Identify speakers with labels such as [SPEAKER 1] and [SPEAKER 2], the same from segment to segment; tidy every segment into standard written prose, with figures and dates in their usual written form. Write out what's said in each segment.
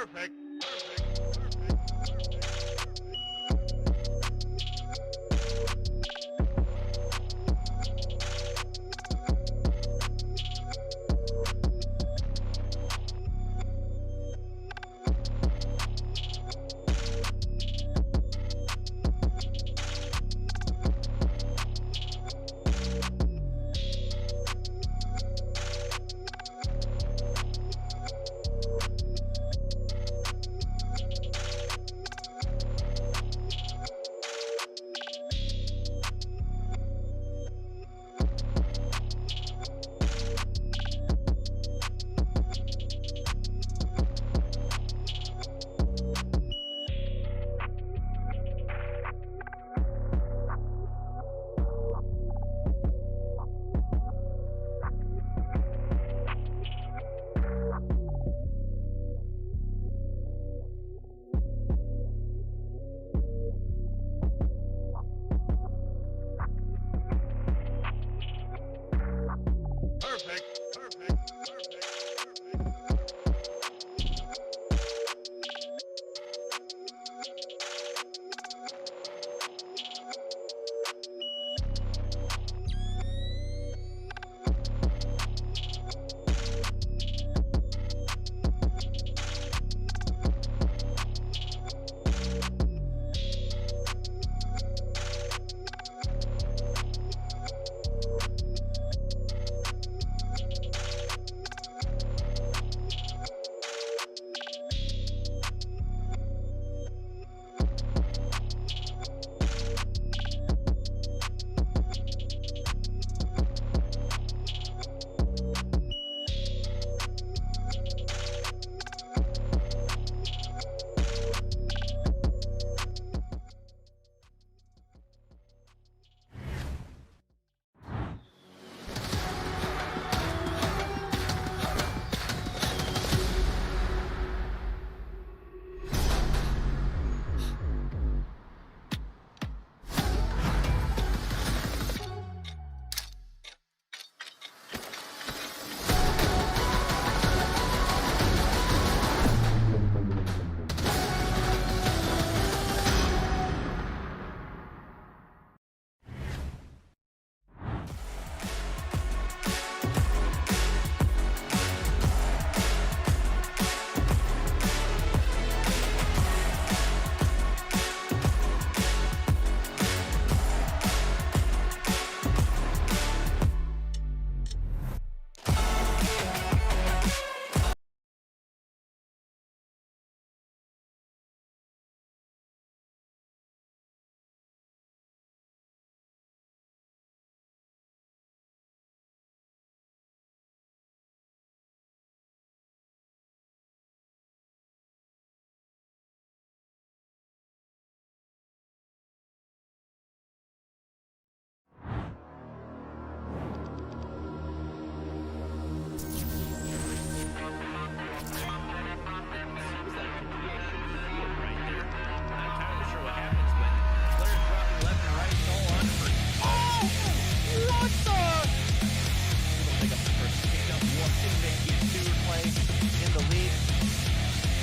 [SPEAKER 1] Perfect.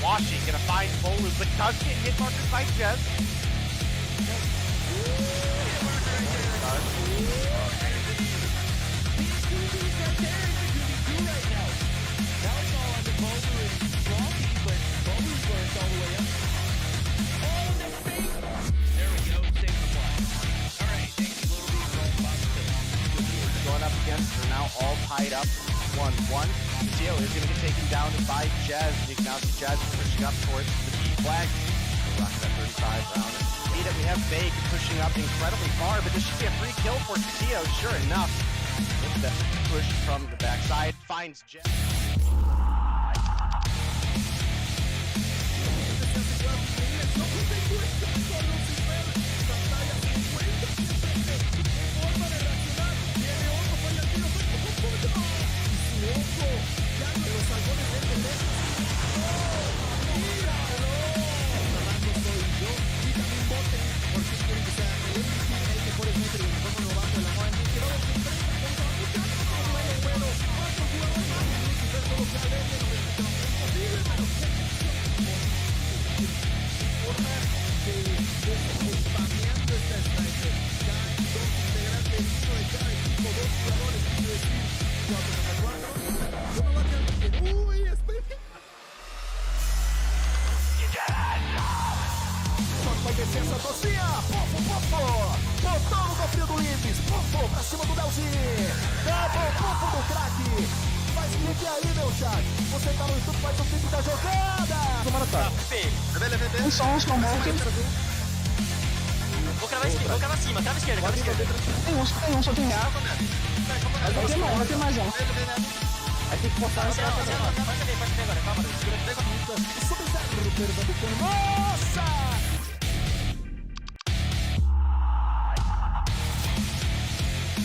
[SPEAKER 2] Washing gonna find Bolu, but does get hit markers by Jez. Going up against, they're now all tied up. 1-1. Theo is going to get taken down by Jazz. You can now see Jazz pushing up towards the B flag. Rock that 35 round. Beat it. We have Vague pushing up incredibly far, but this should be a free kill for Theo. Sure enough, with the push from the backside, finds Jazz.
[SPEAKER 1] Vai descer essa docinha, Pofo, botou no cofre do Limes, Pofo pra cima do Delzinho, double Pofo do craque, faz clique aí meu chat, você tá no YouTube, faz o clique da jogada. Tomara tá.
[SPEAKER 3] Um som,
[SPEAKER 4] Vou cravar cima, crava esquerda.
[SPEAKER 3] Tem um, só tem real. Vai ter mais um.
[SPEAKER 1] Aí tem que botar
[SPEAKER 4] Pode ser agora, calma,
[SPEAKER 1] Sub-Zero pernambucano, nossa!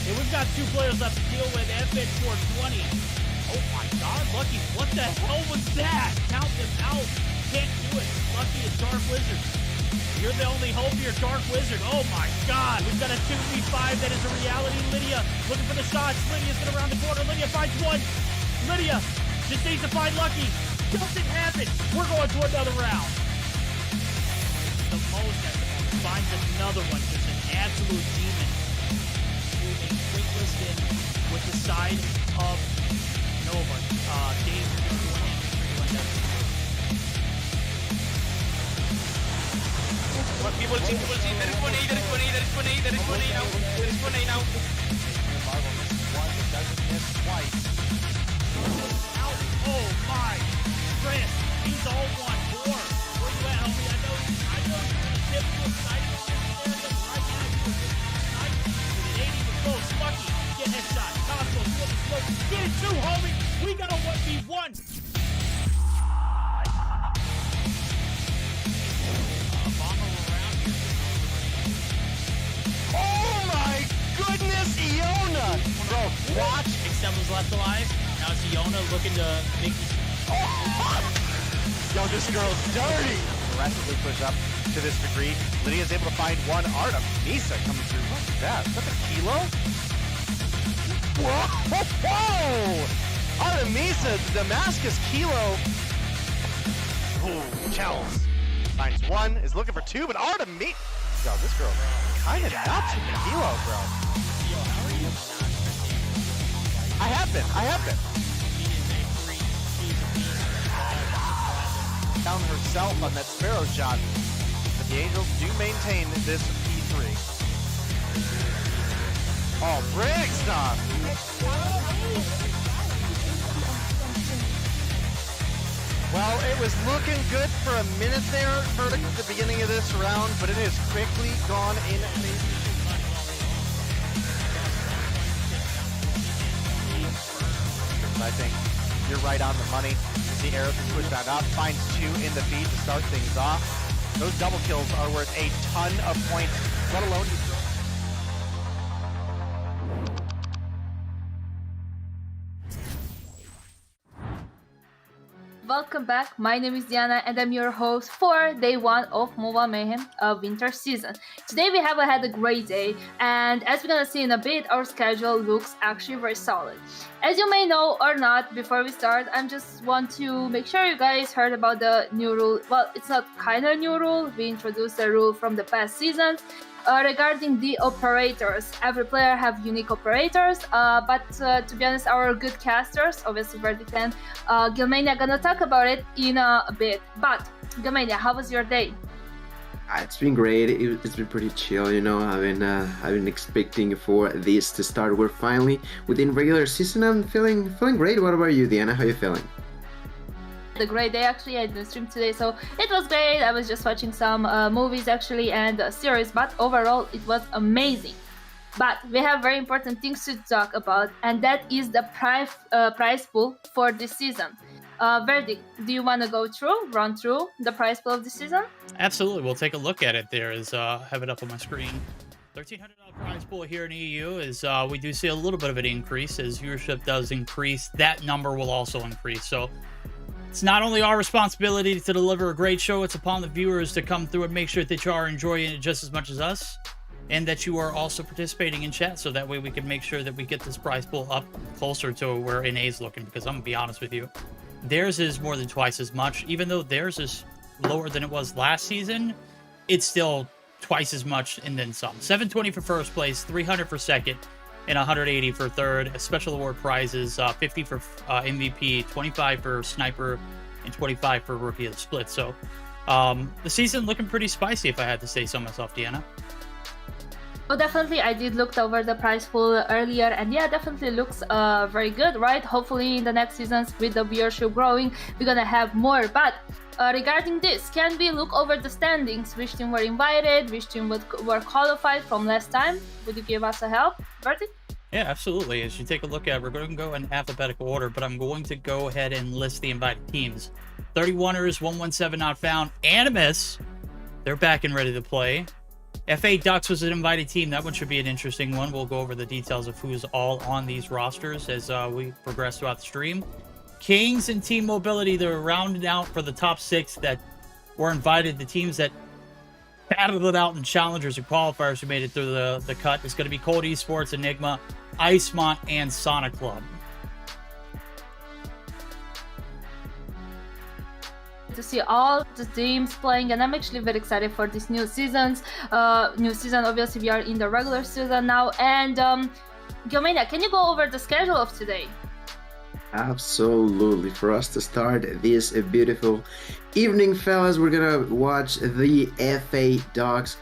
[SPEAKER 5] Hey, we've got 2 players left to deal with. FN 420. Oh my god, Lucky, what the hell was that? Count them out. Can't do it. Lucky is Dark Wizard. You're the only hope here, Dark Wizard. Oh my god, we've got a 2v5 that is a reality. Lydia looking for the shots. Lydia's gonna round the corner. Lydia finds one. Lydia just needs to find Lucky. Doesn't happen. We're going to another round. The most at the moment finds another one. Just an absolute demon. Moving Weightless in with the side of Nova. Dave, you're going in.
[SPEAKER 4] People see, there is one A now.
[SPEAKER 2] Marvel misses one, but doesn't miss twice.
[SPEAKER 5] Out. Oh my. Chris, he's all one. More. Where you at, homie? I know you're in the tip. You're excited on this area, but right now you're excited. It ain't even close. Lucky. Get headshot. Costco, flip the smoke. Get it too, homie. We got a 1v1.
[SPEAKER 2] Oh my goodness, Iona! Bro, watch.
[SPEAKER 5] Except was left alive. Now it's Iona looking to make these.
[SPEAKER 2] Yo, this girl's dirty. Aggressively push up to this degree. Lydia's able to find one. Artem Misa coming through. What's that? Is that the kilo? Whoa! Artemisa, the Damascus kilo. Ooh, Kells finds one, is looking for two, but Artemisa. Yo, this girl kind of nuts with the kilo, bro. I have been. Found herself on that Sparrow shot, but the Angels do maintain this P3. Oh, Brig stuff! Well, it was looking good for a minute there for the beginning of this round, but it has quickly gone in. I think you're right on the money. The arrow can push back up, finds two in the feed to start things off. Those double kills are worth a ton of points, let alone.
[SPEAKER 6] Welcome back, my name is Diana and I'm your host for day 1 of Mobile Mayhem winter season. Today we have had a great day, and as we're gonna see in a bit, our schedule looks actually very solid. As you may know or not, before we start, I just want to make sure you guys heard about the new rule. Well, it's not kinda a new rule, we introduced a rule from the past season. Regarding the operators, every player have unique operators, but to be honest, our good casters, obviously Verdict and Gilmania, gonna talk about it in a bit. But Gilmania, how was your day?
[SPEAKER 3] It's been great. It's been pretty chill, you know. I've been expecting for this to start. We're finally within regular season. I'm feeling great. What about you, Diana? How you feeling?
[SPEAKER 6] A great day actually. I didn't stream today, so it was great. I was just watching some movies actually and series, but overall it was amazing. But we have very important things to talk about, and that is the prize pool for this season. Verdict, do you want to run through the prize pool of this season?
[SPEAKER 5] Absolutely, we'll take a look at it. There is have it up on my screen. $1,300 prize pool here in EU is we do see a little bit of an increase as viewership does increase. That number will also increase. So it's not only our responsibility to deliver a great show, it's upon the viewers to come through and make sure that you are enjoying it just as much as us, and that you are also participating in chat, so that way we can make sure that we get this prize pool up closer to where NA's looking, because I'm going to be honest with you, theirs is more than twice as much. Even though theirs is lower than it was last season, it's still twice as much and then some. 720 for first place, 300 for second, and 180 for third. Special award prizes, 50 for MVP, 25 for sniper, and 25 for rookie of the split. So the season looking pretty spicy, if I had to say so myself, Deanna.
[SPEAKER 6] Oh, definitely. I did look over the prize pool earlier, and yeah, definitely looks very good, right? Hopefully in the next seasons, with the viewership growing, we're gonna have more. But regarding this, can we look over the standings? Which team were invited? Which team were qualified from last time? Would you give us a help, Bertie?
[SPEAKER 5] Yeah, absolutely. As you take a look at, we're going to go in alphabetical order, but I'm going to go ahead and list the invited teams. 31ers, 117 not found. Animus, they're back and ready to play. FA Ducks was an invited team. That one should be an interesting one. We'll go over the details of who's all on these rosters as we progress throughout the stream. Kings and Team Mobility, they're rounded out for the top 6 that were invited. The teams that battled it out in challengers and qualifiers who made it through the cut is going to be Cold Esports, Enigma, Icemont, and Sonic Club.
[SPEAKER 6] To see all the teams playing, and I'm actually very excited for this new season. Obviously we are in the regular season now, and Gilmania, can you go over the schedule of today?
[SPEAKER 3] Absolutely. For us to start this beautiful evening, fellas, we're gonna watch the FA Dogs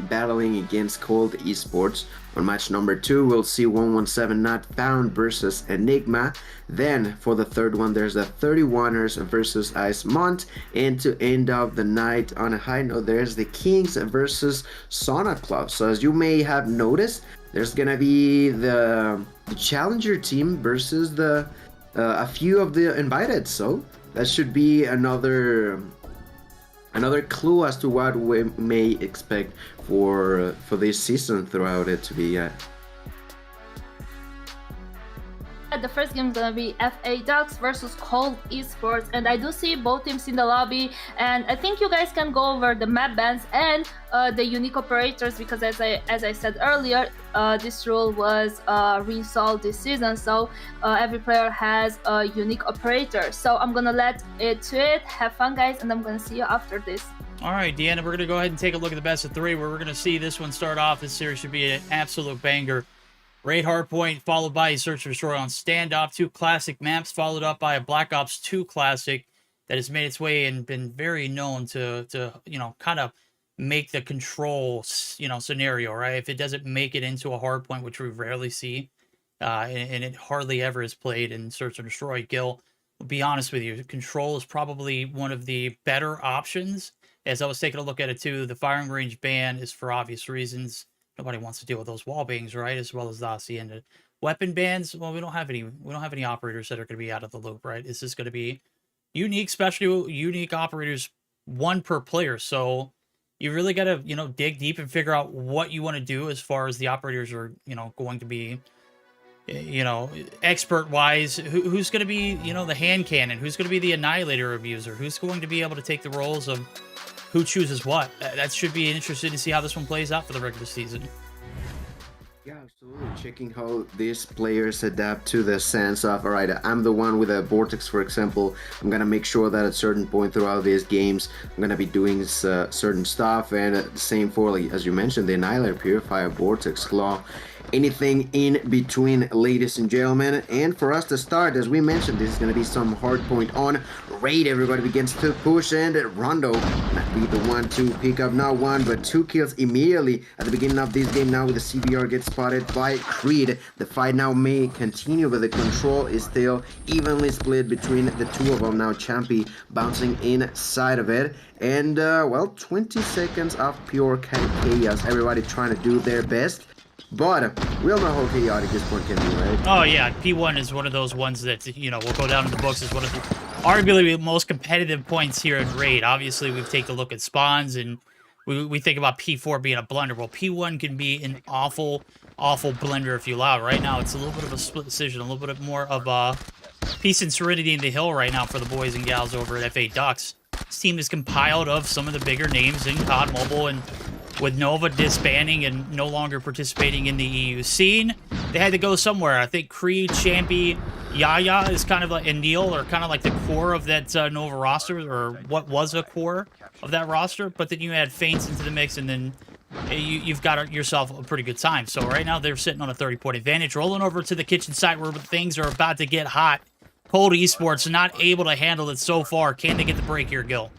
[SPEAKER 3] battling against Cold Esports. On match number 2, we'll see 117 Not Found versus Enigma. Then for the third one, there's the 31ers versus Icemont. And to end up the night on a high note, there's the Kings versus Sonic Club. So as you may have noticed, there's gonna be the challenger team versus a few of the invited. So that should be another clue as to what we may expect for this season throughout it to be.
[SPEAKER 6] The first game is gonna be FA Ducks versus Cold Esports, and I do see both teams in the lobby, and I think you guys can go over the map bans and the unique operators, because as I said earlier, this rule was reinstalled this season, so every player has a unique operator. So I'm gonna let it. Have fun, guys, and I'm gonna see you after this.
[SPEAKER 5] All right, Deanna, we're going to go ahead and take a look at the best of 3, where we're going to see this one start off. This series should be an absolute banger. Raid Hardpoint, followed by a Search and Destroy on Standoff. 2 classic maps, followed up by a Black Ops 2 classic that has made its way and been very known to kind of make the control, scenario, right? If it doesn't make it into a Hardpoint, which we rarely see, and it hardly ever is played in Search and Destroy, Gil, I'll be honest with you, control is probably one of the better options. As I was taking a look at it too, the firing range ban is for obvious reasons. Nobody wants to deal with those wall bangs, right? As well as the Aussie and the weapon bans. Well, we don't have any operators that are going to be out of the loop, right? This is going to be unique, special, unique operators, 1 per player. So you really got to, dig deep and figure out what you want to do as far as the operators are, going to be, expert wise. Who's going to be, the hand cannon? Who's going to be the annihilator abuser? Who's going to be able to take the roles of who chooses what? That should be interesting to see how this one plays out for the regular season.
[SPEAKER 3] Yeah, absolutely. Checking how these players adapt to the sense of, all right, I'm the one with a Vortex, for example. I'm going to make sure that at a certain point throughout these games, I'm going to be doing certain stuff. And the same for, like, as you mentioned, the Annihilator, Purifier, Vortex, Claw, anything in between, ladies and gentlemen. And for us to start, as we mentioned, this is going to be some hard point on Raid. Everybody begins to push, and Rondo might be the one to pick up not 1 but 2 kills immediately at the beginning of this game. Now with the CBR gets spotted by Creed. The fight now may continue, but the control is still evenly split between the 2 of them. Now Champy bouncing inside of it, and well, 20 seconds of pure chaos. Everybody trying to do their best. But we all know how chaotic this point can be, right?
[SPEAKER 5] Oh, yeah. P1 is one of those ones that, will go down in the books as one of the arguably the most competitive points here in Raid. Obviously, we've taken a look at spawns, and we think about P4 being a blunder. Well, P1 can be an awful, awful blunder if you allow it. Right now, it's a little bit of a split decision, a little bit more of a peace and serenity in the hill right now for the boys and gals over at FA Ducks. This team is compiled of some of the bigger names in COD Mobile, and with Nova disbanding and no longer participating in the EU scene, they had to go somewhere. I think Creed, Champy, Yaya is kind of like, and Neil are kind of like the core of that Nova roster, or what was a core of that roster. But then you add Feints into the mix, and then you've got yourself a pretty good time. So right now they're sitting on a 30-point advantage. Rolling over to the kitchen site where things are about to get hot. Cold Esports not able to handle it so far. Can they get the break here, Gil?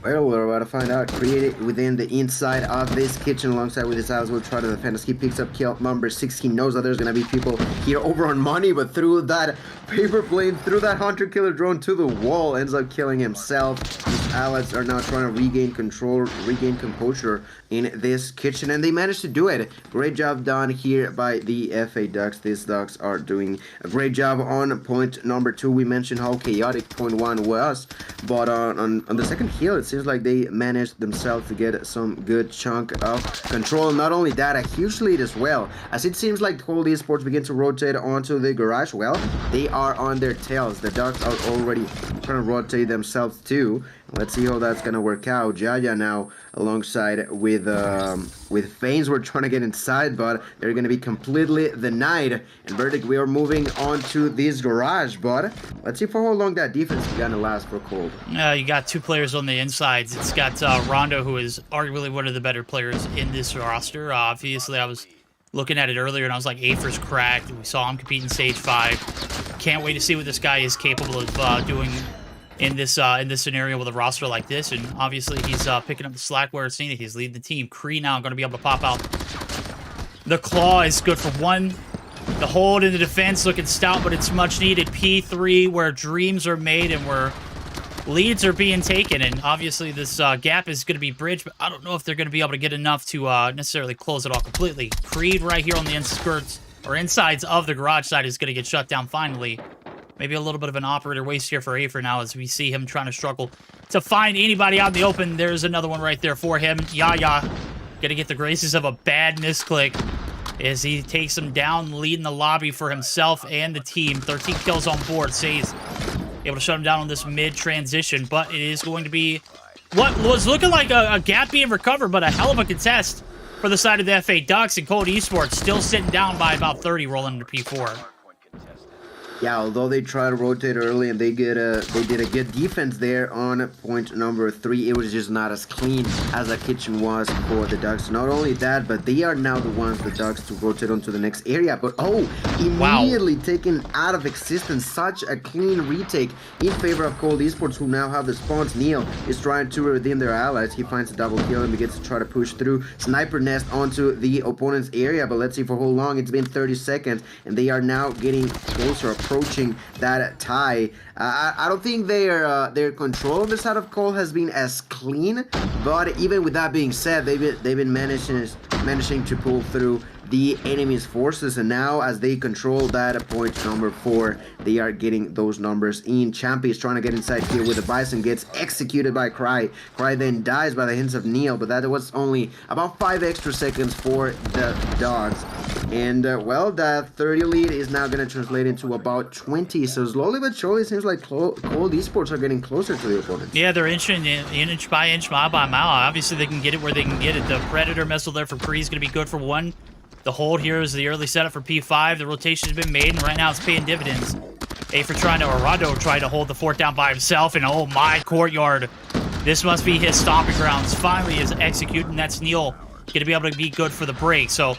[SPEAKER 3] Well, we're about to find out. Created within the inside of this kitchen alongside with his eyes. Will try to defend as he picks up kill number 6. He knows that there's going to be people here over on money, but through that paper plane, through that hunter killer drone to the wall, ends up killing himself. His allies are now trying to regain control, regain composure in this kitchen, and they managed to do it. Great job done here by the FA Ducks. These Ducks are doing a great job on point number 2. We mentioned how chaotic point 1 was, but on the second kill, it seems like they managed themselves to get some good chunk of control. Not only that, a huge lead as well, as it seems like Cold Esports begin to rotate onto the garage. Well, they are on their tails. The Ducks are already trying to rotate themselves too. Let's see how that's gonna work out. Jaja now alongside with Fanes. We're trying to get inside, but they're gonna be completely denied. And Verdict, we are moving on to this garage, but let's see for how long that defense is gonna last for Cold.
[SPEAKER 5] You got 2 players on the insides. It's got Rondo, who is arguably one of the better players in this roster. Obviously, I was looking at it earlier, and I was like, Afer's cracked. We saw him compete in Stage 5. Can't wait to see what this guy is capable of doing in this scenario with a roster like this. And obviously, he's picking up the slack where it's needed. He's leading the team. Kree now going to be able to pop out. The claw is good for 1. The hold in the defense looking stout, but it's much needed. P3, where dreams are made and where leads are being taken. And obviously, this gap is going to be bridged, but I don't know if they're going to be able to get enough to necessarily close it all completely. Creed right here on the skirts or insides of the garage side is going to get shut down finally. Maybe a little bit of an operator waste here for Afer now as we see him trying to struggle to find anybody out in the open. There's another one right there for him. Yaya gonna get the graces of a bad misclick as he takes him down, leading the lobby for himself and the team. 13 kills on board. Says able to shut him down on this mid-transition, but it is going to be what was looking like a gap being recovered, but a hell of a contest for the side of the FA Ducks, and Cold Esports still sitting down by about 30 rolling into P4.
[SPEAKER 3] Yeah, although they try to rotate early and they did a good defense there on point number 3, it was just not as clean as the kitchen was for the Ducks. Not only that, but they are now the ones, the Ducks, to rotate onto the next area. But immediately taken out of existence. Such a clean retake in favor of Cold Esports, who now have the spawns. Neil is trying to redeem their allies. He finds a double kill and begins to try to push through. Sniper nest onto the opponent's area, but let's see for how long. It's been 30 seconds, and they are now getting closer, approaching that tie. I don't think their control on the side of Cole has been as clean, but even with that being said, they've been managing to pull through the enemy's forces, and now as they control that point number 4, they are getting those numbers in. Champy is trying to get inside here with the Bison, gets executed by Cry. Cry then dies by the hands of Neil, but that was only about 5 extra seconds for the Dogs. And well, that 30 lead is now going to translate into about 20, so slowly but surely it seems like Cold Esports are getting closer to the opponents.
[SPEAKER 5] Yeah, they're inching inch by inch, mile by mile. Obviously, they can get it where they can get it. The Predator missile there for Cree is going to be good for 1. The hold here is the early setup for P5. The rotation has been made, and right now it's paying dividends. Afer trying to, or Rondo trying to hold the fort down by himself, and oh my, Courtyard. This must be his stomping grounds. Finally is executing. That's Neil going to be able to be good for the break. So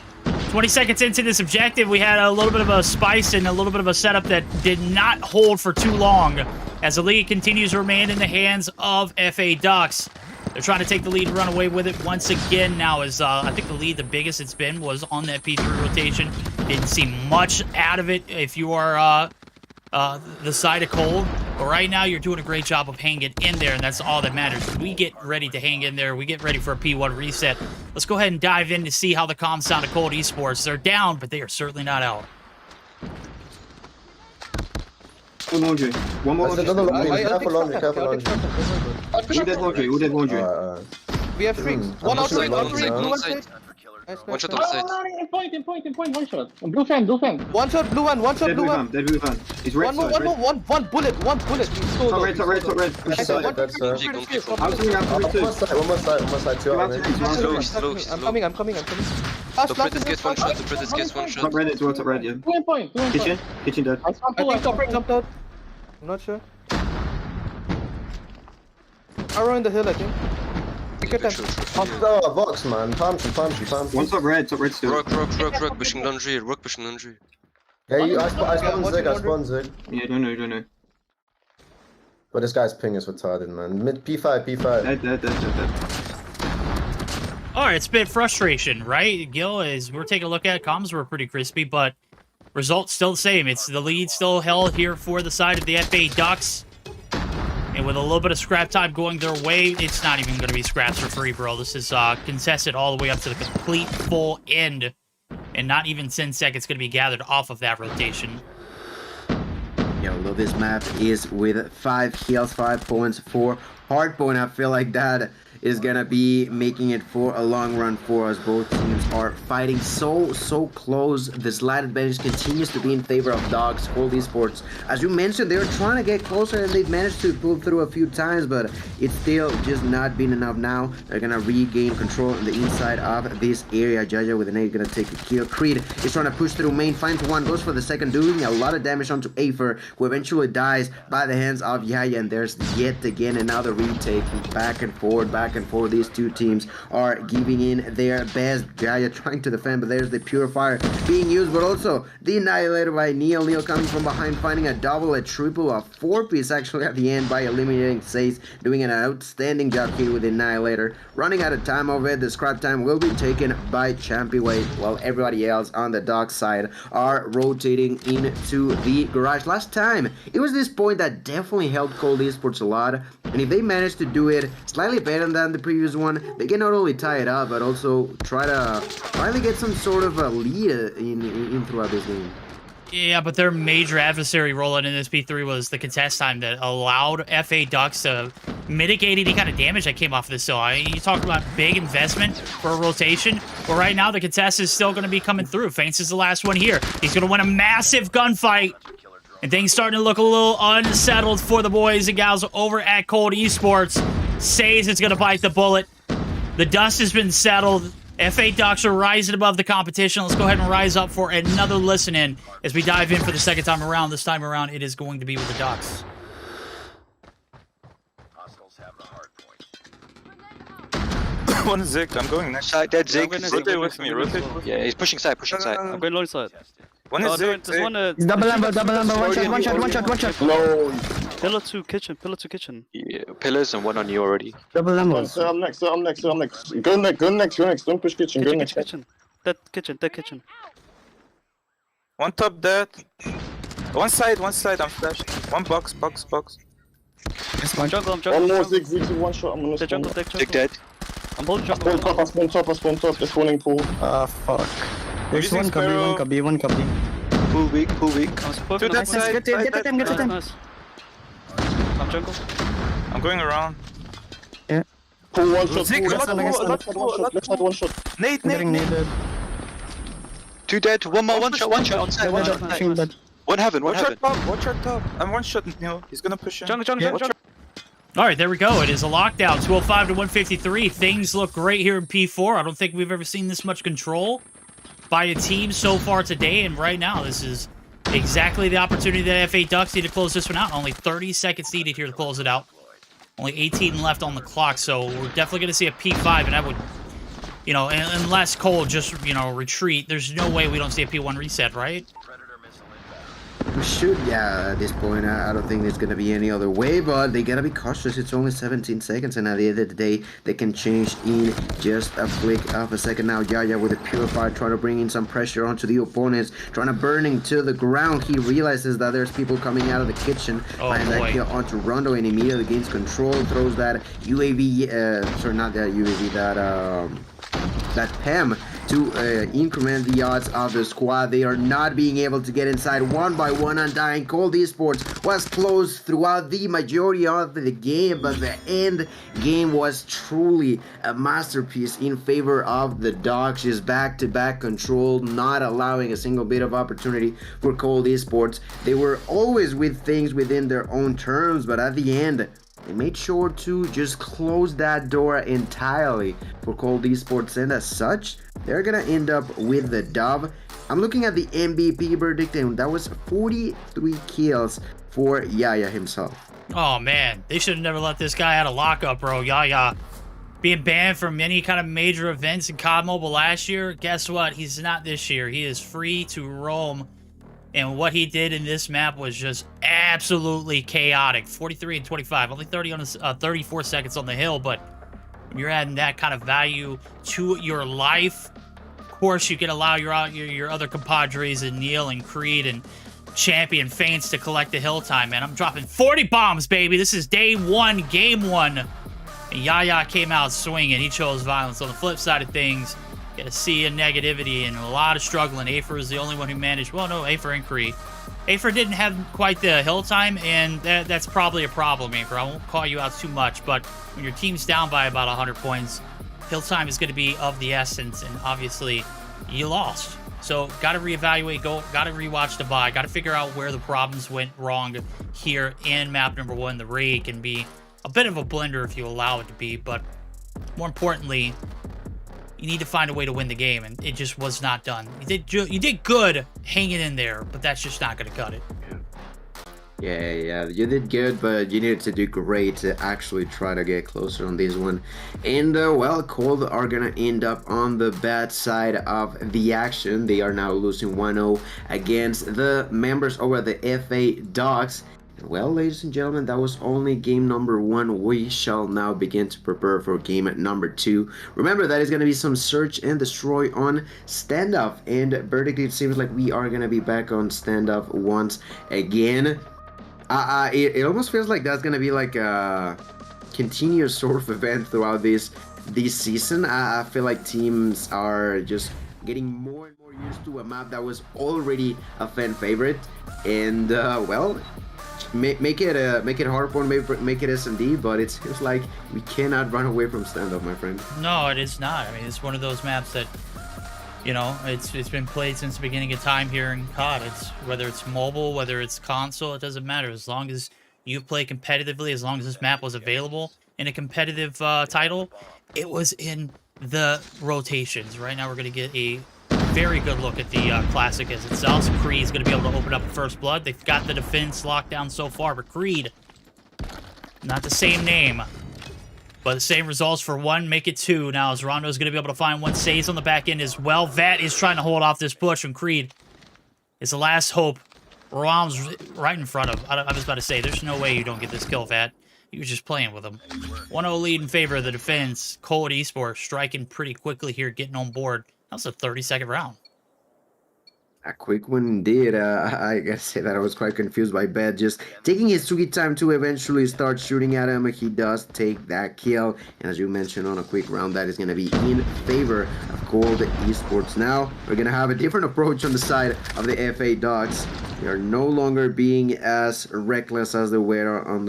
[SPEAKER 5] 20 seconds into this objective, we had a little bit of a spice and a little bit of a setup that did not hold for too long as the lead continues to remain in the hands of FA Ducks. They're trying to take the lead and run away with it once again now as I think the lead, the biggest it's been, was on that P3 rotation. Didn't see much out of it if you are the side of Cold. But right now, you're doing a great job of hanging in there, and that's all that matters. We get ready to hang in there. We get ready for a P1 reset. Let's go ahead and dive in to see how the comms sound of Cold Esports. They're down, but they are certainly not out.
[SPEAKER 7] One laundry. One more laundry.
[SPEAKER 8] Careful laundry, careful laundry.
[SPEAKER 7] Who did laundry? Who did laundry?
[SPEAKER 8] We have freaks. One outside, one free. Blue outside.
[SPEAKER 4] One shot outside.
[SPEAKER 9] In point, one shot. Blue fan.
[SPEAKER 8] One shot, blue one, one shot, blue one.
[SPEAKER 7] Dead blue fan. He's red.
[SPEAKER 8] One bullet.
[SPEAKER 7] Top red. Push aside.
[SPEAKER 8] I'm
[SPEAKER 7] One more side. Two
[SPEAKER 4] Slow.
[SPEAKER 8] coming.
[SPEAKER 4] The Predator gets one shot.
[SPEAKER 7] Top red as well, top red, yeah.
[SPEAKER 9] Two in point.
[SPEAKER 7] Kitchen dead.
[SPEAKER 8] I think top right jumped out. I'm not sure. Arrow in the hill, I think. Take your time.
[SPEAKER 10] Oh, box, man. Palm tree.
[SPEAKER 7] One top red still.
[SPEAKER 4] Rook pushing laundry. Rook pushing laundry.
[SPEAKER 10] Yeah, I spawn Zig.
[SPEAKER 7] Yeah, don't know.
[SPEAKER 10] But this guy's ping is retarded, man. Mid P5.
[SPEAKER 7] Dead.
[SPEAKER 5] All right, it's a bit frustration, right? Gil, as we're taking a look at comms, were pretty crispy, but results still the same. It's the lead still held here for the side of the FA Ducks. And with a little bit of scrap time going their way, it's not even going to be scraps for free, bro. This is contested all the way up to the complete full end. And not even 10 seconds going to be gathered off of that rotation.
[SPEAKER 3] Yeah, although this map is with 5 kills, 5 points for Hardpoint, I feel like that is gonna be making it for a long run for us. Both teams are fighting so close. The slight advantage continues to be in favor of Dogs. Cold Esports, as you mentioned, they're trying to get closer and they've managed to pull through a few times, but it's still just not been enough. Now they're gonna regain control on the inside of this area. Jaja with an 8 gonna take a kill. Creed is trying to push through main, finds one, goes for the second, doing a lot of damage onto Afer, who eventually dies by the hands of Yaya. And there's yet again another retake. Back and forth. These two teams are giving in their best. Jaya trying to defend, but there's the Purifier being used, but also the Annihilator by Neil. Neil coming from behind, finding a double, a triple, a 4-piece actually at the end by eliminating Sace, doing an outstanding job here with the Annihilator. Running out of time of it, the scrap time will be taken by Champyway, while everybody else on the Dock side are rotating into the garage. Last time, it was this point that definitely helped Cold Esports a lot, and if they manage to do it slightly better than the previous one, they can not only tie it up, but also try to finally get some sort of a lead in throughout this game.
[SPEAKER 5] Yeah, but their major adversary rolling in this P3 was the contest time that allowed FA Ducks to mitigate any kind of damage that came off of this. So you talk about big investment for a rotation, but right now the contest is still going to be coming through. Faints is the last one here. He's going to win a massive gunfight. And things starting to look a little unsettled for the boys and gals over at Cold Esports. Says it's going to bite the bullet. The dust has been settled. FA Ducks are rising above the competition. Let's go ahead and rise up for another listen in as we dive in for the second time around. This time around, it is going to be with the Ducks.
[SPEAKER 11] One Zig, I'm going next.
[SPEAKER 4] Side, dead Zig.
[SPEAKER 11] Rotate with me, rotate.
[SPEAKER 4] Yeah, he's pushing side.
[SPEAKER 11] I'm
[SPEAKER 8] going low side.
[SPEAKER 11] One is Zig.
[SPEAKER 8] Double amber, one shot.
[SPEAKER 10] No.
[SPEAKER 8] Pillar to kitchen.
[SPEAKER 4] Yeah, pillars and one on you already.
[SPEAKER 8] Double amber.
[SPEAKER 9] I'm next. Go next. Don't push kitchen. Go next.
[SPEAKER 8] Kitchen. That kitchen.
[SPEAKER 11] One top dead. One side, I'm flashed. One box.
[SPEAKER 8] I'm jungle.
[SPEAKER 9] One more Zig, one shot. I'm gonna
[SPEAKER 8] jungle.
[SPEAKER 4] Zig dead.
[SPEAKER 8] I'm holding
[SPEAKER 9] I spawn top. They're spawning pool.
[SPEAKER 8] Ah, fuck. There's
[SPEAKER 11] one cubby.
[SPEAKER 4] Pool weak.
[SPEAKER 11] To that side.
[SPEAKER 8] Get the time. Nice. I'm jungle.
[SPEAKER 11] I'm going around.
[SPEAKER 9] Pool one shot.
[SPEAKER 11] Zig,
[SPEAKER 9] Left side one shot.
[SPEAKER 11] Nate.
[SPEAKER 4] Two dead. One shot on side. One heaven.
[SPEAKER 11] Watch your top. I'm one shot, Neil. He's gonna push in.
[SPEAKER 8] Jungle.
[SPEAKER 5] All right, there we go. It is a lockdown, 205 to 153. Things look great here in P4. I don't think we've ever seen this much control by a team so far today, and right now this is exactly the opportunity that FA Ducks need to close this one out. Only 30 seconds needed here to close it out. Only 18 left on the clock, so we're definitely going to see a P5, and I would, unless Cole just, retreat, there's no way we don't see a P1 reset, right?
[SPEAKER 3] We should, yeah, at this point. I don't think there's going to be any other way, but they got to be cautious. It's only 17 seconds, and at the end of the day, they can change in just a flick of a second. Now, Yaya with a Purifier trying to bring in some pressure onto the opponents, trying to burn him to the ground. He realizes that there's people coming out of the kitchen, and that kill onto Rondo, and immediately gains control, throws that UAV, sorry, not that UAV, that PEM to increment the odds of the squad. They are not being able to get inside one by one. Undying Cold Esports was close throughout the majority of the game, but the end game was truly a masterpiece in favor of the Dogs. Just back-to-back control, not allowing a single bit of opportunity for Cold Esports. They were always with things within their own terms, but at the end, they made sure to just close that door entirely for Cold Esports, and as such, they're gonna end up with the dub. I'm looking at the MVP verdict, and that was 43 kills for Yaya himself.
[SPEAKER 5] Oh, man. They should have never let this guy out of lockup, bro. Yaya being banned from any kind of major events in COD Mobile last year, guess what? He's not this year. He is free to roam. And what he did in this map was just absolutely chaotic. 43 and 25, only 34 seconds on the hill, but when you're adding that kind of value to your life, of course you can allow your other compadres and Neil and Creed and Champion Faints to collect the hill time, man. I'm dropping 40 bombs, baby. This is day one, game one. And Yaya came out swinging. He chose violence. On the flip side of things, get a sea of negativity and a lot of struggling. Afer is the only one who managed. Well, no, Afer and Creed. Afer didn't have quite the hill time, and that's probably a problem, Afer. I won't call you out too much, but when your team's down by about 100 points, hill time is going to be of the essence, and obviously, you lost. So, got to reevaluate, got to rewatch the buy, got to figure out where the problems went wrong here in map number 1. The raid can be a bit of a blender if you allow it to be, but more importantly, you need to find a way to win the game, and it just was not done. You did good hanging in there, but that's just not going to cut it.
[SPEAKER 3] Yeah, you did good, but you needed to do great to actually try to get closer on this one. And, well, Cold are gonna end up on the bad side of the action. They are now losing 1-0 against the members over the FA Dogs. Well, ladies and gentlemen, that was only game number 1. We shall now begin to prepare for game number 2. Remember, that is going to be some search and destroy on standoff. And vertically, it seems like we are going to be back on standoff once again. It almost feels like that's going to be like a continuous sort of event throughout this season. I feel like teams are just getting more and more used to a map that was already a fan favorite. And, well, make it hardpoint, make it SMD, but it seems like we cannot run away from standoff, my friend.
[SPEAKER 5] No, it is not. I mean, it's one of those maps that, you know, it's been played since the beginning of time here in COD. It's whether it's mobile, whether it's console, it doesn't matter. As long as you play competitively, as long as this map was available in a competitive title, it was in the rotations. Right now, we're going to get a very good look at the Classic as itself. So Creed's going to be able to open up the first blood. They've got the defense locked down so far, but Creed, not the same name, but the same results for 1, make it 2. Now, as Rondo's going to be able to find 1 saves on the back end as well. Vat is trying to hold off this push, and Creed is the last hope. Rom's right in front of. I was about to say, there's no way you don't get this kill, Vat. He was just playing with him. 1-0 lead in favor of the defense. Cold Esports striking pretty quickly here, getting on board. That was a 30-second round.
[SPEAKER 3] A quick one indeed. I gotta say that I was quite confused by Bed just taking his sweet time to eventually start shooting at him. He does take that kill, and as you mentioned, on a quick round, that is going to be in favor of Cold Esports. Now we're going to have a different approach on the side of the FA Dogs. They are no longer being as reckless as they were on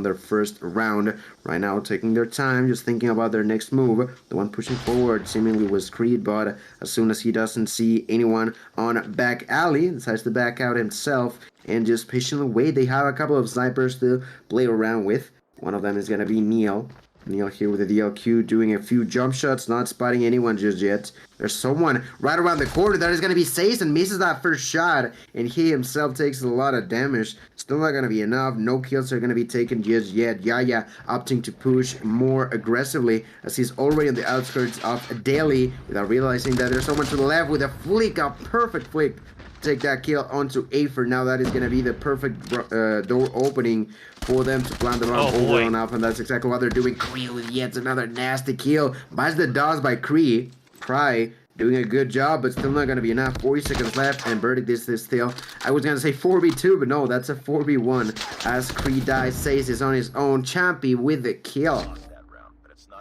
[SPEAKER 3] their first round. Right now, taking their time, just thinking about their next move. The one pushing forward seemingly was Creed, but as soon as he doesn't see anyone on back alley, decides to back out himself and just patiently wait. They have a couple of snipers to play around with. One of them is going to be Neil. Neil here with the DLQ doing a few jump shots, not spotting anyone just yet. There's someone right around the corner that is going to be safe and misses that first shot, and he himself takes a lot of damage. Still not going to be enough. No kills are going to be taken just yet. Yaya opting to push more aggressively as he's already on the outskirts of Delhi without realizing that there's someone to the left with a flick, a perfect flick. Take that kill onto Afer. Now that is going to be the perfect door opening for them to plant the bomb over on up, and that's exactly what they're doing. Cree with yet another nasty kill. Buys the dodge by Cree. Cry doing a good job, but still not going to be enough. 40 seconds left, and Verdict this is still, I was going to say 4v2, but no, that's a 4v1. As Cree dies, says is on his own. Champy with the kill.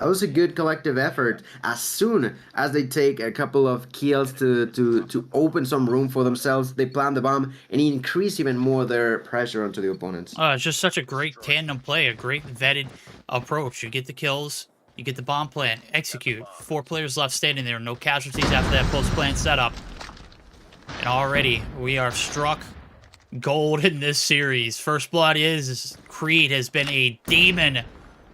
[SPEAKER 3] That was a good collective effort. As soon as they take a couple of kills to open some room for themselves, they plant the bomb and increase even more their pressure onto the opponents.
[SPEAKER 5] It's just such a great tandem play, a great vetted approach. You get the kills, you get the bomb plant, execute. 4 players left standing there, no casualties after that post-plant setup. And already, we are struck gold in this series. First blood is Creed has been a demon.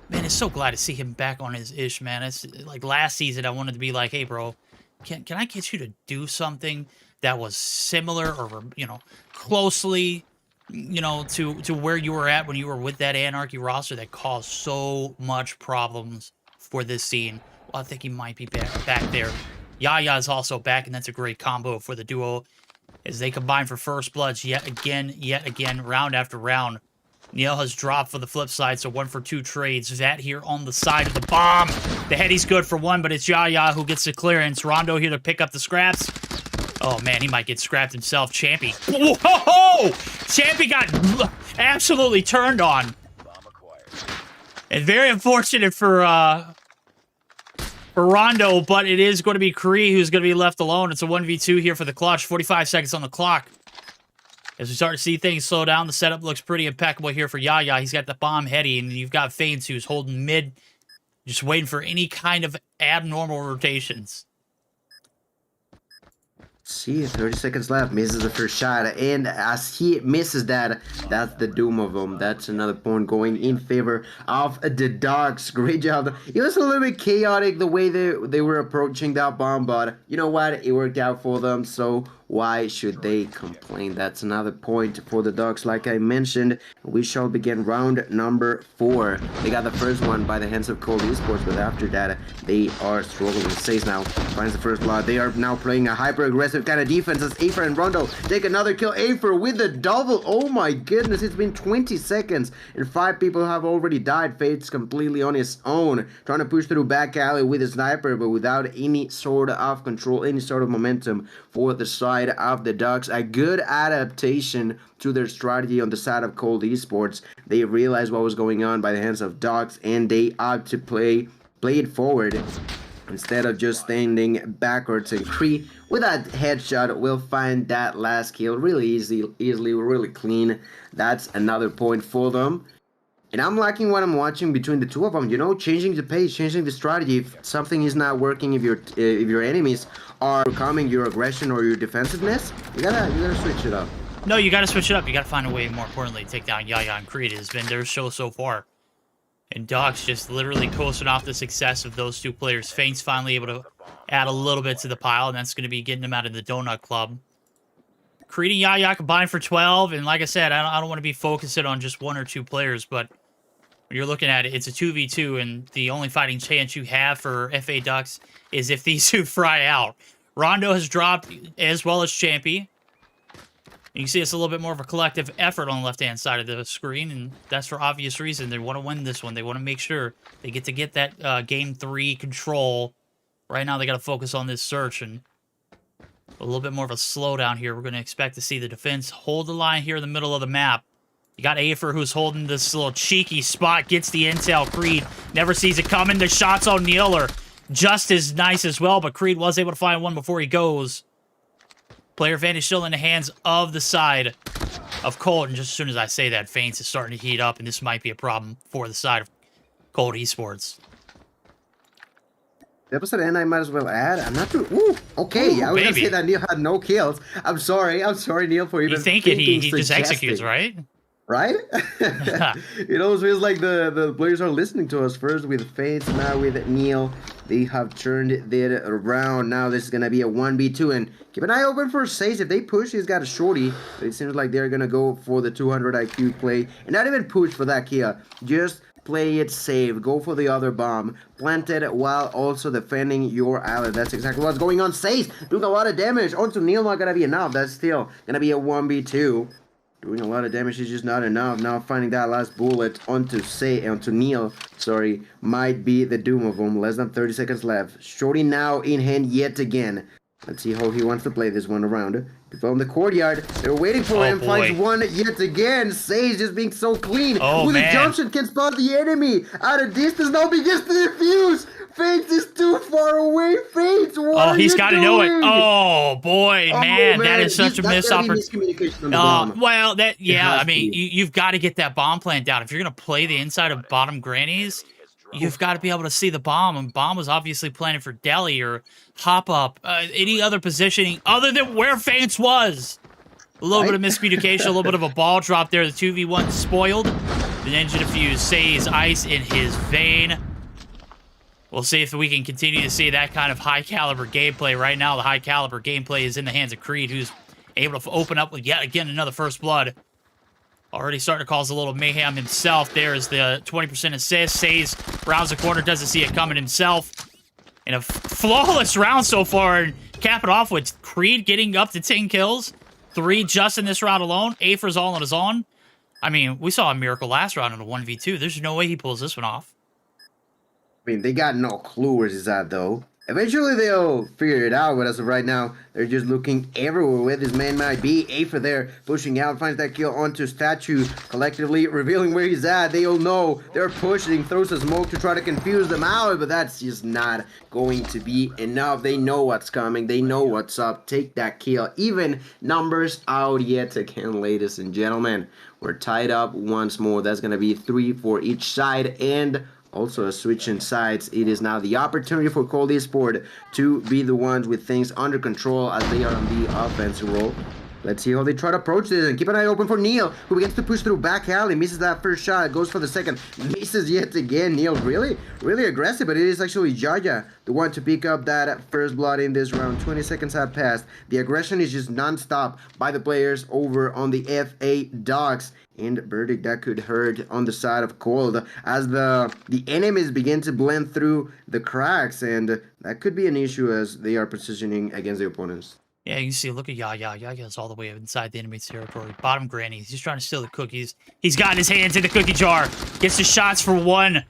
[SPEAKER 5] Man, it's so glad to see him back on his ish, man. It's like last season, I wanted to be like, hey, bro, can I get you to do something that was similar or, you know, closely, you know, to where you were at when you were with that Anarchy roster that caused so much problems for this scene. Well, I think he might be back there. Yaya is also back, and that's a great combo for the duo as they combine for first bloods yet again, round after round. Neil has dropped for the flip side, so 1 for 2 trades. That here on the side of the bomb. The heady's good for 1, but it's Yaya who gets the clearance. Rondo here to pick up the scraps. Oh, man, he might get scrapped himself. Champy. Whoa! Champy got absolutely turned on. And very unfortunate for Rondo, but it is going to be Kree who's going to be left alone. It's a 1v2 here for the clutch. 45 seconds on the clock. As we start to see things slow down, the setup looks pretty impeccable here for Yaya. He's got the bomb heady, and you've got Faints who's holding mid, just waiting for any kind of abnormal rotations.
[SPEAKER 3] See, 30 seconds left, misses the first shot, and as he misses that, that's the doom of him. That's another point going in favor of the Dogs. Great job. It was a little bit chaotic the way they were approaching that bomb, but you know what? It worked out for them, so why should they complain? That's another point for the Dogs. Like I mentioned, we shall begin round number 4. They got the first one by the hands of Cold Esports, but after that, they are struggling. Says now finds the first blood. They are now playing a hyper-aggressive kind of defense as Afer and Rondo take another kill. Afer with the double. Oh my goodness, it's been 20 seconds, and 5 people have already died. Fate's completely on his own, trying to push through back alley with a sniper, but without any sort of control, any sort of momentum for the side of the Ducks. A good adaptation to their strategy on the side of Cold Esports. They realized what was going on by the hands of Ducks, and they opt to play it forward instead of just standing backwards. And Kree with that headshot will find that last kill really easily, really clean. That's another point for them. And I'm liking what I'm watching between the two of them, you know, changing the pace, changing the strategy. If something is not working, if your enemies are coming your aggression or your defensiveness, you gotta switch it up.
[SPEAKER 5] No, you gotta switch it up. You gotta find a way, more importantly, to take down Yaya and Creed. It has been their show so far. And Docs just literally coasting off the success of those two players. Faint's finally able to add a little bit to the pile, and that's going to be getting them out of the Donut Club. Creed and Yaya combined for 12, and like I said, I don't want to be focusing on just 1 or 2 players, but when you're looking at it, it's a 2v2, and the only fighting chance you have for FA Ducks is if these two fry out. Rondo has dropped as well as Champy. You can see it's a little bit more of a collective effort on the left-hand side of the screen, and that's for obvious reason. They want to win this one. They want to make sure they get that Game 3 control. Right now, they got to focus on this search, and a little bit more of a slowdown here. We're going to expect to see the defense hold the line here in the middle of the map. You got Afer, who's holding this little cheeky spot, gets the intel. Creed never sees it coming. The shots on Neil are just as nice as well, but Creed was able to find one before he goes. Player advantage still in the hands of the side of Cold, and just as soon as I say that, Faints is starting to heat up, and this might be a problem for the side of Cold Esports.
[SPEAKER 3] The episode end, I might as well add. I'm not too. Ooh, okay.
[SPEAKER 5] Ooh,
[SPEAKER 3] I was gonna say that Neil had no kills. I'm sorry, Neil, for even thinking.
[SPEAKER 5] He just executes, right?
[SPEAKER 3] Right? It always feels like the players are listening to us first with Fates, now with Neil. They have turned it around. Now this is going to be a 1v2. And keep an eye open for Sace. If they push, he's got a shorty. It seems like they're going to go for the 200 IQ play. And not even push for that kill. Just play it safe. Go for the other bomb. Plant it while also defending your ally. That's exactly what's going on. Sace doing a lot of damage. Onto Neil, not going to be enough. That's still going to be a 1v2. Doing a lot of damage is just not enough. Now finding that last bullet onto Neil, might be the doom of him. Less than 30 seconds left. Shorty now in hand yet again. Let's see how he wants to play this one around. From the courtyard, they're waiting for him. Finds one yet again. Sage just being so clean. With a jump shot can spot the enemy at a distance. Now begins to defuse. Fates is too far away. Fates, what are
[SPEAKER 5] he's got to know it.
[SPEAKER 3] Oh
[SPEAKER 5] boy, man, that is such a missed opportunity. Well, I mean, you've got to get that bomb plant down. If you're gonna play the inside of bottom grannies, you've got to be able to see the bomb. And bomb was obviously planted for deli or hop up, any other positioning other than where Faints was. A little bit of miscommunication, a little bit of a ball drop there. The 2v1 spoiled. The ninja defuse saves ice in his vein. We'll see if we can continue to see that kind of high-caliber gameplay. Right now, the high-caliber gameplay is in the hands of Creed, who's able to open up with yet again another first blood. Already starting to cause a little mayhem himself. There's the 20% assist. Says rounds the corner, doesn't see it coming himself. And a flawless round so far. And cap it off with Creed getting up to 10 kills. 3 just in this round alone. Afer's all on his own. I mean, we saw a miracle last round in a 1v2. There's no way he pulls this one off.
[SPEAKER 3] I mean, they got no clue where he's at, though. Eventually, they'll figure it out, but as of right now, they're just looking everywhere where this man might be. Afer there, pushing out, finds that kill onto Statue, collectively revealing where he's at. They all know they're pushing, throws a smoke to try to confuse them out, but that's just not going to be enough. They know what's coming. They know what's up. Take that kill. Even numbers out yet again, ladies and gentlemen. We're tied up once more. That's going to be 3 for each side, and also a switch in sides. It is now the opportunity for Cold Esport to be the ones with things under control as they are on the offensive role. Let's see how they try to approach this, and keep an eye open for Neil, who begins to push through back alley, misses that first shot, goes for the second, misses yet again. Neil really aggressive, but it is actually Jaja, the one to pick up that first blood in this round. 20 seconds have passed. The aggression is just non-stop by the players over on the FA Dogs. And verdict that could hurt on the side of Cold as the enemies begin to blend through the cracks, and that could be an issue as they are positioning against the opponents.
[SPEAKER 5] Yeah, you can see, look at Yaya. Yaya's all the way inside the enemy's territory. Bottom granny. He's trying to steal the cookies. He's got his hands in the cookie jar. Gets the shots for 1.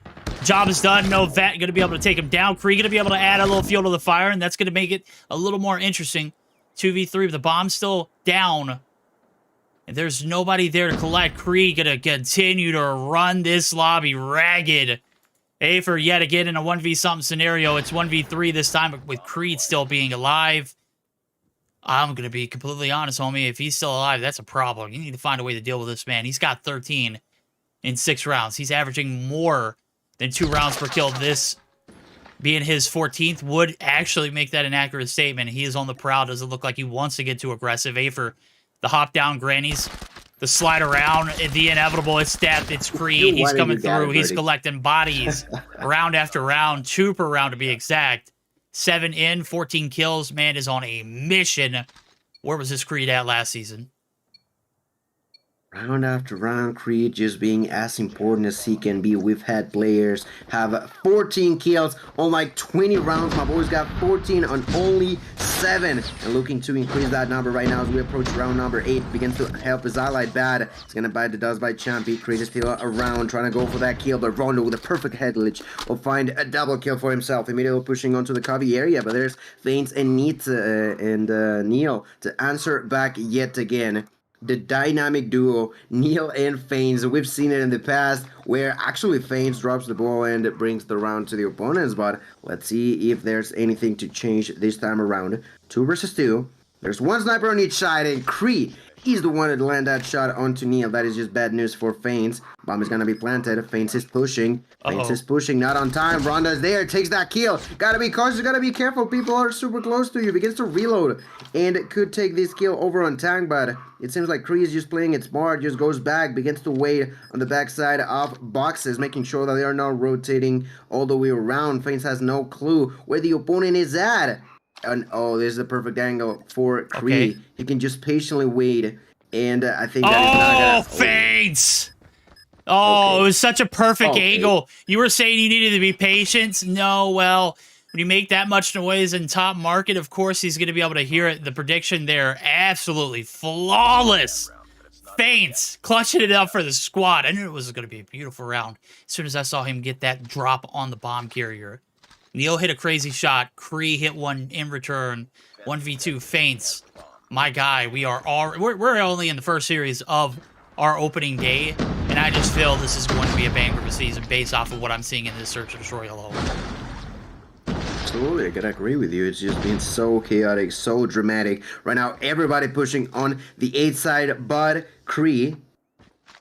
[SPEAKER 5] Job is done. No vet going to be able to take him down. Kree going to be able to add a little fuel to the fire, and that's going to make it a little more interesting. 2v3 with the bomb still down. And there's nobody there to collect. Kree going to continue to run this lobby ragged. Afer yet again in a 1v-something scenario. It's 1v3 this time with Creed still being alive. I'm going to be completely honest, homie. If he's still alive, that's a problem. You need to find a way to deal with this man. He's got 13 in 6 rounds. He's averaging more than 2 rounds per kill. This being his 14th would actually make that an accurate statement. He is on the prowl. Doesn't look like he wants to get too aggressive. Afer, the hop down grannies, the slide around, the inevitable. It's death. It's Creed. He's coming through. He's collecting bodies round after round. 2 per round to be exact. 7 in, 14 kills. Man is on a mission. Where was this Creed at last season?
[SPEAKER 3] Round after round, Creed just being as important as he can be. We've had players have 14 kills on like 20 rounds. My boy's got 14 on only 7. And looking to increase that number right now as we approach round number 8. Begins to help his allied bad. He's going to bite the dust by Champy. Creed is still around trying to go for that kill. But Rondo with a perfect head glitch will find a double kill for himself. Immediately pushing onto the cubby area. But there's Faints and Neil to answer back yet again. The dynamic duo, Neil and Faints. We've seen it in the past where actually Faints drops the ball and brings the round to the opponents, but let's see if there's anything to change this time around. 2 versus 2. There's 1 sniper on each side, and Kree is the one to land that shot onto Neil. That is just bad news for Faints. Bomb is gonna be planted. Faints is pushing. Faints is pushing, not on time. Ronda's there, takes that kill. Gotta be cautious, gotta be careful. People are super close to you. Begins to reload and could take this kill over on tank, but it seems like Kree is just playing it smart, just goes back, begins to wait on the backside of boxes, making sure that they are not rotating all the way around. Faints has no clue where the opponent is at. And oh, this is the perfect angle for Kree. He can just patiently wait, and I think that is not gonna...
[SPEAKER 5] Faints! Oh, it was such a perfect angle. You were saying you needed to be patient? No, well, when you make that much noise in top market, of course he's going to be able to hear it. The prediction there, absolutely flawless. Faints, clutching it up for the squad. I knew it was going to be a beautiful round as soon as I saw him get that drop on the bomb carrier. Neil hit a crazy shot. Kree hit one in return. 1v2 Faints. My guy, we're only in the first series of our opening day, and I just feel this is going to be a banger of a season based off of what I'm seeing in this Search and Destroy alone.
[SPEAKER 3] Absolutely, I gotta agree with you. It's just been so chaotic, so dramatic. Right now, everybody pushing on the 8 side, but Kree.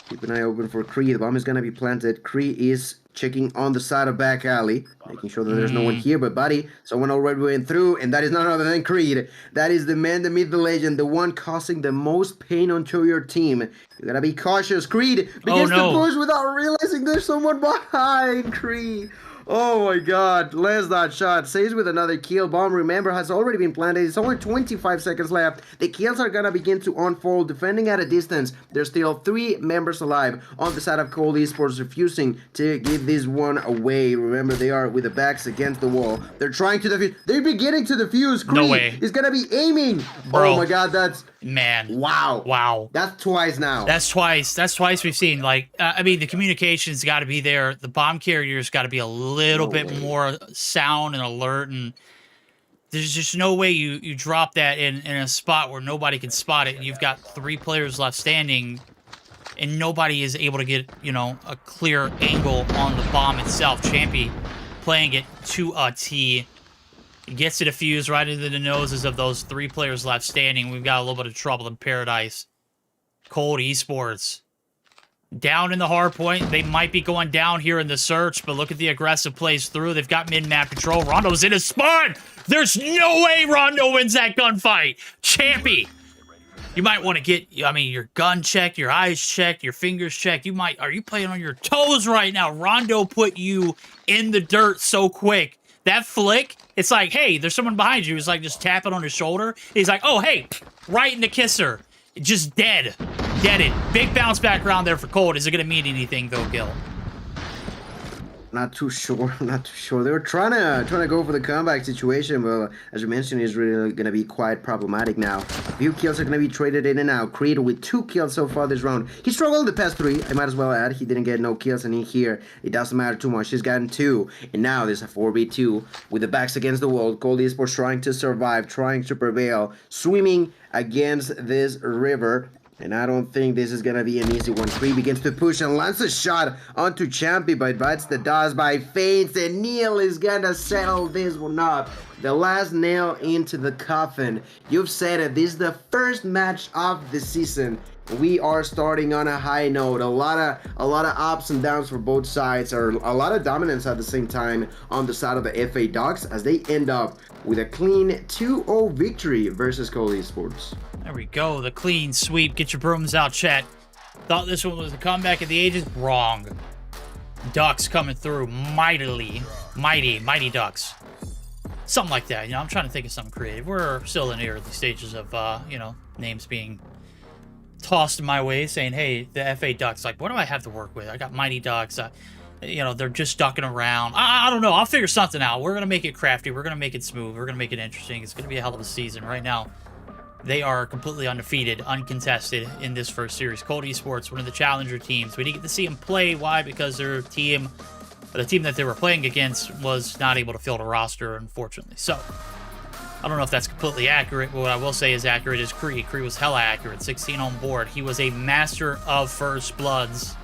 [SPEAKER 3] Keep an eye open for Kree. The bomb is gonna be planted. Kree is checking on the side of back alley, making sure that there's no one here but buddy. Someone already went through, and that is none other than Creed. That is the man, the myth, the legend, the one causing the most pain onto your team. You gotta be cautious. Creed begins to push without realizing there's someone behind Creed. Oh my god, last that shot. Saves with another kill. Bomb, remember, has already been planted. It's only 25 seconds left. The kills are gonna begin to unfold. Defending at a distance. There's still 3 members alive on the side of Cold Esports, refusing to give this one away. Remember, they are with the backs against the wall. They're trying to defuse. They're beginning to defuse.
[SPEAKER 5] No way.
[SPEAKER 3] He's gonna be aiming.
[SPEAKER 5] Bro.
[SPEAKER 3] Oh my god, that's...
[SPEAKER 5] Man.
[SPEAKER 3] Wow.
[SPEAKER 5] Wow.
[SPEAKER 3] That's twice now.
[SPEAKER 5] That's twice. That's twice we've seen. Like, I mean, the communication's got to be there. The bomb carrier's got to be a little bit more sound and alert. And there's just no way you drop that in a spot where nobody can spot it. And you've got 3 players left standing, and nobody is able to get, you know, a clear angle on the bomb itself. Champy playing it to a T. He gets to defuse right into the noses of those 3 players left standing. We've got a little bit of trouble in paradise. Cold Esports down in the hard point. They might be going down here in the search, but look at the aggressive plays through. They've got mid-map control. Rondo's in his spawn. There's no way Rondo wins that gunfight. Champy, you might want to get, I mean, your gun checked, your eyes checked, your fingers checked. Are you playing on your toes right now? Rondo put you in the dirt so quick. That flick, it's like, hey, there's someone behind you. He's like, just tap it on his shoulder. He's like, oh, hey, right in the kisser. Just dead. Deaded. Big bounce back around there for Cold. Is it going to mean anything, though, Gil?
[SPEAKER 3] Not too sure. Not too sure. They were trying to go for the comeback situation, but as you mentioned, it's really going to be quite problematic now. A few kills are going to be traded in and out. Creed with 2 kills so far this round. He struggled the past 3. I might as well add he didn't get no kills, and in here it doesn't matter too much. He's gotten 2, and now there's a 4v2 with the backs against the wall. Cold Esports trying to survive, trying to prevail, swimming against this river. And I don't think this is going to be an easy one. Creed begins to push and lands a shot onto Champy, but bites the dust by feints, and Neil is going to settle this one up. The last nail into the coffin. You've said it. This is the first match of the season. We are starting on a high note. A lot of ups and downs for both sides, or a lot of dominance at the same time on the side of the FA Ducks, as they end up with a clean 2-0 victory versus Cold Esports.
[SPEAKER 5] There we go. The clean sweep. Get your brooms out, chat. Thought this one was the comeback of the ages. Wrong. Ducks coming through mightily. Mighty Ducks. Something like that. You know, I'm trying to think of something creative. We're still in the early stages of, you know, names being tossed my way, saying, hey, the FA Ducks, like, what do I have to work with? I got Mighty Ducks. You know, they're just ducking around. I don't know. I'll figure something out. We're going to make it crafty. We're going to make it smooth. We're going to make it interesting. It's going to be a hell of a season. Right now, they are completely undefeated, uncontested in this first series. Cold Esports, one of the challenger teams. We didn't get to see them play. Why? Because their team, the team that they were playing against, was not able to field a roster, unfortunately. So, I don't know if that's completely accurate, but what I will say is accurate is Creed. Creed was hella accurate, 16 on board. He was a master of first bloods.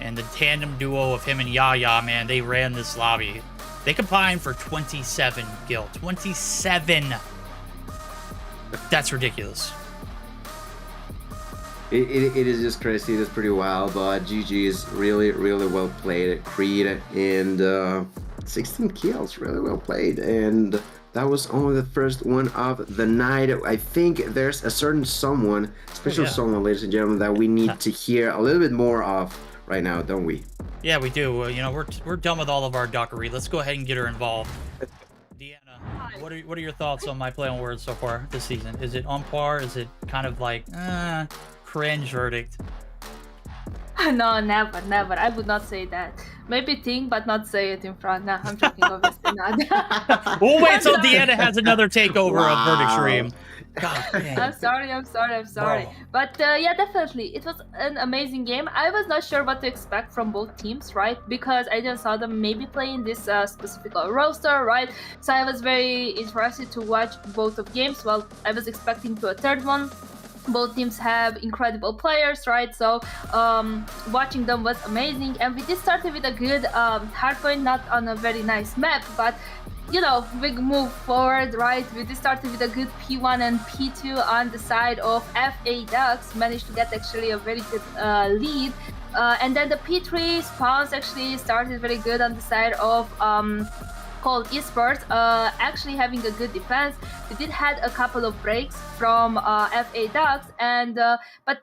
[SPEAKER 5] And the tandem duo of him and Yaya, man, they ran this lobby. They combined for 27, Gil. 27! That's ridiculous.
[SPEAKER 3] It is just crazy. It's pretty wild, but GG is really well played. Creed, and 16 kills, really well played. And that was only the first one of the night. I think there's a certain someone, special someone, ladies and gentlemen, that we need to hear a little bit more of right now, don't we?
[SPEAKER 5] Yeah, we do. You know, we're done with all of our duckery. Let's go ahead and get her involved. Deanna, what are your thoughts on my play on words so far this season? Is it on par? Is it kind of like cringe verdict?
[SPEAKER 6] No, never. I would not say that. Maybe think, but not say it in front. Nah, I'm joking, obviously not.
[SPEAKER 5] We'll wait till Deanna has another takeover of Verdict Stream. God, man.
[SPEAKER 6] I'm sorry.
[SPEAKER 5] Bro.
[SPEAKER 6] But yeah, definitely. It was an amazing game. I was not sure what to expect from both teams, right? Because I just saw them maybe playing this specific roster, right? So I was very interested to watch both of games. Well, I was expecting to a third one. Both teams have incredible players, right? So watching them was amazing. And we did start with a good hardpoint, not on a very nice map, but you know, big move forward, right? We did start with a good P1 and P2 on the side of FA Ducks. Managed to get actually a very good lead. And then the P3 spawns actually started very good on the side of Cold Esports, actually having a good defense. They did had a couple of breaks from FA Ducks, and but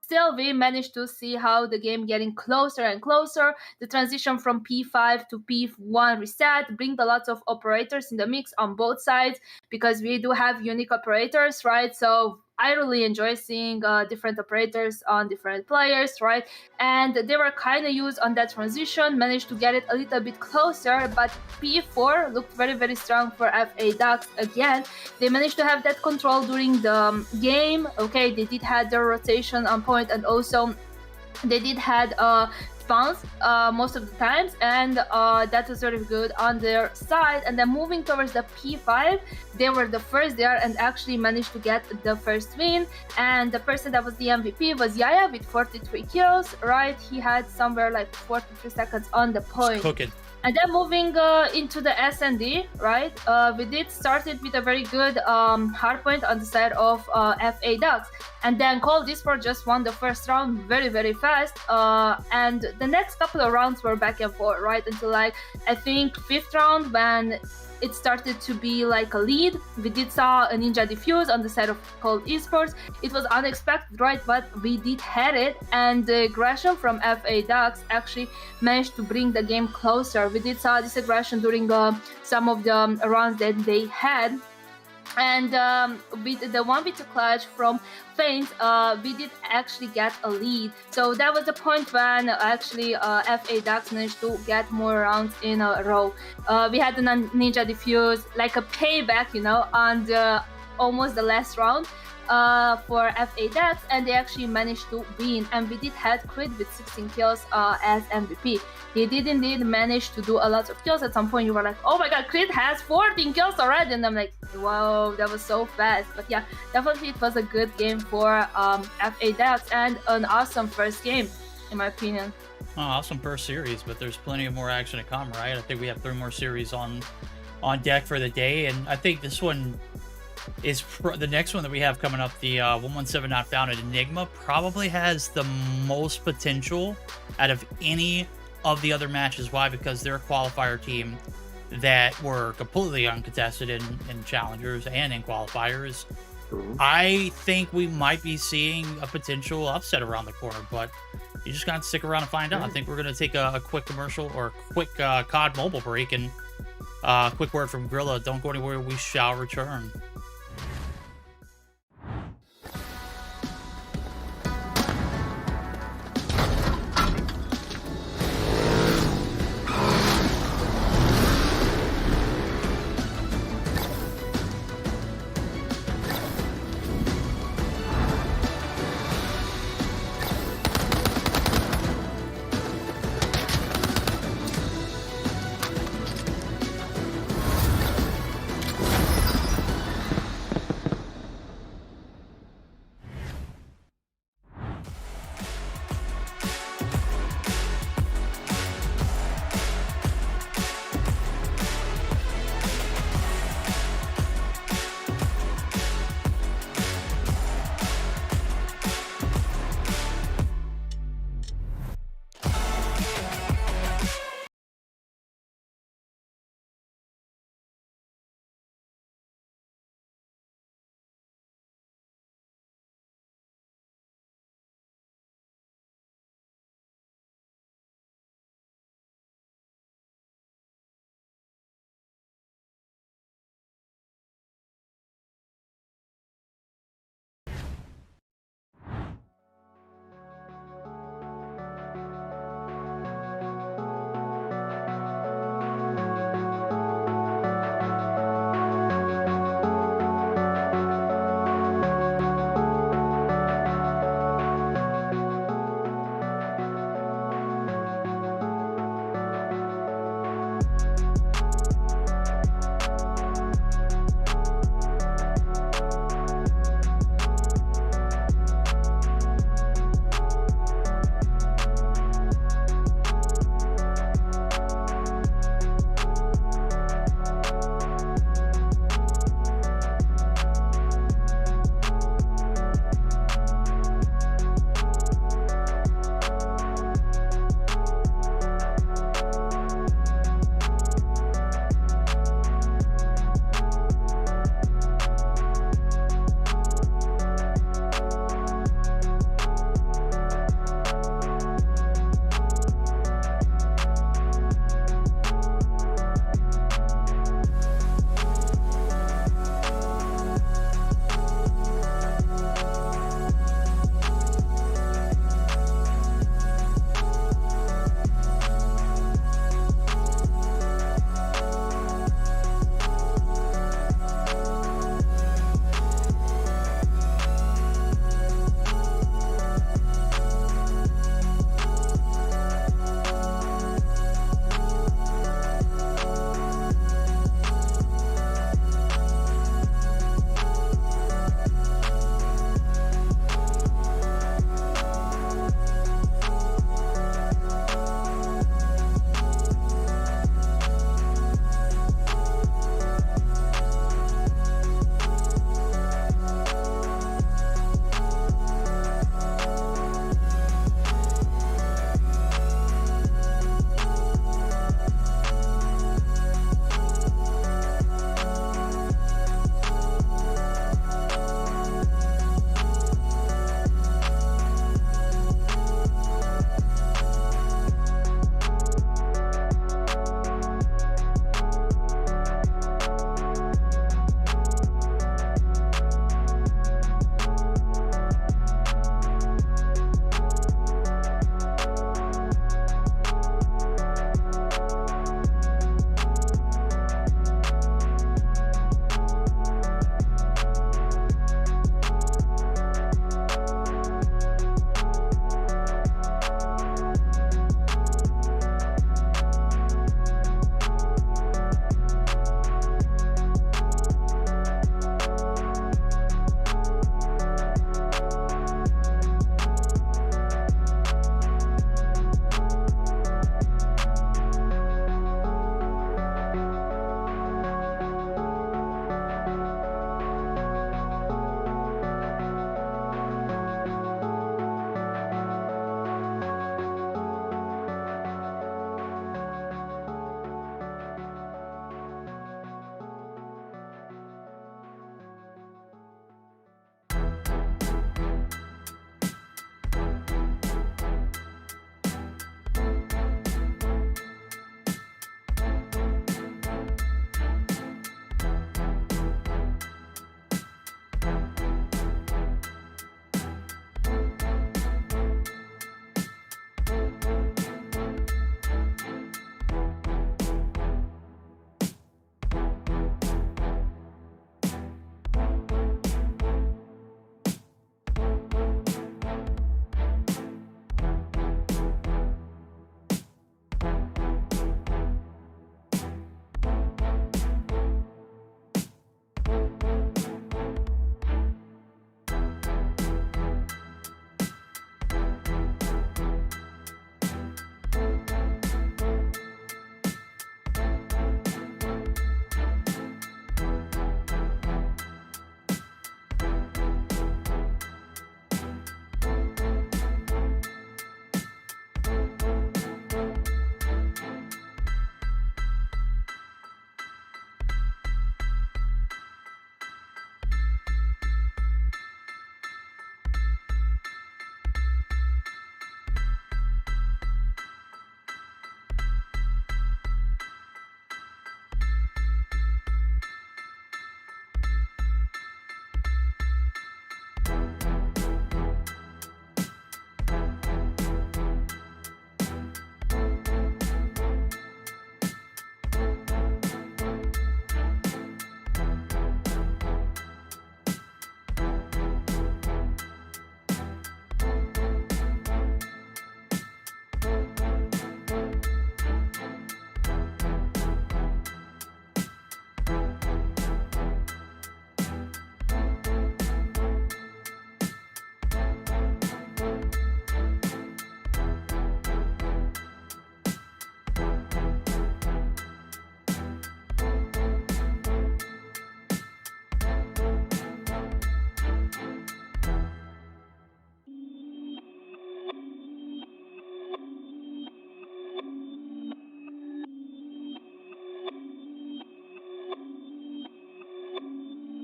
[SPEAKER 6] still we managed to see how the game getting closer and closer. The transition from P5 to P1 reset bring a lot of operators in the mix on both sides, because we do have unique operators, right? So I really enjoy seeing different operators on different players, right? And they were kind of used on that transition, managed to get it a little bit closer, but P4 looked very, very strong for FA Ducks again. They managed to have that control during the game. Okay, they did have their rotation on point, and also they did had spawns most of the times, and that was very good on their side. And then moving towards the P5, they were the first there and actually managed to get the first win. And the person that was the MVP was Yaya with 43 kills, right? He had somewhere like 43 seconds on the point.
[SPEAKER 5] Cooking.
[SPEAKER 6] And then moving into the S&D, right? We did started with a very good hard point on the side of FA Ducks. And then Cold Esport just won the first round very, very fast. And the next couple of rounds were back and forth, right? Until like, I think 5th round when it started to be like a lead. We did saw a Ninja Diffuse on the side of Cold Esports. It was unexpected, right? But we did had it, and the aggression from FA Ducks actually managed to bring the game closer. We did saw this aggression during some of the rounds that they had. And with the 1v2 clutch from Faint, we did actually get a lead. So that was the point when actually FA Ducks managed to get more rounds in a row. We had the Ninja Diffuse, like a payback, you know, on the almost the last round for FA Ducks, and they actually managed to win. And we did had Creed with 16 kills as MVP. He did indeed manage to do a lot of kills. At some point you were like, oh my god, Creed has 14 kills already, and I'm like, wow, that was so fast. But yeah, definitely it was a good game for FA Ducks, and an awesome first game in my opinion.
[SPEAKER 5] Oh, awesome first series, but there's plenty of more action to come, right? I think we have 3 more series on deck for the day, and I think this one is the next one that we have coming up, the 117 Not Founded Enigma, probably has the most potential out of any of the other matches. Why? Because they're a qualifier team that were completely uncontested in challengers and in qualifiers. I think we might be seeing a potential upset around the corner, but you just gotta stick around and find out. I think we're gonna take a quick commercial or a quick COD mobile break, and quick word from Grilla. Don't go anywhere, we shall return.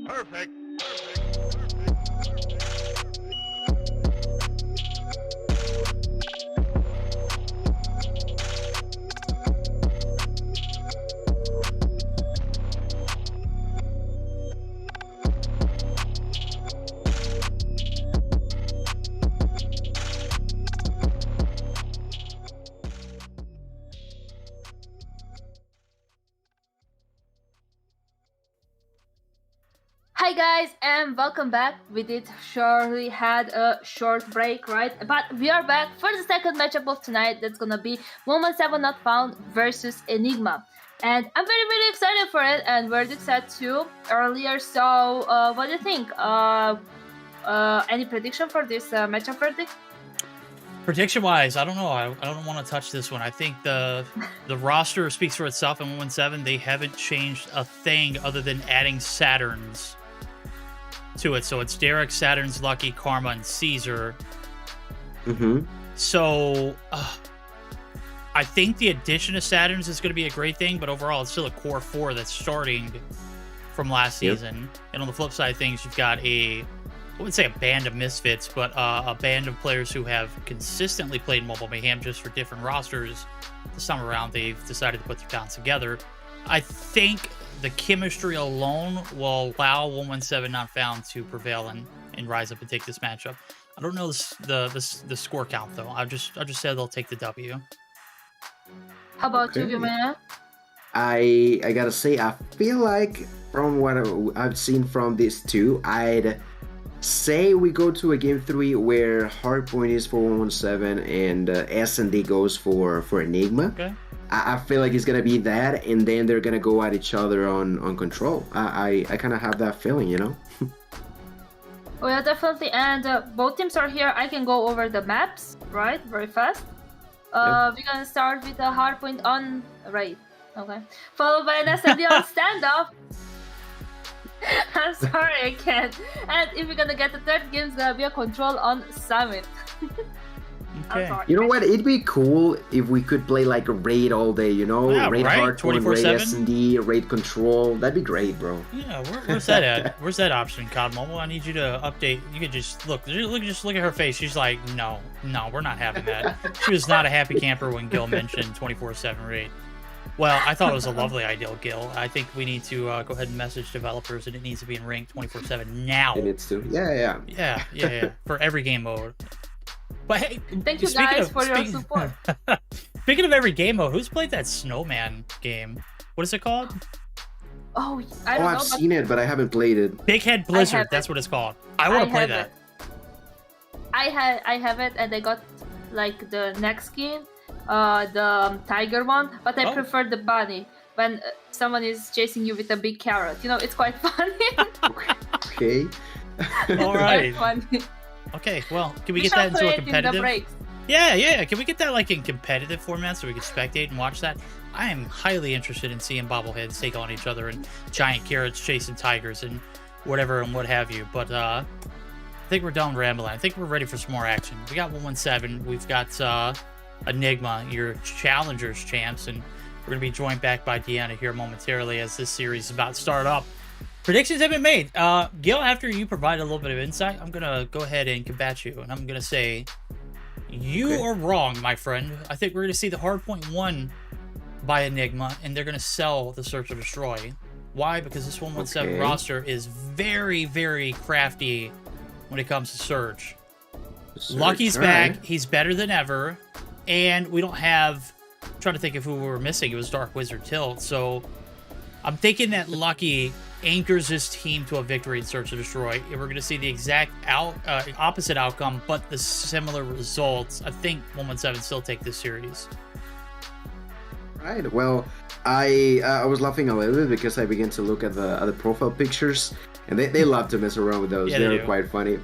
[SPEAKER 1] Perfect.
[SPEAKER 6] Hi guys and welcome back. We did surely had a short break, right? But we are back for the second matchup of tonight. That's gonna be 117 Not Found versus Enigma. And I'm very excited for it, and Verdict said too earlier. So what do you think? Any prediction for this matchup, Verdict?
[SPEAKER 5] Prediction wise, I don't know. I don't want to touch this one. I think the roster speaks for itself in 117. They haven't changed a thing other than adding Saturns to it. So it's Derek, Saturn's, Lucky, Karma, and Caesar. So I think the addition of Saturns is going to be a great thing, but overall it's still a core 4 that's starting from last season. And on the flip side of things, you've got I wouldn't say a band of misfits, but a band of players who have consistently played Mobile Mayhem just for different rosters. This time around, they've decided to put their talents together. I think the chemistry alone will allow 117 Not Found to prevail and rise up and take this matchup. I don't know the score count though. I just said they'll take the W.
[SPEAKER 6] How about you, Gimena?
[SPEAKER 3] I gotta say, I feel like from what I've seen from these two, I'd say we go to a game 3 where hardpoint is for 117 and S&D goes for Enigma.
[SPEAKER 5] Okay.
[SPEAKER 3] I feel like it's gonna be that, and then they're gonna go at each other on control. I kind of have that feeling, you know.
[SPEAKER 6] Oh yeah, definitely. And both teams are here. I can go over the maps, right? Very fast. We're gonna start with a hardpoint on right. Okay. Followed by an S&D on standoff. I'm sorry, I can't. And if we're gonna get the third game, it's gonna be a control on Summit.
[SPEAKER 5] Okay.
[SPEAKER 3] You know what? It'd be cool if we could play like a raid all day, you know?
[SPEAKER 5] Yeah,
[SPEAKER 3] raid
[SPEAKER 5] right?
[SPEAKER 3] hardpoint, raid S&D, raid control. That'd be great, bro.
[SPEAKER 5] Yeah, where's that at? Where's that option, COD Mobile? I need you to update. You could just look at her face. She's like, no, we're not having that. She was not a happy camper when Gil mentioned 24/7 raid. Well, I thought it was a lovely ideal, Gil. I think we need to go ahead and message developers, and it needs to be in rank 24/7 now.
[SPEAKER 3] It needs to. Yeah.
[SPEAKER 5] For every game mode. But hey,
[SPEAKER 6] thank you guys for your support.
[SPEAKER 5] Speaking of every game mode, who's played that Snowman game? What is it called?
[SPEAKER 6] Oh, I don't know.
[SPEAKER 3] I've seen it, but I haven't played it.
[SPEAKER 5] Big Head Blizzard, that's what it's called. I want to play that.
[SPEAKER 6] I have it, and I got like the next skin, the tiger one, but I prefer the bunny when someone is chasing you with a big carrot. You know, it's quite funny.
[SPEAKER 3] Okay.
[SPEAKER 5] All right.
[SPEAKER 6] Quite funny.
[SPEAKER 5] Okay, well, can we get that into a competitive?
[SPEAKER 6] In
[SPEAKER 5] Yeah. Can we get that like in competitive format so we can spectate and watch that? I am highly interested in seeing bobbleheads take on each other and giant carrots chasing tigers and whatever and what have you. But I think we're done rambling. I think we're ready for some more action. We got 117. We've got Enigma, your challengers champs, and we're gonna be joined back by Deanna here momentarily as this series is about to start up. Predictions have been made. Gil, after you provide a little bit of insight, I'm going to go ahead and combat you. And I'm going to say, you are wrong, my friend. I think we're going to see the hardpoint won by Enigma, and they're going to sell the Search or Destroy. Why? Because this 117 roster is very crafty when it comes to Surge. Lucky's back. He's better than ever. And we don't have... I'm trying to think of who we were missing. It was Dark Wizard Tilt. So I'm thinking that Lucky anchors his team to a victory in Search and Destroy. We're going to see the exact opposite outcome, but the similar results. I think 117 still take this series.
[SPEAKER 3] Right. Well, I was laughing a little bit because I began to look at the profile pictures, and they love to mess around with those.
[SPEAKER 5] Yeah,
[SPEAKER 3] They're quite funny.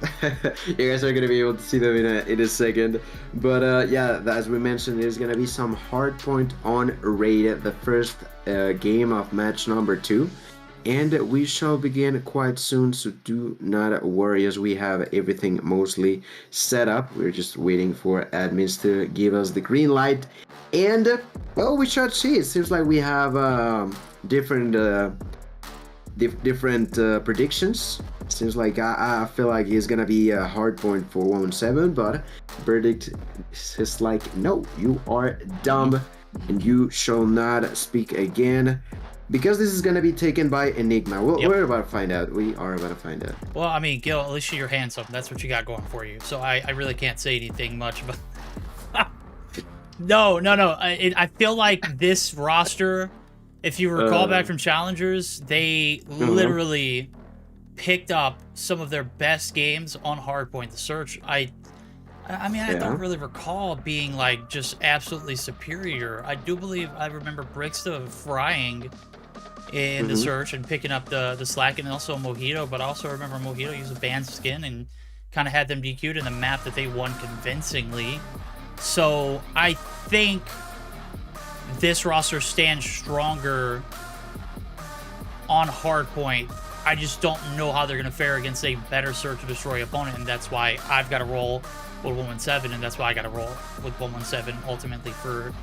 [SPEAKER 3] You guys are going to be able to see them in a second. But as we mentioned, there's going to be some hardpoint on raid, the first game of match number 2. And we shall begin quite soon, so do not worry, as we have everything mostly set up. We're just waiting for admins to give us the green light. And, well, we shall see. It seems like we have different different predictions. Seems like I feel like it's gonna be a hard point for 117, but verdict is like, no, you are dumb and you shall not speak again, because this is gonna be taken by Enigma. We're about to find out. We are about to find out.
[SPEAKER 5] Well, I mean, Gil, at least you're handsome. That's what you got going for you. So I really can't say anything much about. No. I feel like this roster, if you recall back from Challengers, they literally picked up some of their best games on Hardpoint. The Search, I mean, I don't really recall being like just absolutely superior. I do believe I remember Bricksta frying in the Search and picking up the slack, and also Mojito, but I also remember Mojito used a banned skin and kind of had them DQ'd in the map that they won convincingly. So I think this roster stands stronger on Hardpoint. I just don't know how they're going to fare against a better Search or Destroy opponent, and that's why I've got to roll with 117, and that's why I got to roll with 117 ultimately for,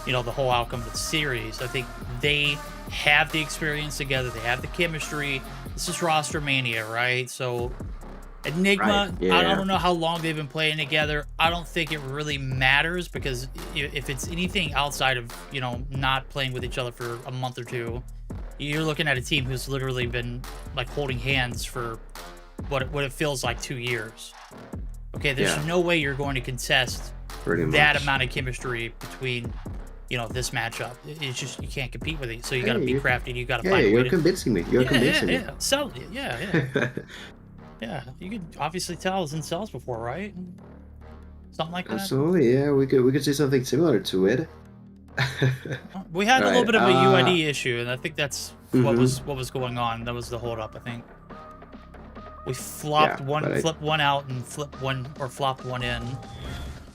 [SPEAKER 5] you know, the whole outcome of the series. I think they have the experience together. They have the chemistry. This is roster mania, right? So Enigma, I don't know how long they've been playing together. I don't think it really matters, because if it's anything outside of, you know, not playing with each other for a month or two, you're looking at a team who's literally been like holding hands for what it feels like 2 years. Okay, there's no way you're going to contest that amount of chemistry between, you know, this matchup. It's just, you can't compete with it. So you got to be crafty. You got to find a way
[SPEAKER 3] you're convincing me. You're convincing me.
[SPEAKER 5] Sell it. Yeah, you could obviously tell I was in cells before, right? Something like that.
[SPEAKER 3] Absolutely, yeah. We could see something similar to it.
[SPEAKER 5] We had a little bit of a UID issue, and I think that's what was going on. That was the holdup, I think. We flopped flipped one out and flipped one, or flopped one in.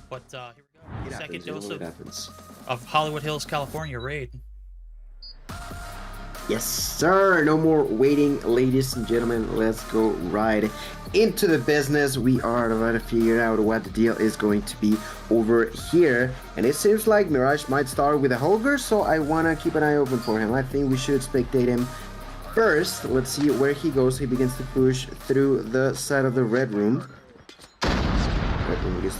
[SPEAKER 5] But here we go. Second dose of Hollywood Hills, California raid.
[SPEAKER 3] Yes, sir. No more waiting, ladies and gentlemen. Let's go right into the business. We are about to figure out what the deal is going to be over here. And it seems like Mirage might start with a Holger, so I want to keep an eye open for him. I think we should spectate him first. Let's see where he goes. He begins to push through the side of the red room.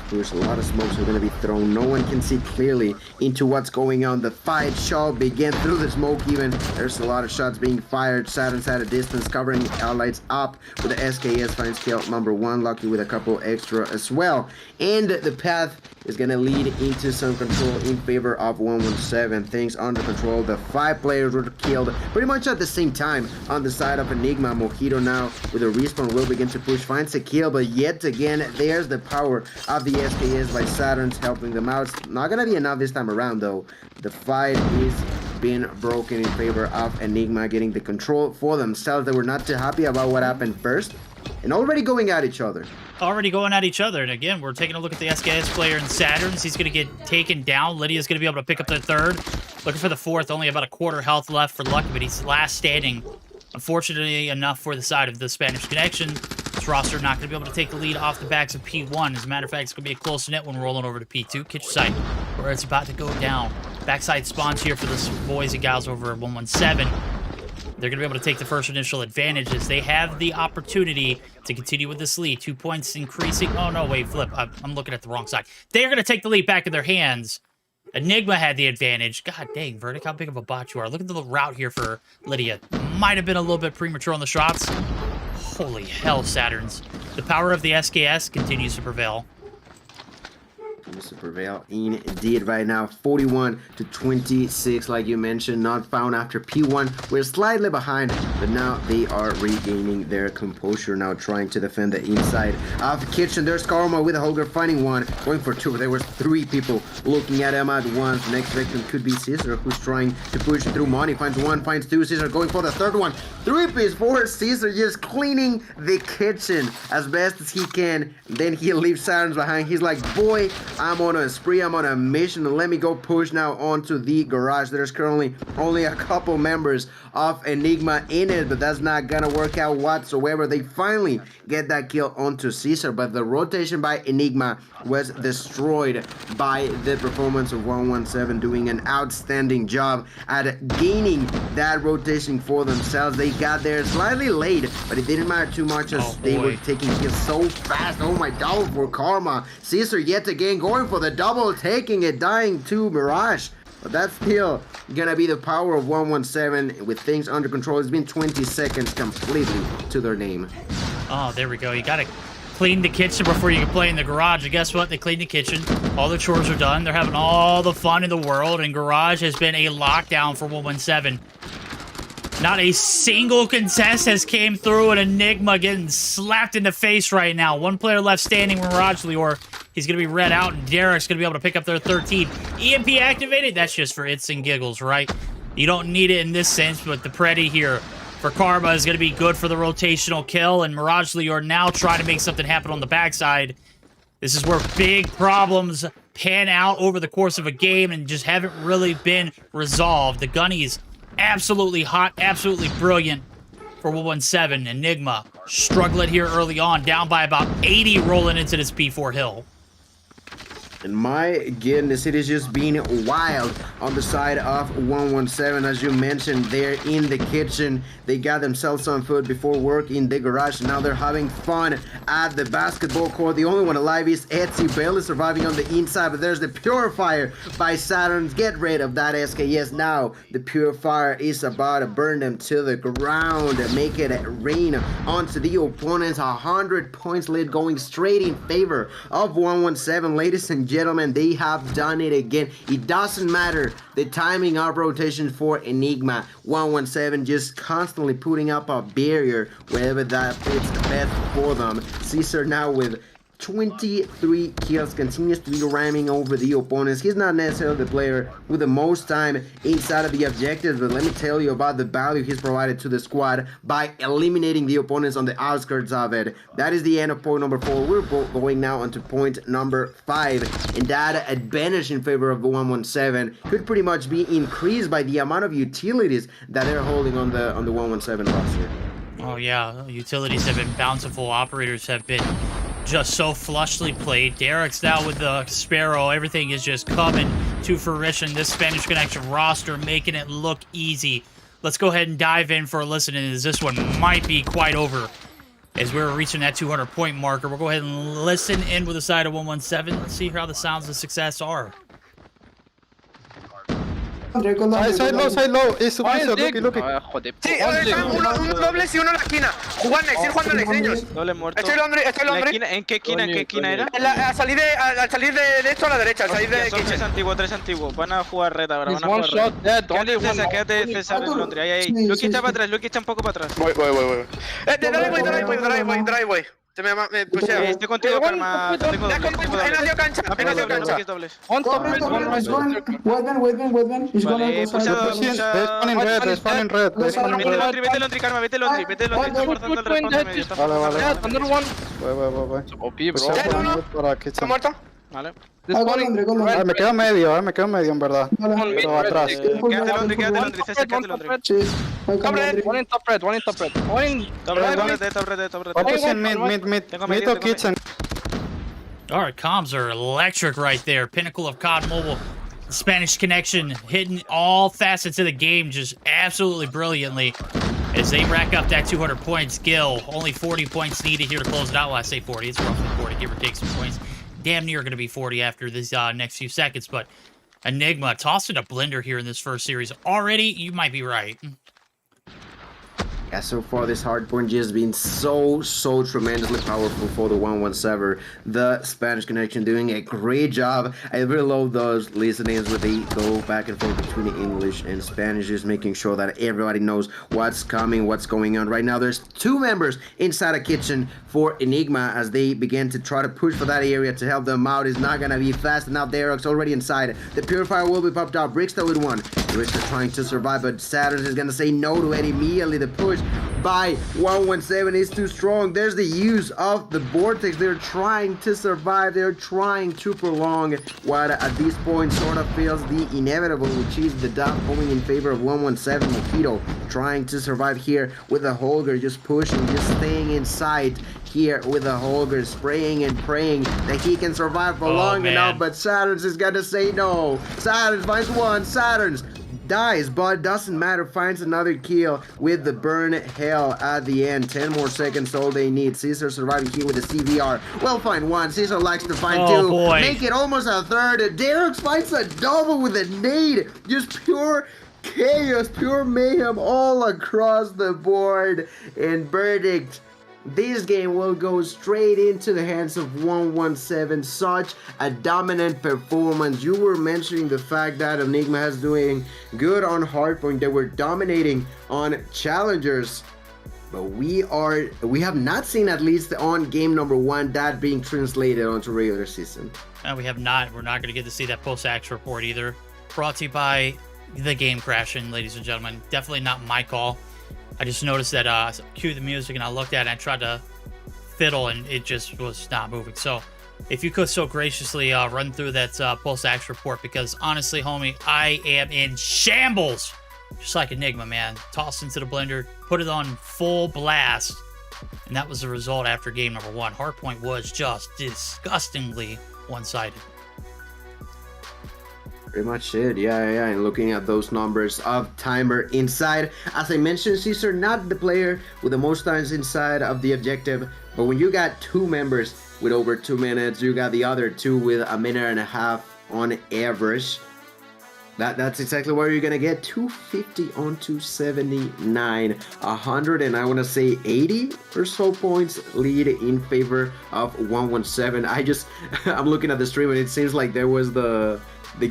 [SPEAKER 3] There's a lot of smokes are going to be thrown. No one can see clearly into what's going on. The fight shall begin through the smoke even. There's a lot of shots being fired. Saturn's at a distance, covering allies up with the SKS. Finds kill number 1. Lucky with a couple extra as well. And the path is going to lead into some control in favor of 117. Things under control. The 5 players were killed pretty much at the same time on the side of Enigma. Mojito now with a respawn will begin to push. Finds a kill, but yet again, there's the power of the SKS by Saturn's helping them out. It's not gonna be enough this time around though. The fight is being broken in favor of Enigma getting the control for themselves. They were not too happy about what happened first, and already going at each other. And again, we're taking a look at the SKS player in Saturn's. He's gonna get taken down. Lydia's gonna be able to pick up the third. Looking for the fourth, only about a quarter health left for Lucky, but he's last standing. Unfortunately enough for the side of the Spanish Connection, this roster not going to be able to take the lead off the backs of P1. As a matter of fact, it's going to be a close net when rolling over to P2. Kitchen site, where it's about to go down. Backside spawns here for the boys and gals over at 117. They're going to be able to take the first initial advantages. They have the opportunity to continue with this lead. 2 points increasing. Oh, no, wait, flip. I'm looking at the wrong side. They're going to take the lead back in their hands. Enigma had the advantage. God dang, Verdict, how big of a bot you are. Look at the route here for Lydia. Might have been a little bit premature on the shots. Holy hell, Saturns. The power of the SKS continues to prevail. Indeed right now. 41-26, like you mentioned. Not found after P1. We're slightly behind, but now they are regaining their composure. Now trying to defend the inside of the kitchen. There's Karma with a Holger finding one. Going for 2. There was 3 people looking at him at once. Next victim could be Caesar, who's trying to push through money. Finds 1, finds 2. Caesar going for the third one. 3-piece for Caesar, just cleaning the kitchen as best as he can. Then he leaves Sirens behind. He's like, boy, I'm on a spree, I'm on a mission, and let me go push now onto the garage. There's currently only a couple members of Enigma in it, but that's not gonna work out whatsoever. They finally get that kill onto Caesar, but the rotation by Enigma was destroyed by the performance of 117, doing an outstanding job at gaining that rotation for themselves. They got there slightly late, but it didn't matter too much as they were taking kills so fast. Oh my, double for Karma. Caesar yet again going for the double, taking it, dying to Mirage. But that's still gonna be the power of 117 with things under control. It's been 20 seconds completely to their name.
[SPEAKER 5] Oh, there we go. You gotta clean the kitchen before you can play in the garage. And guess what? They cleaned the kitchen. All the chores are done. They're having all the fun in the world. And garage has been a lockdown for 117. Not a single contest has came through, and Enigma getting slapped in the face right now. One player left standing, Mirage Lior. He's going to be read out, and Derek's going to be able to pick up their 13. EMP activated? That's just for its and giggles, right? You don't need it in this sense, but the Preddy here for Karma is going to be good for the rotational kill, and Mirage Lior now trying to make something happen on the backside. This is where big problems pan out over the course of a game and just haven't really been resolved. The Gunnies absolutely hot, absolutely brilliant for 117. Enigma struggling here early on, down by about 80 rolling into this P4 hill.
[SPEAKER 3] And my goodness, it is just being wild on the side of 117. As you mentioned, they're in the kitchen. They got themselves some food before work in the garage. And now they're having fun at the basketball court. The only one alive is Etsy, barely surviving on the inside. But there's the Purifier by Saturn. Get rid of that SKS now. The Purifier is about to burn them to the ground and make it rain onto the opponents. 100 points lead going straight in favor of 117. Ladies and gentlemen, they have done it again. It doesn't matter the timing of rotation for Enigma. 117 just constantly putting up a barrier wherever that fits best for them. Caesar now with 23 kills, continues to be ramming over the opponents. He's not necessarily the player with the most time inside of the objectives, but let me tell you about the value he's provided to the squad by eliminating the opponents on the outskirts of it. That is the end of point number 4. We're going now on to point number 5, and that advantage in favor of the 117 could pretty much be increased by the amount of utilities that they're holding on the 117 roster.
[SPEAKER 5] Oh yeah, utilities have been bountiful. Operators have been just so flushly played. Derek's now with the Sparrow. Everything is just coming to fruition. This Spanish Connection roster making it look easy. Let's go ahead and dive in for a listen, as this one might be quite over. As we're reaching that 200-point marker, we'll go ahead and listen in with the side of 117. Let's see how the sounds of success are.
[SPEAKER 8] Side low. Es su piso, look.
[SPEAKER 11] Sí, un dobles y uno en la esquina. Jugar next, ir jugando next, niños.
[SPEAKER 2] Doble muerto.
[SPEAKER 11] Estoy Londres.
[SPEAKER 2] ¿En qué esquina era?
[SPEAKER 11] Al salir de esto a la derecha, al salir de
[SPEAKER 2] Son tres antiguos. Van a jugar red ahora, van a
[SPEAKER 8] One
[SPEAKER 2] jugar
[SPEAKER 8] shot
[SPEAKER 2] red.
[SPEAKER 8] dead.
[SPEAKER 2] Quédate César en Londres. Ahí. Lucky está para atrás, Lucky está un poco para atrás.
[SPEAKER 9] Voy.
[SPEAKER 11] Driveway. Me pusieron.
[SPEAKER 2] Estoy contigo, Karma. Tengo doble.
[SPEAKER 11] He nacido cancha.
[SPEAKER 8] One top red, one right.
[SPEAKER 2] Vale,
[SPEAKER 8] They're spawning red.
[SPEAKER 2] Vete Londres, Karma, vete Londres. Está guardando el respawn de medio.
[SPEAKER 8] Vale.
[SPEAKER 4] Another one.
[SPEAKER 8] Voy.
[SPEAKER 4] OP, bro.
[SPEAKER 8] Para kitchen.
[SPEAKER 11] ¿Muerto?
[SPEAKER 2] Vale.
[SPEAKER 8] Me quedo medio, en verdad. Pero atrás.
[SPEAKER 2] Quédate Londres, César, quédate Londres.
[SPEAKER 4] One in top red. One in top red.
[SPEAKER 8] Opposite mid to kitchen.
[SPEAKER 5] Alright, comms are electric right there. Pinnacle of COD Mobile. Spanish Connection hitting all facets of the game just absolutely brilliantly as they rack up that 200 points. Gil, only 40 points needed here to close it out. Well, I say 40, it's roughly 40, give or take some points. Damn near going to be 40 after this next few seconds, but Enigma tossing a blender here in this first series. Already, you might be right.
[SPEAKER 3] Yeah, so far this hardpoint just been so tremendously powerful for the 117. The Spanish Connection doing a great job. I really love those listenings where they go back and forth between English and Spanish, just making sure that everybody knows what's coming, what's going on. Right now, there's 2 members inside a kitchen for Enigma as they begin to try to push for that area to help them out. It's not gonna be fast enough. Derek's already inside. The Purifier will be popped out. Brickster with one. Brickster trying to survive, but Saturn is gonna say no to it immediately. The push by 117 is too strong. There's the use of the Vortex. They're trying to survive. They're trying to prolong what at this point sort of feels the inevitable, which is the dub going in favor of 117. Mojito trying to survive here with the Holger, just pushing, just staying inside here with the Holger, spraying and praying that he can survive for long enough, but Saturns is gonna say no. Saturns finds one, Saturns dies, but doesn't matter, finds another kill with the burn hell at the end. 10 more seconds, all they need. Caesar surviving here with the CVR. Well, find one. Caesar likes to find two.
[SPEAKER 5] Boy.
[SPEAKER 3] Make it almost a third. Derek finds a double with a nade. Just pure chaos, pure mayhem all across the board. And verdict, this game will go straight into the hands of 117. Such a dominant performance. You were mentioning the fact that Enigma has doing good on hardpoint. They were dominating on challengers. But we have not seen, at least on game number 1, that being translated onto regular season.
[SPEAKER 5] And we have not. We're not going to get to see that post-action report either. Brought to you by the game crashing, ladies and gentlemen. Definitely not my call. I just noticed that I cued the music and I looked at it and I tried to fiddle and it just was not moving. So if you could so graciously run through that post-action report, because honestly, homie, I am in shambles. Just like Enigma, man. Tossed into the blender, put it on full blast, and that was the result after game number 1. Hardpoint was just disgustingly one-sided.
[SPEAKER 3] Pretty much it, yeah. And looking at those numbers of timer inside, as I mentioned, Caesar not the player with the most times inside of the objective, but when you got 2 members with over 2 minutes, you got the other 2 with a minute and a half on average. That's exactly where you're gonna get 250 on 279, 100 and I want to say 80 or so points lead in favor of 117. I'm looking at the stream and it seems like there was the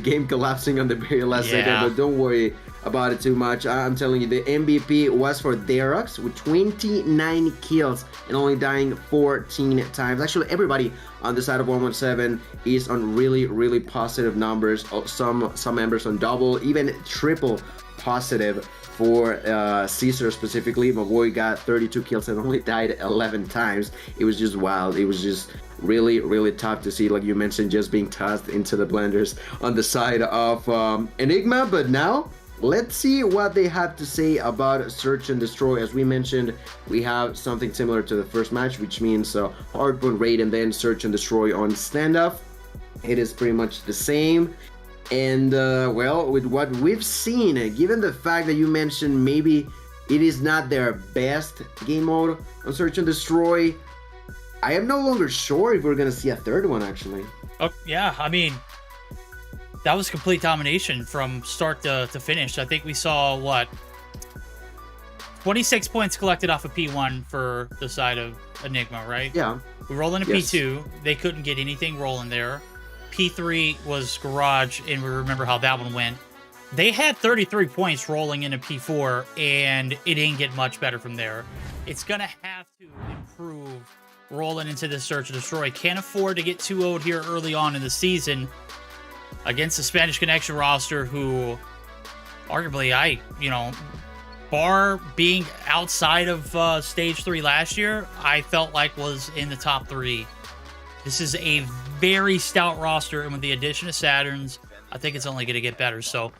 [SPEAKER 3] game collapsing on the very last second, but don't worry about it too much. I'm telling you, the MVP was for Derox with 29 kills and only dying 14 times. Actually, everybody on the side of 117 is on really positive numbers. Some members on double, even triple positive. For Caesar specifically, my boy got 32 kills and only died 11 times. It was just wild. It was just really tough to see, like you mentioned, just being tossed into the blenders on the side of Enigma. But now let's see what they have to say about Search and Destroy. As we mentioned, we have something similar to the first match, which means hardpoint raid and then Search and Destroy on standoff. It is pretty much the same. And well, with what we've seen, given the fact that you mentioned maybe it is not their best game mode on Search and Destroy, I am no longer sure if we're gonna see a third one actually.
[SPEAKER 5] Oh yeah, I mean, that was complete domination from start to finish. I think we saw, what, 26 points collected off of P1 for the side of Enigma, right?
[SPEAKER 3] Yeah.
[SPEAKER 5] We rolled into P2. They couldn't get anything rolling there. P3 was Garage, and we remember how that one went. They had 33 points rolling into P4, and it didn't get much better from there. It's going to have to improve rolling into this Search and Destroy. Can't afford to get 2-0'd here early on in the season against the Spanish Connection roster, who arguably bar being outside of Stage 3 last year, I felt like was in the top 3. This is a very stout roster, and with the addition of Saturns, I think it's only going to get better. So,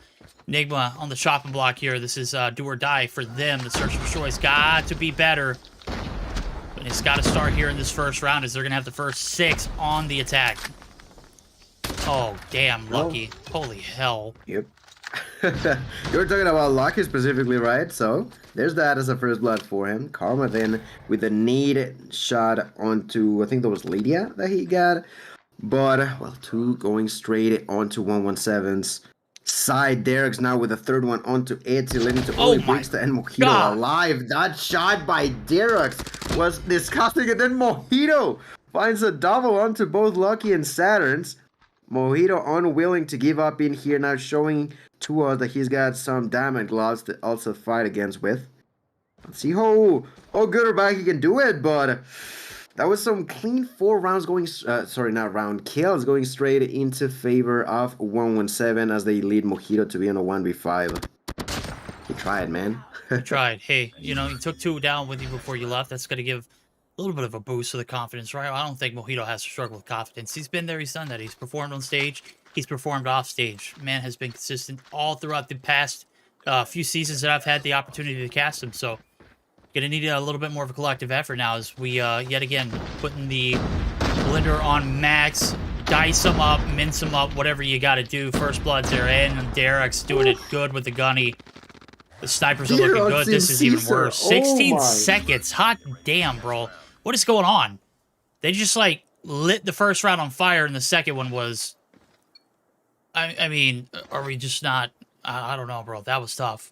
[SPEAKER 5] Enigma on the chopping block here. This is do or die for them. The Search and Destroy's got to be better. And it's got to start here in this first round, as they're going to have the first 6 on the attack. Oh, damn, Lucky. Holy hell.
[SPEAKER 3] Yep. You were talking about Lucky specifically, right? So there's that as a first blood for him. Karma then with a need shot onto, I think that was Lydia that he got. But, well, 2 going straight onto 117's side. Derek's now with a 3rd one onto Etsy, leading to only Brixta and Mojito alive. That shot by Derek was disgusting. And then Mojito finds a double onto both Lucky and Saturns. Mojito unwilling to give up in here, now showing to us that he's got some diamond gloves to also fight against with. Let's see how good or bad he can do it, but that was some clean 4 rounds going, kills going straight into favor of 117 as they lead Mojito to be on a 1v5. You tried, man.
[SPEAKER 5] You tried. Hey, you know, you took 2 down with you before you left. That's going to give a little bit of a boost to the confidence, right? I don't think Mojito has to struggle with confidence. He's been there. He's done that. He's performed on stage. He's performed off stage. Man has been consistent all throughout the past few seasons that I've had the opportunity to cast him. So, going to need a little bit more of a collective effort now as we, yet again, putting the blender on max, dice them up, mince them up, whatever you got to do. First bloods are in, and Derek's doing it good with the gunny. The snipers are looking good. This is even worse. 16 seconds. Hot damn, bro. What is going on? They just, like, lit the first round on fire, and the second one was... I mean, are we just not... I don't know, bro. That was tough.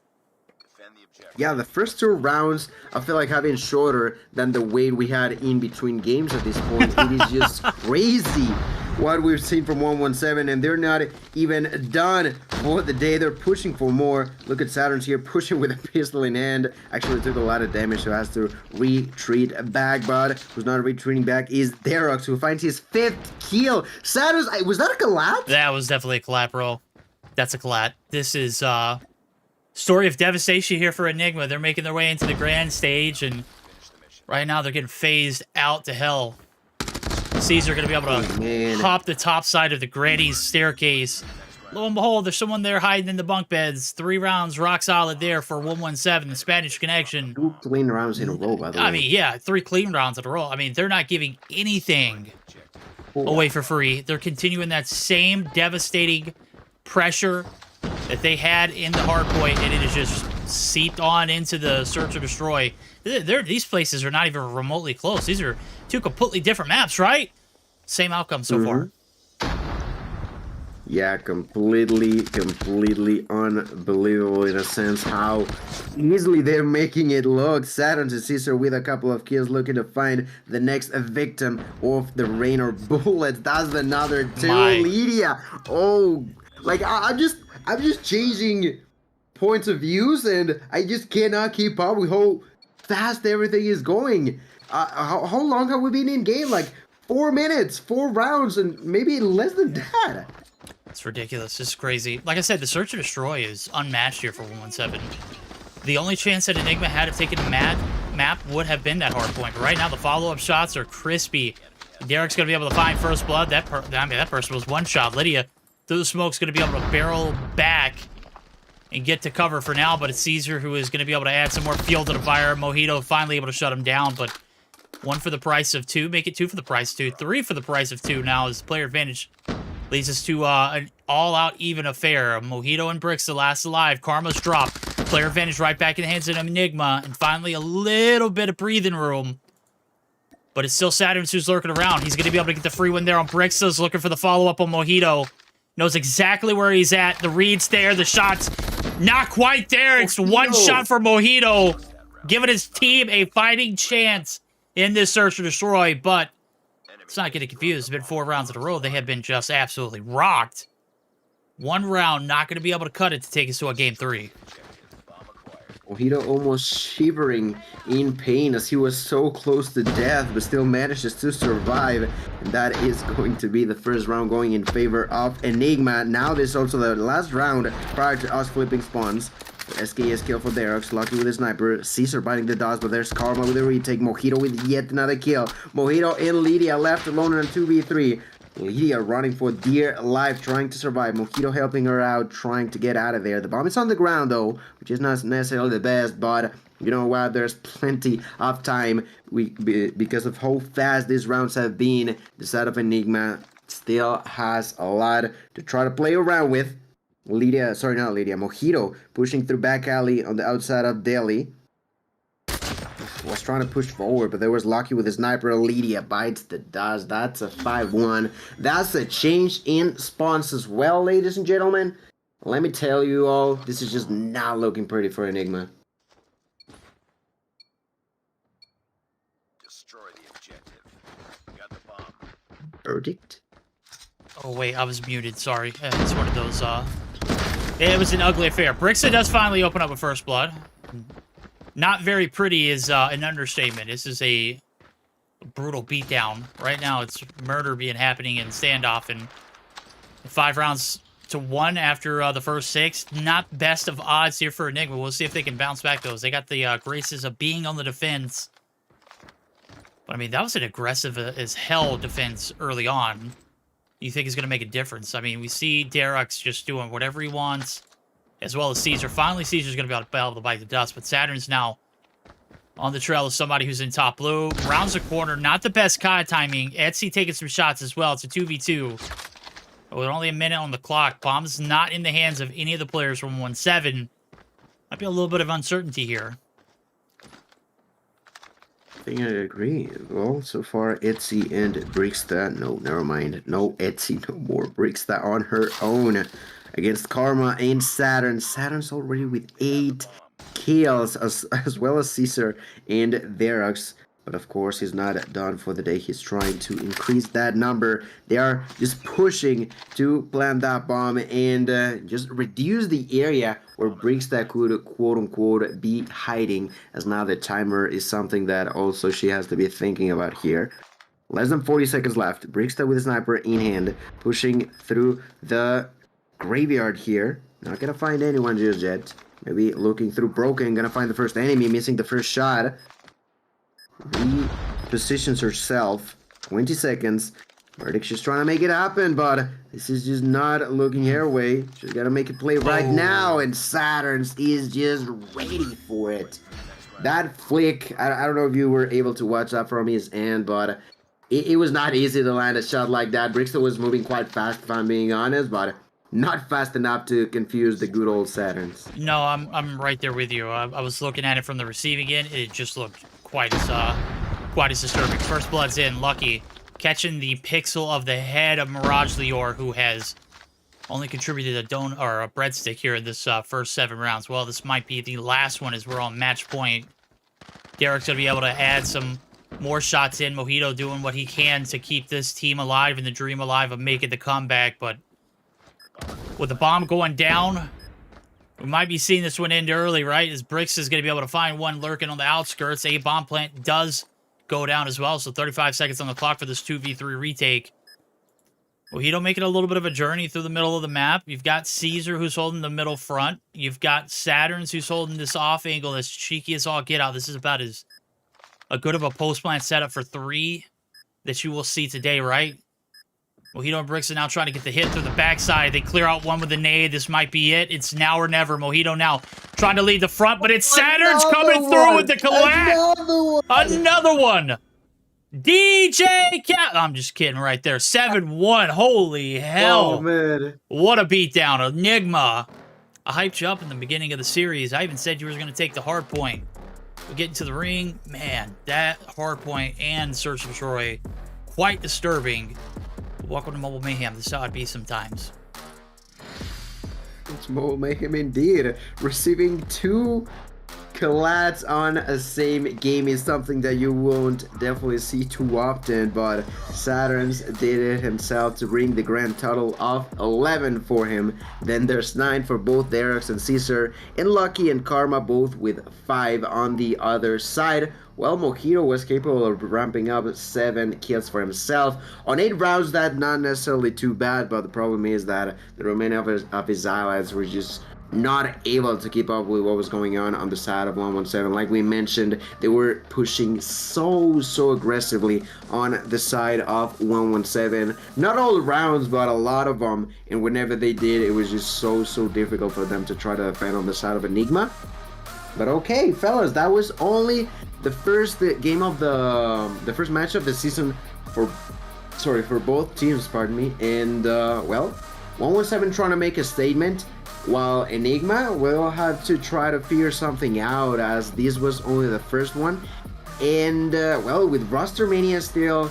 [SPEAKER 3] Yeah, the first 2 rounds, I feel like have been shorter than the wait we had in between games at this point. It is just crazy what we've seen from 117, and they're not even done for the day. They're pushing for more. Look at Saturn's here pushing with a pistol in hand. Actually took a lot of damage, so has to retreat back, but who's not retreating back is Derox, who finds his 5th kill. Saturn's, was that a collapse?
[SPEAKER 5] That was definitely a collab, bro. That's a collab. This is, story of devastation here for Enigma. They're making their way into the grand stage, and right now they're getting phased out to hell. Caesar going to be able to hop the top side of the granny's staircase. Lo and behold, there's someone there hiding in the bunk beds. 3 rounds, rock solid there for 117, the Spanish connection.
[SPEAKER 3] 2 clean rounds in a row, by the way.
[SPEAKER 5] I mean, yeah, 3 clean rounds in a row. I mean, they're not giving anything away for free. They're continuing that same devastating pressure that they had in the hard point, and it is just seeped on into the search or destroy. These places are not even remotely close. These are 2 completely different maps, right? Same outcome so far.
[SPEAKER 3] Yeah, completely unbelievable in a sense how easily they're making it look. Saturn to Caesar with a couple of kills, looking to find the next victim of the rain or bullets. That's another 2. Lydia. Oh, like I'm just changing points of views, and I just cannot keep up with how fast everything is going. How long have we been in game? Like 4 minutes, 4 rounds, and maybe less than that.
[SPEAKER 5] It's ridiculous. It's crazy. Like I said, the search and destroy is unmatched here for 117. The only chance that Enigma had of taking a map would have been that hard point. But right now, the follow-up shots are crispy. Derek's going to be able to find first blood. That person was 1 shot. Lydia, through the smoke's going to be able to barrel back and get to cover for now, but it's Caesar who is going to be able to add some more fuel to the fire. Mojito finally able to shut him down, but 1 for the price of 2. Make it 2 for the price of 2. 3 for the price of 2 now as player advantage leads us to an all-out even affair. Mojito and Bricks the last alive. Karma's dropped. Player advantage right back in the hands of Enigma, and finally a little bit of breathing room. But it's still Saturns who's lurking around. He's going to be able to get the free win there on Bricks. Looking for the follow-up on Mojito. Knows exactly where he's at. The read's there. The shot's not quite there. It's 1 shot for Mojito, giving his team a fighting chance in this search or destroy, but it's not getting confused. It's been 4 rounds in a row. They have been just absolutely rocked. 1 round, not going to be able to cut it to take us to a game 3.
[SPEAKER 3] Mojito almost shivering in pain as he was so close to death, but still manages to survive. And that is going to be the first round going in favor of Enigma. Now this is also the last round prior to us flipping spawns. SKS kill for Derox, lucky with a sniper. Caesar biting the dust, but there's Karma with a retake. Mojito with yet another kill. Mojito and Lydia left alone in a 2v3. Lydia running for dear life, trying to survive. Mojito helping her out, trying to get out of there. The bomb is on the ground though, which is not necessarily the best, but you know what? There's plenty of time because of how fast these rounds have been. The side of Enigma still has a lot to try to play around with. Lydia, sorry, not Lydia, Mojito pushing through back alley on the outside of Delhi. Was trying to push forward, but there was lucky with his sniper. Lydia bites the dust. That's a 5-1. That's a change in spawns as well, ladies and gentlemen. Let me tell you all, this is just not looking pretty for Enigma.
[SPEAKER 1] Destroy the objective. Got the bomb.
[SPEAKER 3] Verdict?
[SPEAKER 5] Oh, wait, I was muted. Sorry. It's one of those, it was an ugly affair. Brixa does finally open up with first blood. Not very pretty is an understatement. This is a brutal beatdown. Right now, it's murder happening in standoff, and 5 rounds to 1 after the first 6. Not best of odds here for Enigma. We'll see if they can bounce back those. They got the graces of being on the defense. But, I mean, that was an aggressive as hell defense early on. You think is going to make a difference. I mean, we see Derek's just doing whatever he wants, as well as Caesar. Finally, Caesar's going to be able to bite the dust, but Saturn's now on the trail of somebody who's in top blue. Rounds the corner. Not the best COD timing. Etsy taking some shots as well. It's a 2v2. With only a minute on the clock. Bomb's not in the hands of any of the players from 1-7. Might be a little bit of uncertainty here.
[SPEAKER 3] I think I agree. Well, so far, Etsy and Bricksta. No, never mind. No Etsy, no more. Bricksta on her own against Karma and Saturn. Saturn's already with 8 kills, as well as Caesar and Verax. But of course, he's not done for the day. He's trying to increase that number. They are just pushing to plant that bomb and just reduce the area where Bricksta could, quote-unquote, be hiding, as now the timer is something that also she has to be thinking about here. Less than 40 seconds left. Bricksta with a sniper in hand, pushing through the graveyard here. Not gonna find anyone just yet. Maybe looking through Broken, gonna find the first enemy, missing the first shot. Repositions herself. 20 seconds. Verdict's just trying to make it happen, but this is just not looking her way. She's got to make it play right now, and Saturn's is just ready for it. That flick, I don't know if you were able to watch that from his end, but it was not easy to land a shot like that. Bricksta was moving quite fast, if I'm being honest, but not fast enough to confuse the good old Saturns.
[SPEAKER 5] No, I'm right there with you. I was looking at it from the receiving end. It just looked quite as disturbing. First blood's in. Lucky catching the pixel of the head of Mirage Lior, who has only contributed a breadstick here in this first 7 rounds. Well, this might be the last one as we're on match point. Derek's gonna be able to add some more shots in. Mojito doing what he can to keep this team alive and the dream alive of making the comeback, but with the bomb going down, we might be seeing this one end early, right? As Bricks is going to be able to find one lurking on the outskirts. A bomb plant does go down as well, so 35 seconds on the clock for this 2v3 retake. Mojito making a little bit of a journey through the middle of the map. You've got Caesar, who's holding the middle front. You've got Saturn's, who's holding this off angle as cheeky as all get out. This is about as good of a post-plant setup for 3 that you will see today, right? Mojito and Bricks are now trying to get the hit through the backside. They clear out one with a nade. This might be it. It's now or never. Mojito now trying to lead the front, but it's Saturn's coming through with the collapse. Another one. DJ Cat. I'm just kidding right there. 7-1. Holy hell.
[SPEAKER 3] Oh, man.
[SPEAKER 5] What a beatdown. Enigma. I hyped you up in the beginning of the series. I even said you were going to take the hard point. We get into the ring. Man, that hard point and Search of Troy, quite disturbing. Welcome to Mobile Mayhem. This is how it be sometimes.
[SPEAKER 3] It's Mobile Mayhem indeed. Receiving 2 collabs on a same game is something that you won't definitely see too often, but Saturn's did it himself to bring the grand total of 11 for him. Then there's 9 for both Derek's and Caesar, and Lucky and Karma both with 5 on the other side. Well, Mojito was capable of ramping up 7 kills for himself. On 8 rounds, that's not necessarily too bad, but the problem is that the remaining of his allies were just not able to keep up with what was going on the side of 117. Like we mentioned, they were pushing so aggressively on the side of 117. Not all rounds, but a lot of them. And whenever they did, it was just so difficult for them to try to defend on the side of Enigma. But okay, fellas, that was only the first game of the first match of the season for both teams, pardon me. And well, 117 trying to make a statement, while Enigma will have to try to figure something out, as this was only the first one. And well, with Roster Mania still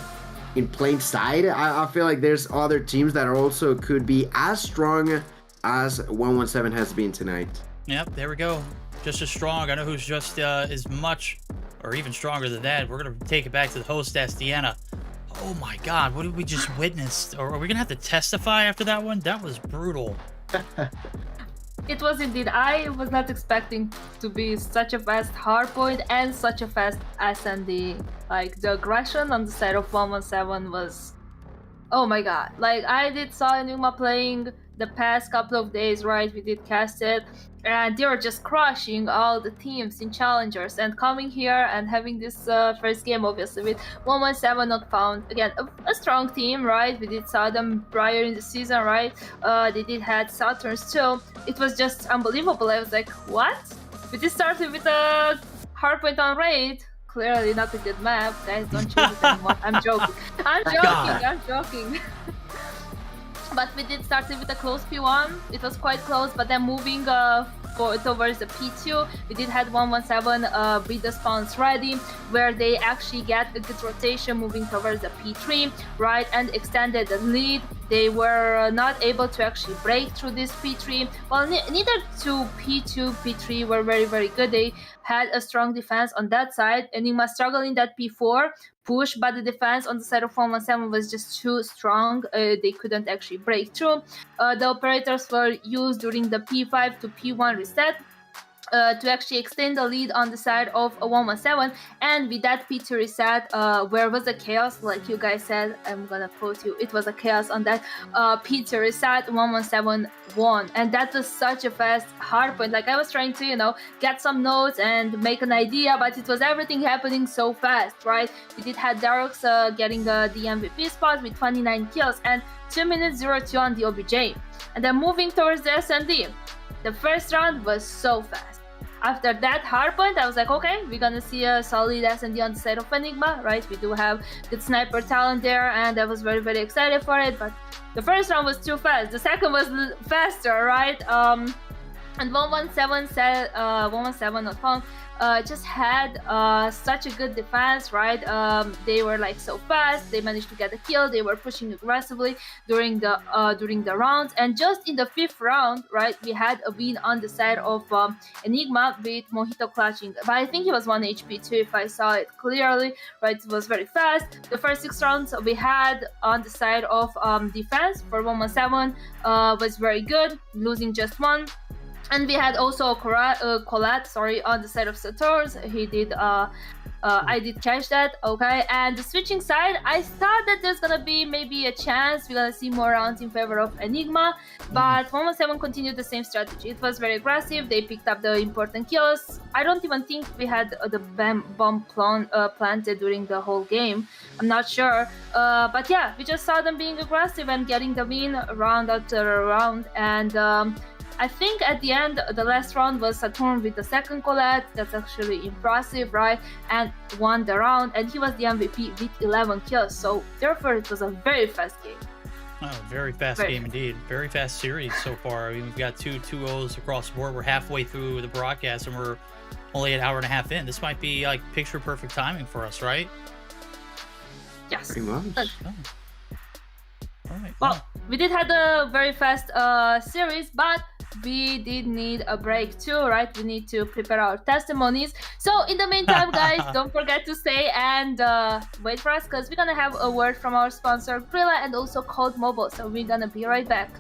[SPEAKER 3] in plain sight, I feel like there's other teams that are also could be as strong as 117 has been tonight.
[SPEAKER 5] Yep, there we go. Just as strong. I know who's just as much or even stronger than that. We're going to take it back to the hostess, Deanna. Oh my god, what did we just witness? Or are we going to have to testify after that one? That was brutal.
[SPEAKER 6] It was indeed. I was not expecting to be such a fast hardpoint and such a fast SND. Like, the aggression on the side of 117 was... Oh my god. Like, I saw Enigma playing the past couple of days, right? We did cast it, and they were just crushing all the teams in challengers. And coming here and having this first game, obviously with 117 not found, again a strong team, right? We did saw them prior in the season, right? They did had Saturns too. It was just unbelievable. I was like, what? We just started with a hardpoint on raid. Clearly not a good map, guys. Don't choose it anymore. I'm joking. I'm joking. But we did start it with a close P1. It was quite close, but then moving towards the P2, we did had 117 with the spawns ready, where they actually get a good rotation moving towards the P3, right, and extended the lead. They were not able to actually break through this P3. Well, neither to P2, P3 were very, very good. They had a strong defense on that side. Enigma struggled in that P4 push, but the defense on the side of 117 was just too strong. They couldn't actually break through. The operators were used during the P5 to P1 reset to actually extend the lead on the side of 117, and with that P2 reset, where was the chaos, like you guys said, I'm gonna quote you, it was a chaos on that P2 reset, 117 won, and that was such a fast hardpoint. Like I was trying to, you know, get some notes and make an idea, but it was everything happening so fast, right? We did have Darox getting the MVP spot with 29 kills and 2 minutes 02 on the OBJ, and then moving towards the SND. The first round was so fast. After that hardpoint, I was like, okay, we're gonna see a solid SND on the side of Enigma, right? We do have good sniper talent there, and I was very, very excited for it. But the first round was too fast. The second was faster, right? And 117 said 117 not found. Just had such a good defense, right? They were like so fast. They managed to get a kill. They were pushing aggressively during the rounds, and just in the 5th round, right, we had a win on the side of Enigma with Mojito clutching. But I think he was 1 HP too, if I saw it clearly, right? It was very fast. The first 6 rounds we had on the side of defense for 117 was very good, losing just 1. And we had also Colette, on the side of Saturns. He did, I did catch that, okay. And the switching side, I thought that there's gonna be maybe a chance we're gonna see more rounds in favor of Enigma, but 117 continued the same strategy. It was very aggressive. They picked up the important kills. I don't even think we had the bomb planted during the whole game. I'm not sure, but yeah, we just saw them being aggressive and getting the win round after round. And I think at the end, the last round was Saturn with the second Colette. That's actually impressive, right? And won the round, and he was the MVP with 11 kills. So therefore, it was a very fast game.
[SPEAKER 5] Oh, very fast game indeed. Very fast series so far. I mean, we've got two 2-0s across the board. We're halfway through the broadcast, and we're only an hour and a half in. This might be like picture perfect timing for us, right?
[SPEAKER 6] Yes.
[SPEAKER 3] Pretty much.
[SPEAKER 5] Oh. All right.
[SPEAKER 6] Well, we did have a very fast series, but we did need a break too, right? We need to prepare our testimonies. So in the meantime, guys, don't forget to stay and wait for us, because we're gonna have a word from our sponsor Grilla and also Code Mobile. So we're gonna be right back.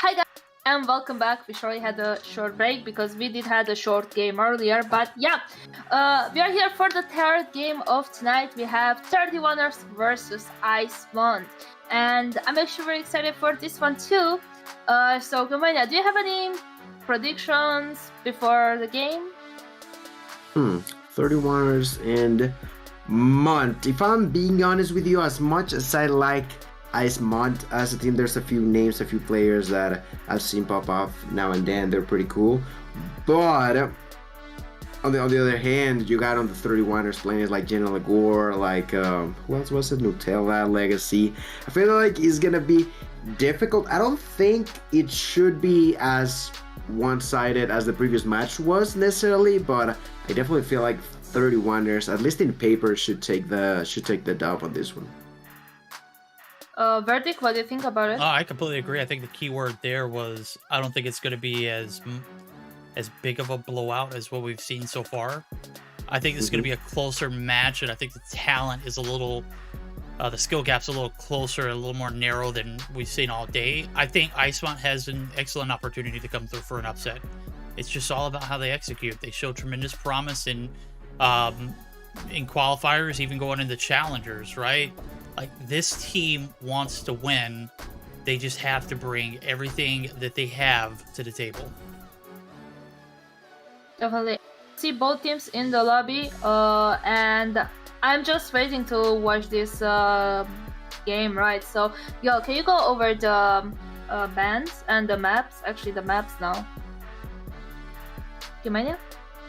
[SPEAKER 6] Hi guys, and welcome back. We surely had a short break because we did had a short game earlier, but yeah, we are here for the third game of tonight. We have 31ers versus Iceman, and I'm actually very excited for this one too. So Gomania, do you have any predictions before the game?
[SPEAKER 3] 31ers and Mont. If I'm being honest with you, as much as I like Iceman as a team, there's a few names, a few players that I've seen pop off now and then. They're pretty cool. But on the other hand, you got on the 31ers players like General Gore, like who else was it? Nutella, Legacy. I feel like it's gonna be difficult. I don't think it should be as one-sided as the previous match was necessarily, but I definitely feel like 31ers, at least in paper, should take the dub on this one.
[SPEAKER 6] Verdict, what do you think about it?
[SPEAKER 5] I completely agree. I think the key word there was I don't think it's going to be as big of a blowout as what we've seen so far. I think this is going to be a closer match, and I think the talent is a little, the skill gap's a little closer, a little more narrow than we've seen all day. I think Iceman has an excellent opportunity to come through for an upset. It's just all about how they execute. They show tremendous promise in qualifiers, even going into challengers, right? Like, this team wants to win. They just have to bring everything that they have to the table.
[SPEAKER 6] Definitely. See both teams in the lobby, and I'm just waiting to watch this game, right? So, yo, can you go over the bands and the maps? Actually, the maps now. Gimania?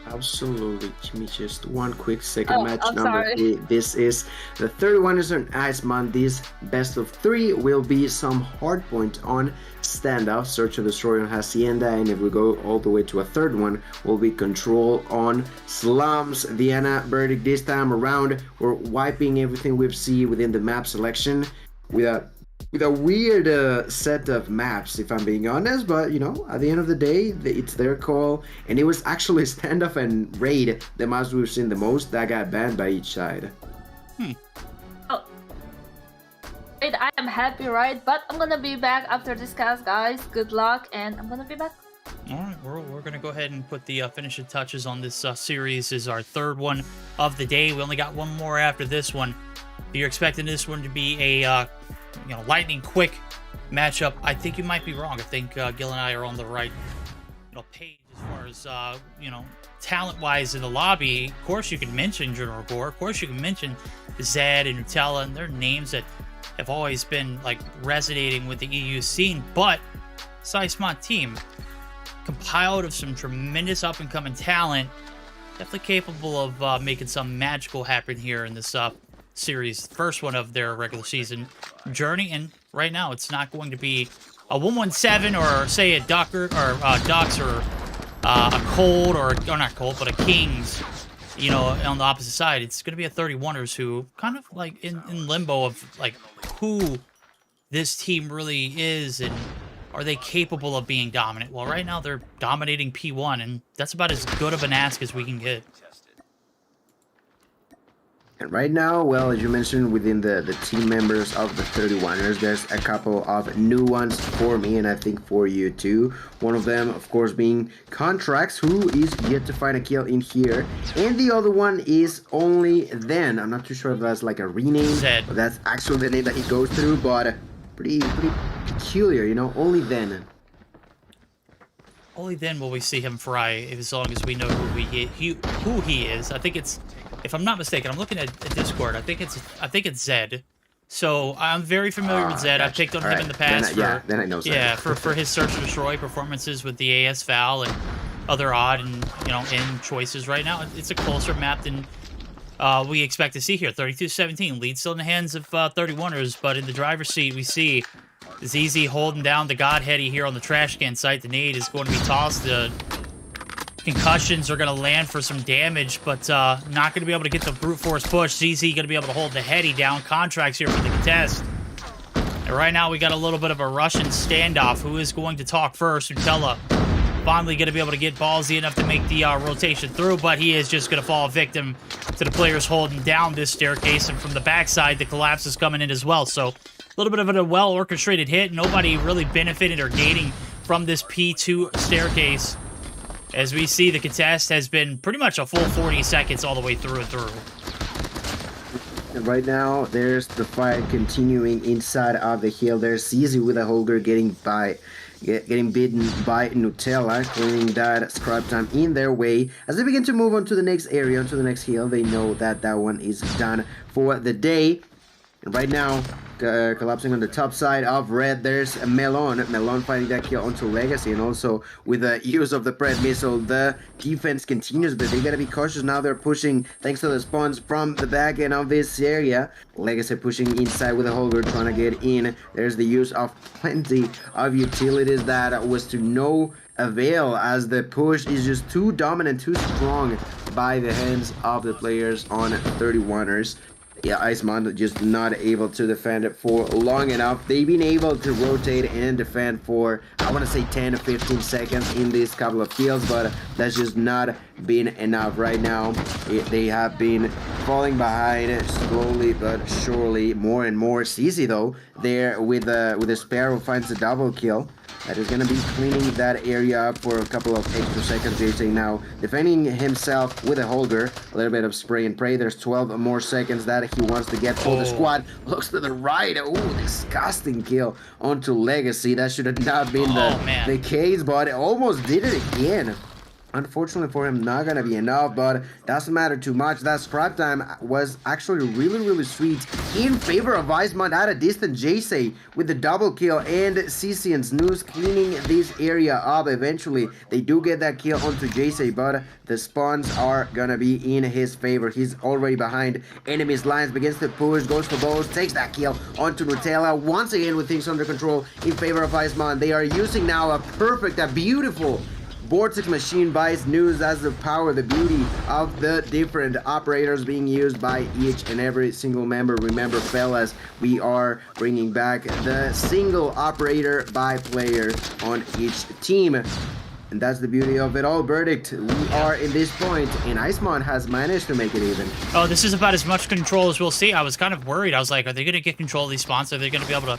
[SPEAKER 3] Absolutely. Give me just one quick second. Match
[SPEAKER 6] I'm
[SPEAKER 3] number
[SPEAKER 6] sorry.
[SPEAKER 3] 8. This is the 31ers and Iceman. This best of 3 will be some hardpoint on standoff, search and destroy on Hacienda, and if we go all the way to a third one, will be control on slums. Vienna verdict this time around. We're wiping everything we've seen within the map selection with a weird set of maps, if I'm being honest, but you know, at the end of the day, it's their call, and it was actually standoff and raid, the maps we've seen the most, that got banned by each side.
[SPEAKER 6] Oh. Wait, I am happy, right? But I'm gonna be back after this cast, guys. Good luck, and I'm gonna be back.
[SPEAKER 5] All right, we're going to go ahead and put the finishing touches on this series. This is our third one of the day. We only got one more after this one. If you're expecting this one to be a lightning quick matchup, I think you might be wrong. I think Gil and I are on the right page as far as talent-wise in the lobby. Of course, you can mention General Gore. Of course, you can mention Zed and Nutella, and they're names that have always been like resonating with the EU scene. But this Iceman team, compiled of some tremendous up-and-coming talent, definitely capable of making some magical happen here in this series, first one of their regular season journey. And right now, it's not going to be a 117 or say a Ducker or Ducks or a Cold or not Cold, but a Kings. On the opposite side, it's going to be a 31ers who kind of like in limbo of like who this team really is and are they capable of being dominant. Well, right now they're dominating P1, and that's about as good of an ask as we can get.
[SPEAKER 3] And right now, well, as you mentioned, within the team members of the 31ers, there's a couple of new ones for me, and I think for you too. One of them, of course, being Contracts, who is yet to find a kill in here. And the other one is Only Then. I'm not too sure if that's like a rename, but that's actually the name that he goes through, but pretty peculiar, Only Then.
[SPEAKER 5] Only then will we see him fry, as long as we know who he is. I think it's, if I'm not mistaken, I'm looking at Discord. I think it's Zed. So I'm very familiar with Zed. I've picked on him in the past.
[SPEAKER 3] Then I know Zed.
[SPEAKER 5] Yeah, for his Search and Destroy performances with the AS Val and other odd and in choices right now. It's a closer map than we expect to see here. 32-17, lead still in the hands of 31ers, but in the driver's seat we see ZZ holding down the Godheady here on the trash can site. The nade is going to be tossed. The concussions are going to land for some damage, but not going to be able to get the brute force push. ZZ going to be able to hold the Heady down. Contracts here for the contest. And right now we got a little bit of a Russian standoff. Who is going to talk first? Utella finally going to be able to get ballsy enough to make the rotation through, but he is just going to fall victim to the players holding down this staircase. And from the backside, the collapse is coming in as well. So a little bit of a well-orchestrated hit. Nobody really benefited or gaining from this P2 staircase. As we see, the contest has been pretty much a full 40 seconds all the way through and through.
[SPEAKER 3] And right now, there's the fight continuing inside of the hill. There's ZZ with a holder getting beaten by Nutella, clearing that scrap time in their way. As they begin to move on to the next area, onto the next hill, they know that that one is done for the day. And right now, collapsing on the top side of red, there's a Melon finding that kill onto Legacy, and also with the use of the Pred missile, the defense continues, but they gotta be cautious now. They're pushing thanks to the spawns from the back end of this area. Legacy pushing inside with a holder, trying to get in. There's the use of plenty of utilities that was to no avail, as the push is just too dominant, too strong by the hands of the players on 31ers. Yeah, Iceman just not able to defend it for long enough. They've been able to rotate and defend for, I want to say, 10 to 15 seconds in these couple of kills, but that's just not been enough right now. They have been falling behind slowly but surely, more and more. ZZ though, there with the Sparrow finds a double kill. That is going to be cleaning that area up for a couple of extra seconds. JC now defending himself with a holder. A little bit of spray and pray. There's 12 more seconds that he wants to get for the squad. Looks to the right. Oh, disgusting kill onto Legacy. That should have not been the case, but it almost did it again. Unfortunately for him, not gonna be enough, but doesn't matter too much. That scrap time was actually really sweet in favor of Iceman at a distant. JC with the double kill, and CC and Snooze cleaning this area up. Eventually, they do get that kill onto JC, but the spawns are gonna be in his favor. He's already behind enemy's lines, begins to push, goes for bows, takes that kill onto Nutella. Once again with things under control in favor of Iceman. They are using now a beautiful Vortex machine by Snooze as the power, the beauty of the different operators being used by each and every single member. Remember, fellas, we are bringing back the single operator by player on each team. And that's the beauty of it all. Verdict, we are in this point, and Iceman has managed to make it even.
[SPEAKER 5] Oh, this is about as much control as we'll see. I was kind of worried. I was like, are they going to get control of these spawns? Are they going to be able to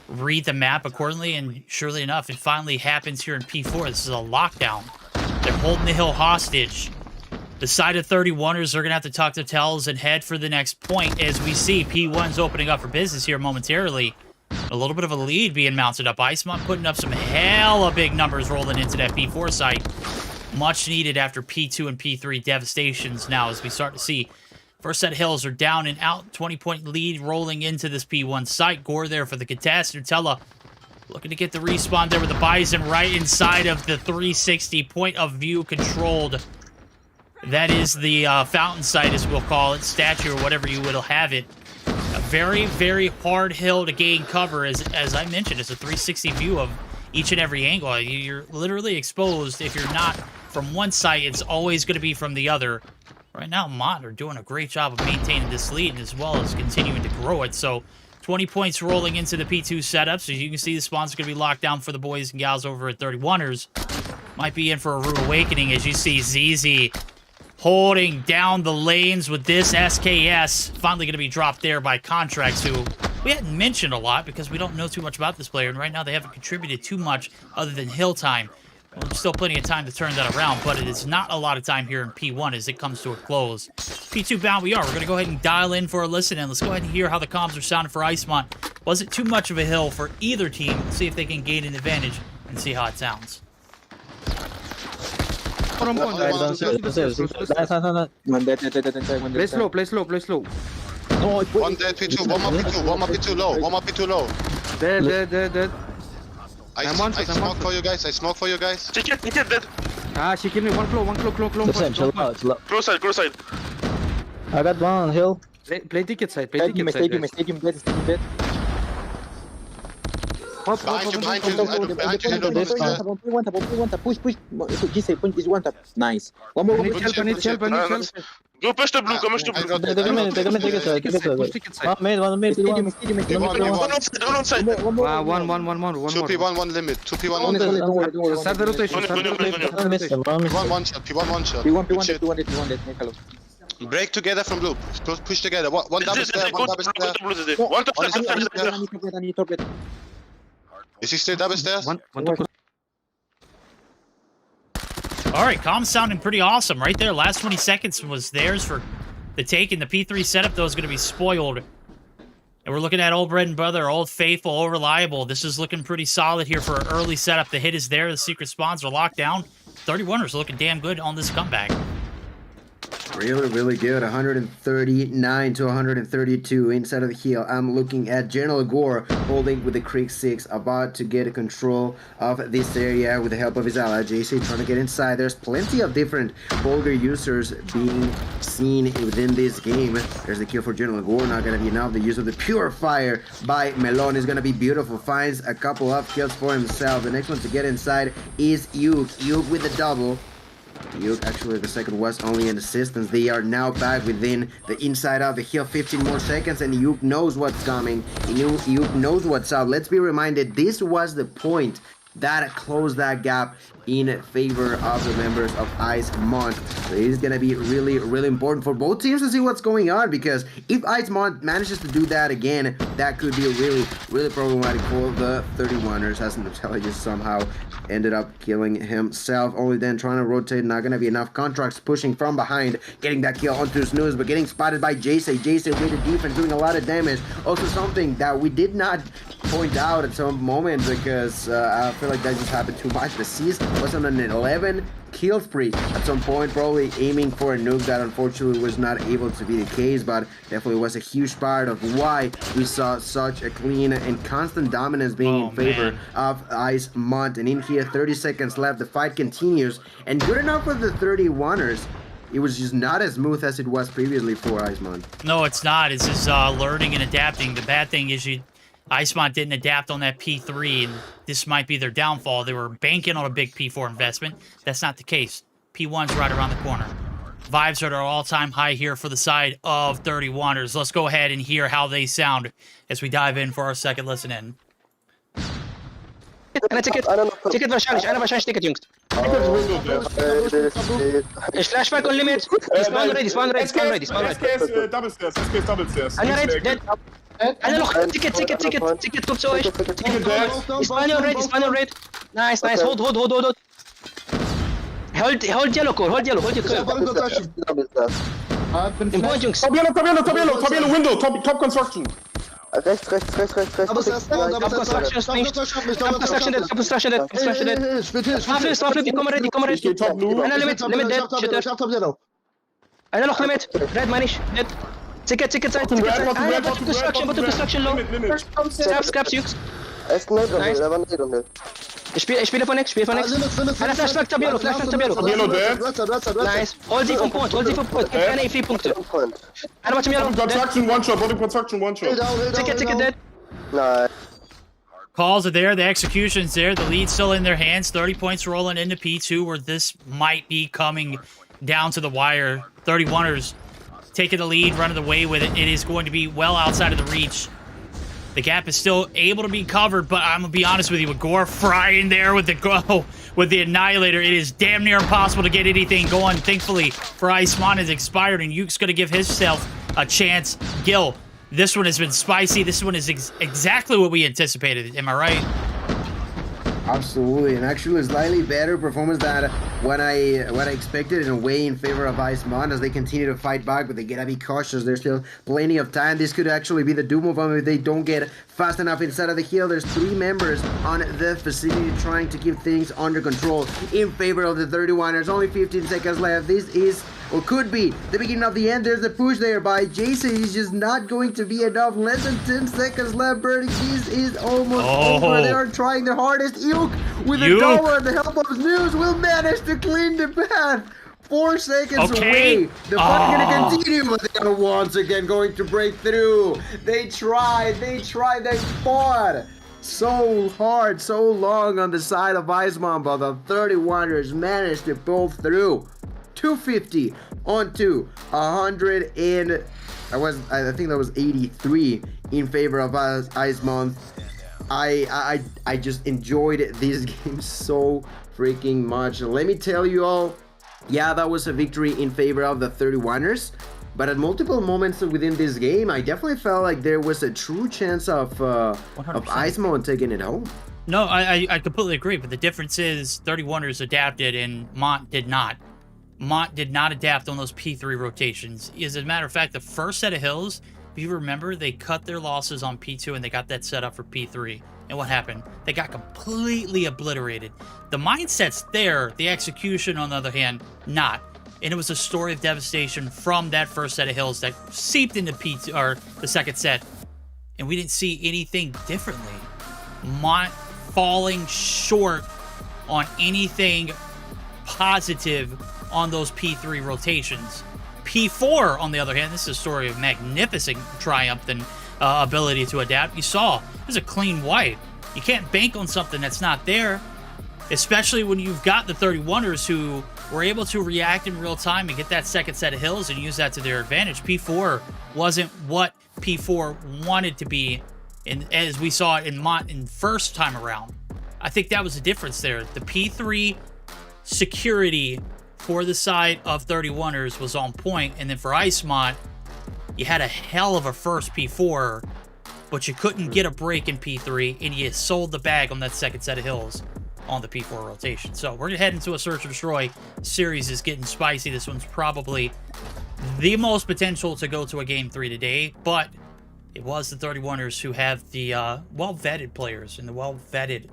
[SPEAKER 5] read the map accordingly? And surely enough, it finally happens here in P4. This is a lockdown. They're holding the hill hostage. The side of 31ers are going to have to tuck their tails and head for the next point, as we see P1's opening up for business here momentarily. A little bit of a lead being mounted up. Iceman putting up some hella big numbers rolling into that P4 site. Much needed after P2 and P3 devastations now, as we start to see first set of hills are down and out. 20-point lead rolling into this P1 site. Gore there for the contest. Nutella looking to get the respawn there with the Bison right inside of the 360 point of view controlled. That is the fountain site, as we'll call it, statue or whatever you will have it. A very hard hill to gain cover. As I mentioned, it's a 360 view of each and every angle. You're literally exposed. If you're not from one site, it's always going to be from the other. Right now, Mott are doing a great job of maintaining this lead, as well as continuing to grow it. So 20 points rolling into the P2 setup. So you can see the spawns are going to be locked down for the boys and gals over at 31ers. Might be in for a rude awakening, as you see ZZ holding down the lanes with this SKS. Finally going to be dropped there by Contracts, who we hadn't mentioned a lot because we don't know too much about this player. And right now they haven't contributed too much other than hill time. Well, there's still plenty of time to turn that around, but it is not a lot of time here in P1 as it comes to a close. P2 bound we are. We're going to go ahead and dial in for a listen, and let's go ahead and hear how the comms are sounding for Iceman. Was it too much of a hill for either team? Let's see if they can gain an advantage and see how it sounds.
[SPEAKER 8] Play slow.
[SPEAKER 9] One dead, P2, one more P2, one more P2 low, one more P2 low.
[SPEAKER 8] Dead.
[SPEAKER 9] I smoke for you guys, I smoke for you guys.
[SPEAKER 11] She dead.
[SPEAKER 8] Ah, she killed me. One flow.
[SPEAKER 12] Listen, chill out.
[SPEAKER 11] Cross side.
[SPEAKER 12] I got one on hill.
[SPEAKER 8] Play ticket side. Play ticket side.
[SPEAKER 12] Stadium dead.
[SPEAKER 9] Behind you, Hello,
[SPEAKER 12] Push. G-say, punch is one tap. Nice. One more.
[SPEAKER 8] Need help.
[SPEAKER 11] Go push the blue, come push the blue.
[SPEAKER 12] They're gonna ticket side.
[SPEAKER 8] Push ticket side.
[SPEAKER 12] One mid.
[SPEAKER 11] One on side.
[SPEAKER 8] One.
[SPEAKER 9] 2p1, one limit, 2p1, one limit.
[SPEAKER 8] Start the rotation.
[SPEAKER 9] P1 one shot.
[SPEAKER 12] P1
[SPEAKER 9] Break together from blue. Push together. One double stairs, one double stairs.
[SPEAKER 11] One top.
[SPEAKER 9] Is he still double stairs?
[SPEAKER 5] All right, comms sounding pretty awesome right there. Last 20 seconds was theirs for the take, and the P3 setup, though, is going to be spoiled. And we're looking at old bread and butter, old faithful, old reliable. This is looking pretty solid here for an early setup. The hit is there. The secret spawns are locked down. 31ers looking damn good on this comeback.
[SPEAKER 3] Really good. 139 to 132 inside of the hill. I'm looking at General Gore holding with the Creek 6, about to get control of this area with the help of his ally JC, trying to get inside. There's plenty of different Bulgar users being seen within this game. There's the kill for General Gore, not going to be enough. The use of the Purifier by Melon is going to be beautiful. Finds a couple of kills for himself. The next one to get inside is Yuk with the double. Yuk, actually the second was only an assistance. They are now back within the inside of the hill. 15 more seconds and Yuk knows what's coming. Yuk knows what's up. Let's be reminded, this was the point that closed that gap in favor of the members of Ice Mont. So it is going to be really important for both teams to see what's going on, because if Ice Mont manages to do that again, that could be really problematic for the 31ers, as Intelligence somehow ended up killing himself. Only then trying to rotate, not going to be enough. Contracts pushing from behind, getting that kill onto Snooze, but getting spotted by Jace with the defense, doing a lot of damage. Also something that we did not point out at some moment, because I feel like that just happened too much. The Seas was on an 11 kill spree at some point, probably aiming for a nuke. That unfortunately was not able to be the case, but definitely was a huge part of why we saw such a clean and constant dominance being in favor of Ice Mont. And in here, 30 seconds left, the fight continues, and good enough for the 31ers. It was just not as smooth as it was previously for Ice Mont.
[SPEAKER 5] No, it's not. It's just learning and adapting. The bad thing is Ice Mont didn't adapt on that P3, and this might be their downfall. They were banking on a big P4 investment. That's not the case. P1's right around the corner. Vibes are at our all-time high here for the side of 31ers. Let's go ahead and hear how they sound as we dive in for our second listen in.
[SPEAKER 8] انا تيكت انا بشانش تيكت يونغ فلاش باك اون ليميت سباون ريدي
[SPEAKER 9] Double stairs.
[SPEAKER 8] انا ريد ديد انا لو تيكت توب سويش اسبانيول ريد نايس هولد هولد يلو كور هولد يلو point يونغ
[SPEAKER 9] Top yellow window, top construction.
[SPEAKER 12] Rechts.
[SPEAKER 8] Top construction dead. Swap flip, come ready.
[SPEAKER 9] Top blue.
[SPEAKER 8] انا ليميت dead shooter انا لو ليميت ريد مانيش dead تيكت سايد انا بوت construction low scraps يوكس Ich spiele von nix. Einer Flashback Tabiolo.
[SPEAKER 9] Tabiolo dead.
[SPEAKER 8] Nice. Hold sie vom Point. Keine AP-Punkte. Einer macht Tabiolo.
[SPEAKER 9] Body protection, one shot.
[SPEAKER 8] Ticket dead.
[SPEAKER 12] Nice.
[SPEAKER 5] Calls are there. The execution's there. The lead's still in their hands. 30 points rolling into P2, where this might be coming down to the wire. 31ers taking the lead, running away with it. It is going to be well outside of the reach. The gap is still able to be covered, but I'm going to be honest with you, with Gore frying there with the Annihilator, it is damn near impossible to get anything going. Thankfully, for Ice Mont is expired, and Yuke's going to give himself a chance. Gil, this one has been spicy. This one is exactly what we anticipated. Am I right?
[SPEAKER 3] Absolutely, and actually a slightly better performance than what I expected, in a way, in favor of Ice Mont, as they continue to fight back, but they gotta be cautious. There's still plenty of time. This could actually be the doom of them if they don't get fast enough inside of the hill. There's 3 members on the facility trying to keep things under control in favor of the 31ers. Only 15 seconds left. This is or could be the beginning of the end. There's a push there by Jason. He's just not going to be enough. Less than 10 seconds left. Birdie Keys is almost over. They are trying their hardest. Uke with a double and the help of Snooze will manage to clean the path. 4 seconds away. The fight gonna continue, but they are once again going to break through. They tried, they fought so hard, so long on the side of Iceman, but the 31ers managed to pull through. 250 onto 100 and I think that was 83 in favor of Iceman. I just enjoyed this game so freaking much. Let me tell you all, yeah, that was a victory in favor of the 31ers, but at multiple moments within this game, I definitely felt like there was a true chance of Iceman taking it home.
[SPEAKER 5] No, I completely agree, but the difference is 31ers adapted and Mont did not. Mont did not adapt on those P3 rotations. As a matter of fact, the first set of hills, if you remember, they cut their losses on P2 and they got that set up for P3. And what happened? They got completely obliterated. The mindset's there, the execution, on the other hand, not. And it was a story of devastation from that first set of hills that seeped into P2, or the second set. And we didn't see anything differently. Mont falling short on anything positive on those P3 rotations. P4, on the other hand, this is a story of magnificent triumph and ability to adapt. You saw, this is a clean wipe. You can't bank on something that's not there, especially when you've got the 31ers who were able to react in real time and get that second set of hills and use that to their advantage. P4 wasn't what P4 wanted to be, as we saw it in Mont in first time around. I think that was the difference there. The P3 security for the side of 31ers was on point, and then for Icemont, you had a hell of a first P4, but you couldn't get a break in P3, and you sold the bag on that second set of hills on the P4 rotation. So we're heading to a Search and Destroy. Series is getting spicy. This one's probably the most potential to go to a Game 3 today, but it was the 31ers who have the well-vetted players and the well-vetted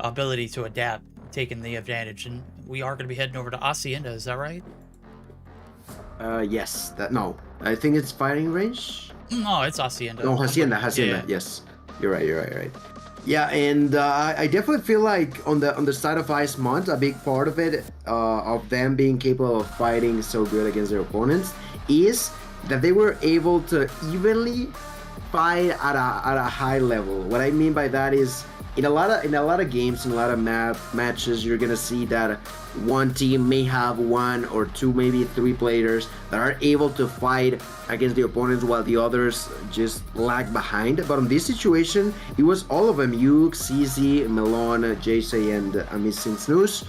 [SPEAKER 5] ability to adapt, taking the advantage. And we are going to be heading over to Hacienda, is that right?
[SPEAKER 3] Yes. No. I think it's fighting range.
[SPEAKER 5] No, it's Hacienda.
[SPEAKER 3] No, Hacienda.
[SPEAKER 5] Yeah.
[SPEAKER 3] Yes. You're right. Yeah, and I definitely feel like on the side of Icemont, a big part of it, of them being capable of fighting so good against their opponents, is that they were able to evenly fight at a high level. What I mean by that is, in a lot of games, in a lot of matches, you're gonna see that one team may have one or two, maybe three players that are able to fight against the opponents while the others just lag behind. But in this situation, it was all of them: Uke, CZ, Melon, JC, and I'm missing Snooze.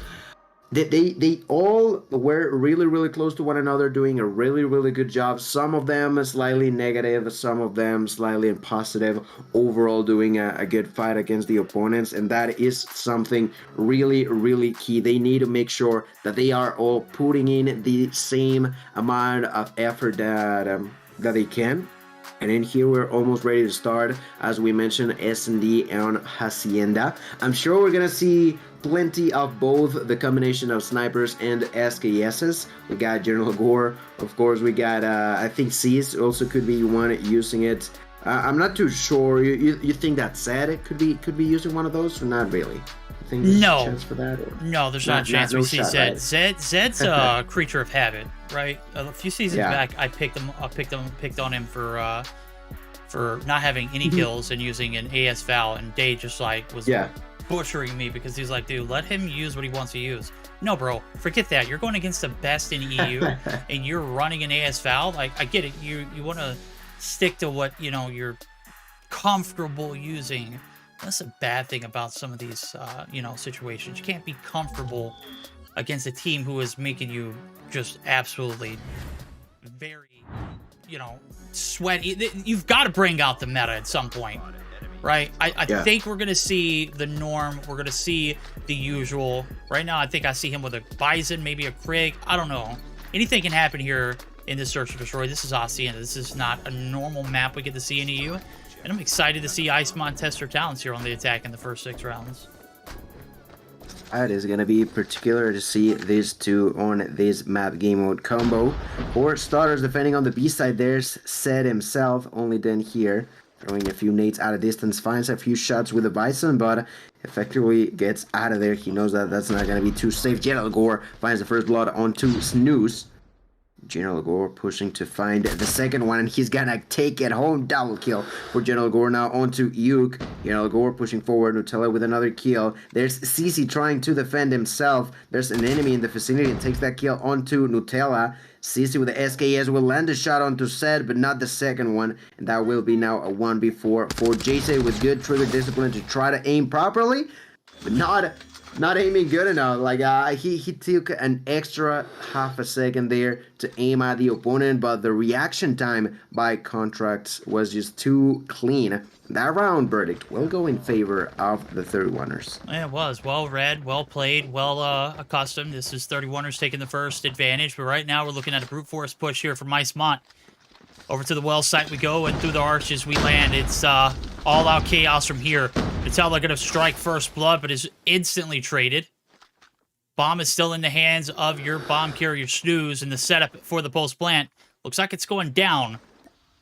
[SPEAKER 3] They all were really close to one another, doing a really good job. Some of them slightly negative, some of them slightly positive. Overall, doing a good fight against the opponents, and that is something really key. They need to make sure that they are all putting in the same amount of effort that they can. And in here, we're almost ready to start. As we mentioned, S&D and Hacienda. I'm sure we're gonna see plenty of both the combination of snipers and SKSs. We got General Gore, of course. We got I think C's also could be one using it. I'm not too sure. You think that Zed could be using one of those, or not really? I think there's a chance for that. Or?
[SPEAKER 5] No, there's not a chance we see Zed.
[SPEAKER 3] Right?
[SPEAKER 5] Zed's a creature of habit, right? A few seasons back, I picked on him for not having any kills and using an AS Val, and Day just like was butchering me because he's like, dude, let him use what he wants to use. No, bro, forget that. You're going against the best in EU and you're running an AS Val. Like, I get it. You want to stick to what, you're comfortable using. That's a bad thing about some of these, situations. You can't be comfortable against a team who is making you just absolutely very, sweaty. You've got to bring out the meta at some point. Right? I think we're going to see the norm. We're going to see the usual. Right now, I think I see him with a Bison, maybe a Krig. I don't know. Anything can happen here in this Search and Destroy. This is Hacienda. This is not a normal map we get to see in EU. And I'm excited to see Icemont test her talents here on the attack in the first 6 rounds.
[SPEAKER 3] It is going to be particular to see these two on this map game mode combo. For starters, defending on the B side, there's Zed himself, only then here, throwing a few nades out of distance, finds a few shots with the Bison, but effectively gets out of there. He knows that that's not going to be too safe. General Gore finds the first blood onto Snooze. General Gore pushing to find the second one, and he's gonna take it home. Double kill for General Gore now onto Yuke. General Gore pushing forward. Nutella with another kill. There's CC trying to defend himself. There's an enemy in the vicinity and takes that kill onto Nutella. CC with the SKS will land a shot onto Zed, but not the second one. And that will be now a 1v4 for JC with good trigger discipline to try to aim properly, but not aiming good enough. Like he took an extra half a second there to aim at the opponent, but the reaction time by Contracts was just too clean. That round verdict will go in favor of the 31ers.
[SPEAKER 5] Yeah, it was well read, well played, well accustomed. This is 31ers taking the first advantage, but right now we're looking at a brute force push here from Icemont. Over to the well site we go, and through the arches we land. It's all-out chaos from here. Nutella going to strike first blood, but is instantly traded. Bomb is still in the hands of your bomb carrier Snooze, and the setup for the post plant looks like it's going down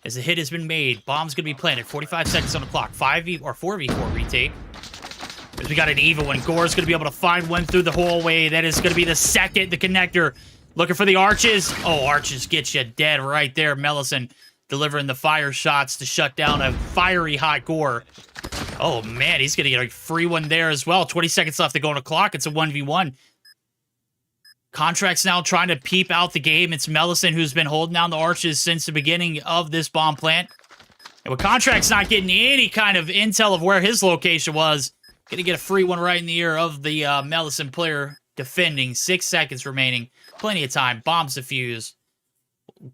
[SPEAKER 5] as the hit has been made. Bomb's going to be planted. 45 seconds on the clock. 4v4 retake. As we got an evil one. Gore's going to be able to find one through the hallway. That is going to be the second, the connector. Looking for the arches. Oh, arches get you dead right there. Mellison delivering the fire shots to shut down a fiery hot Gore. Oh, man, he's going to get a free one there as well. 20 seconds left to go on the clock. It's a 1v1. Contracts now trying to peep out the game. It's Mellison who's been holding down the arches since the beginning of this bomb plant. And with Contracts not getting any kind of intel of where his location was, going to get a free one right in the ear of the Mellison player defending. 6 seconds remaining. Plenty of time. Bombs defuse.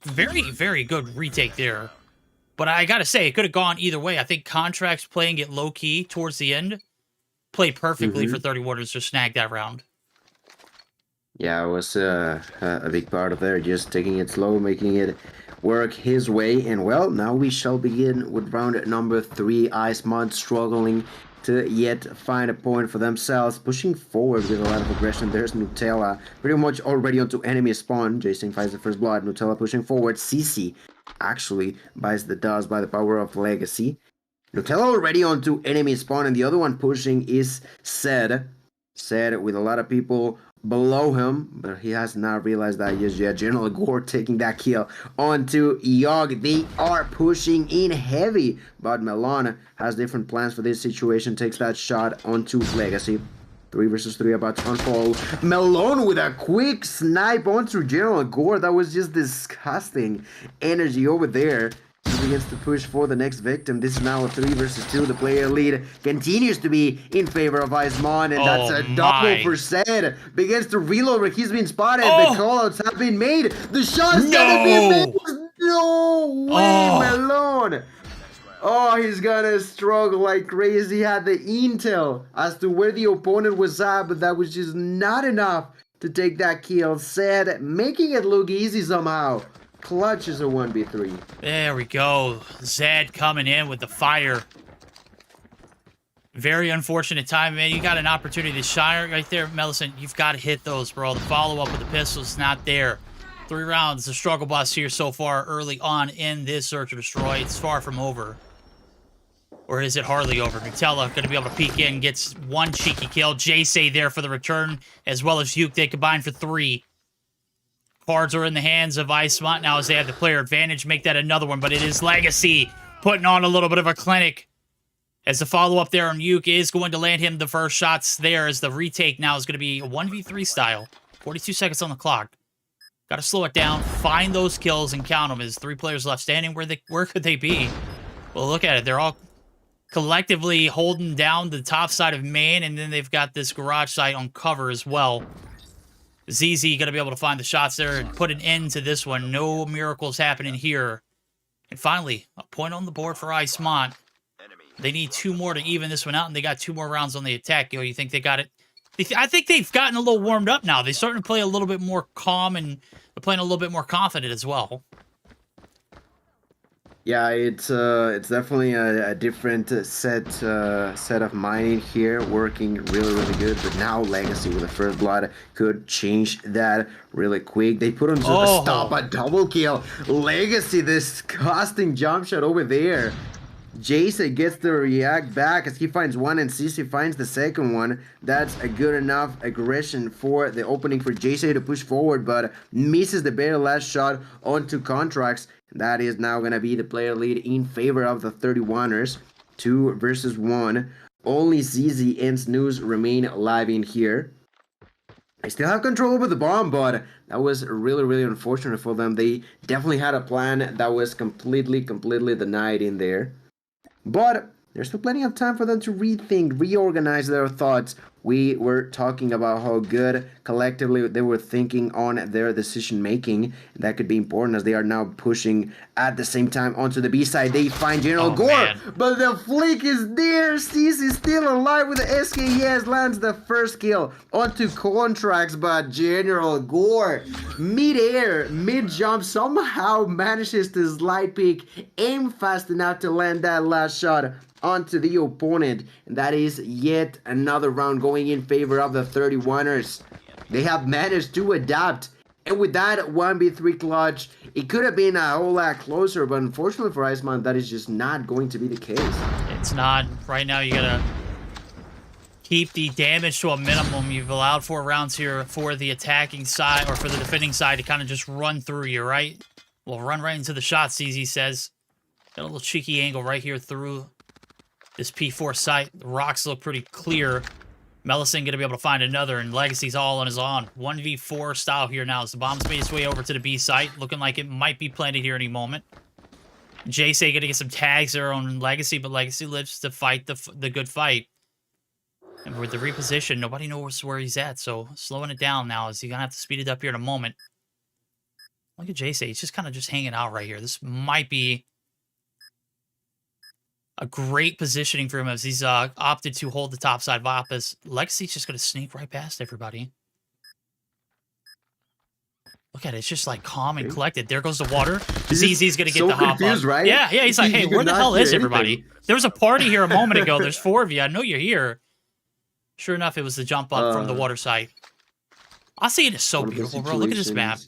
[SPEAKER 5] Very, very good retake there. But I gotta say, it could have gone either way. I think Contracts playing it low-key towards the end played perfectly for 31ers to snag that round.
[SPEAKER 3] Yeah, it was a big part of there, just taking it slow, making it work his way. And well, now we shall begin with round number 3. Icemont struggling to yet find a point for themselves, pushing forward with a lot of aggression. There's Nutella pretty much already onto enemy spawn. Jason finds the first blood. Nutella pushing forward. CC actually buys the dust by the power of Legacy. Nutella already onto enemy spawn, and the other one pushing is Zed. Zed with a lot of people below him, but he has not realized that just yet. General Gore taking that kill onto Yogg. They are pushing in heavy, but Melon has different plans for this situation. Takes that shot onto Legacy. 3 versus 3 about to unfold. Melon with a quick snipe onto General Gore. That was just disgusting energy over there. He begins to push for the next victim. This is now a 3 versus 2. The player lead continues to be in favor of Icemont, and that's a double for Zed. Begins to reload where he's been spotted. The callouts have been made. The shot's gonna be made. No way, Melon. Oh, he's gonna struggle like crazy. He had the intel as to where the opponent was at, but that was just not enough to take that kill. Zed making it look easy somehow. Clutch is a 1v3.
[SPEAKER 5] There we go. Zed coming in with the fire. Very unfortunate time, man. You got an opportunity to shine right there, Mellison. You've got to hit those, bro. The follow-up with the pistol's not there. 3 rounds, the struggle bus here so far early on in this Search or Destroy. It's far from over. Or is it hardly over? Nutella going to be able to peek in, gets 1 cheeky kill. JC there for the return, as well as Yuke. They combine for 3. Cards are in the hands of Icemont now as they have the player advantage. Make that another one, but it is Legacy putting on a little bit of a clinic. As the follow-up there on Yuke is going to land him the first shots there, as the retake now is going to be a 1v3 style. 42 seconds on the clock. Got to slow it down, find those kills, and count them. As 3 players left standing, where could they be? Well, look at it. They're all collectively holding down the top side of main, and then they've got this garage site on cover as well. ZZ going to be able to find the shots there and put an end to this one. No miracles happening here. And finally, a point on the board for Icemont. They need 2 more to even this one out, and they got 2 more rounds on the attack. Yo, you think they got it? I think they've gotten a little warmed up now. They're starting to play a little bit more calm, and they're playing a little bit more confident as well.
[SPEAKER 3] Yeah, it's definitely a different set of mining here, working really good. But now Legacy with the first blood could change that really quick. They put on a stop, a double kill. Legacy, this disgusting jump shot over there. Jason gets to react back as he finds one and CC finds the second one. That's a good enough aggression for the opening for Jason to push forward, but misses the very last shot onto Contracts. That is now going to be the player lead in favor of the 31ers. 2 versus 1. Only ZZ and Snooze remain alive in here. I still have control over the bomb, but that was really unfortunate for them. They definitely had a plan that was completely denied in there. But there's still plenty of time for them to rethink, reorganize their thoughts. We were talking about how good collectively they were thinking on their decision making. That could be important as they are now pushing at the same time onto the B side. They find General Gore, man. But the flick is there. CC is still alive with the SKS, lands the first kill onto Contracts, but General Gore, mid-air, mid-jump, somehow manages to slide peek, aim fast enough to land that last shot onto the opponent, and that is yet another round going in favor of the 31ers. They have managed to adapt, and with that 1v3 clutch, it could have been a whole lot closer, but unfortunately for Iceman, that is just not going to be the case.
[SPEAKER 5] It's not. Right now, you gotta keep the damage to a minimum. You've allowed 4 rounds here for the attacking side, or for the defending side, to kind of just run through you, right? Well, run right into the shot, CZ says. Got a little cheeky angle right here through this P4 site. The rocks look pretty clear. Melising gonna be able to find another, and Legacy's all on his own. 1v4 style here now as the bomb's made its way over to the B site, looking like it might be planted here any moment. Jace gonna get some tags there on Legacy, but Legacy lives to fight the good fight. And with the reposition, nobody knows where he's at, so slowing it down now as he's gonna have to speed it up here in a moment. Look at Jace, he's just kind of just hanging out right here. This might be a great positioning for him as he's opted to hold the top side VOP as Legacy's just going to sneak right past everybody. Look at it. It's just like calm and collected. There goes the water. ZZ's going to get the hop up.
[SPEAKER 3] Right?
[SPEAKER 5] Yeah, he's like, hey, where the hell is everybody? There was a party here a moment ago. There's 4 of you. I know you're here. Sure enough, it was the jump up from the water site. I see it is so beautiful, bro. Look at this map.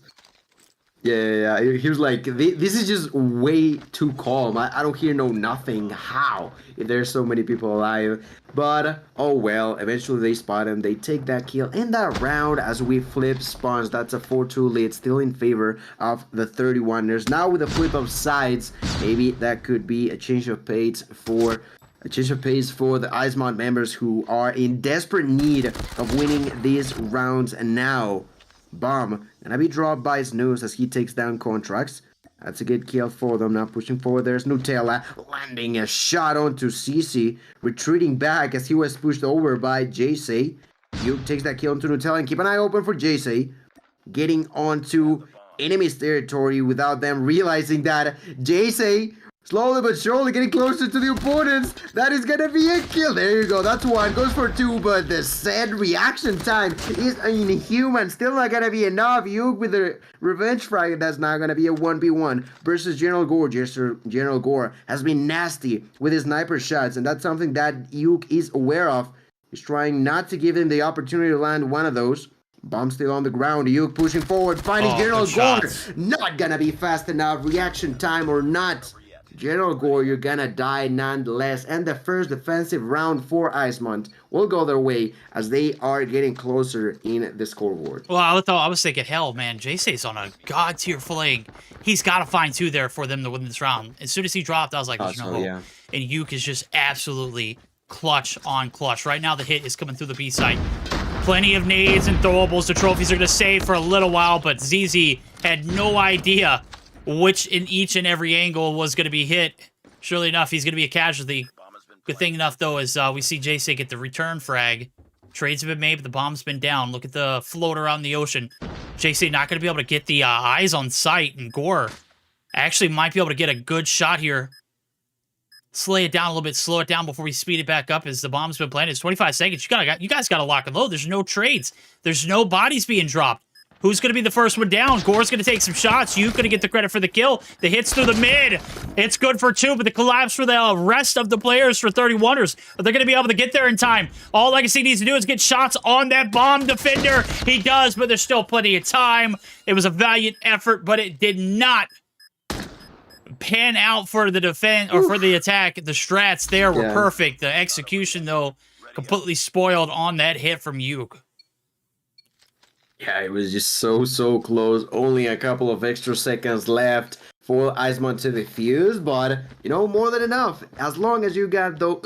[SPEAKER 3] Yeah. He was like, this is just way too calm. I don't hear nothing. How? If there's so many people alive. But, oh well, eventually they spot him. They take that kill in that round as we flip spawns. That's a 4-2 lead, still in favor of the 31ers. Now with a flip of sides, maybe that could be a change of pace for the Icemont members who are in desperate need of winning these rounds now. Bomb gonna be dropped by Snooze as he takes down Contracts. That's a good kill for them. Now pushing forward, there's Nutella landing a shot onto CC, retreating back as he was pushed over by JC. Duke takes that kill onto Nutella and keep an eye open for JC. Getting onto enemy's territory without them realizing that JC slowly but surely getting closer to the opponents. That is gonna be a kill. There you go. That's 1. Goes for 2, but the said reaction time is inhuman. Still not gonna be enough. Yuk with the revenge frag. That's not gonna be a 1v1 versus General Gore. General Gore has been nasty with his sniper shots, and that's something that Yuk is aware of. He's trying not to give him the opportunity to land one of those. Bomb still on the ground. Yuk pushing forward, finding General Gore. Not gonna be fast enough. Reaction time or not. General Gore, you're gonna die nonetheless, and the first defensive round for Icemont will go their way as they are getting closer in the scoreboard.
[SPEAKER 5] Well, I was thinking, hell, man, JC's on a god tier flank. He's got to find 2 there for them to win this round. As soon as he dropped, I was like, there's no hope. Yeah. And Yuk is just absolutely clutch on clutch. Right now, the hit is coming through the B site. Plenty of nades and throwables. The trophies are gonna save for a little while, but ZZ had no idea which in each and every angle was going to be hit. Surely enough, he's going to be a casualty. Good thing enough, though, is we see JC get the return frag. Trades have been made, but the bomb's been down. Look at the float around the ocean. JC not going to be able to get the eyes on sight, and Gore actually might be able to get a good shot here. Slay it down a little bit, slow it down before we speed it back up as the bomb's been planted. It's 25 seconds. You guys got to lock and load. There's no trades. There's no bodies being dropped. Who's going to be the first one down? Gore's going to take some shots. You're going to get the credit for the kill. The hits through the mid. It's good for 2, but the collapse for the rest of the players for 31ers. But they're going to be able to get there in time. All Legacy needs to do is get shots on that bomb defender. He does, but there's still plenty of time. It was a valiant effort, but it did not pan out for the defense or for the attack. The strats there were perfect. The execution, though, completely spoiled on that hit from Yuk.
[SPEAKER 3] Yeah, it was just so close. Only a couple of extra seconds left for Icemont to defuse, but you know, more than enough. As long as you got those,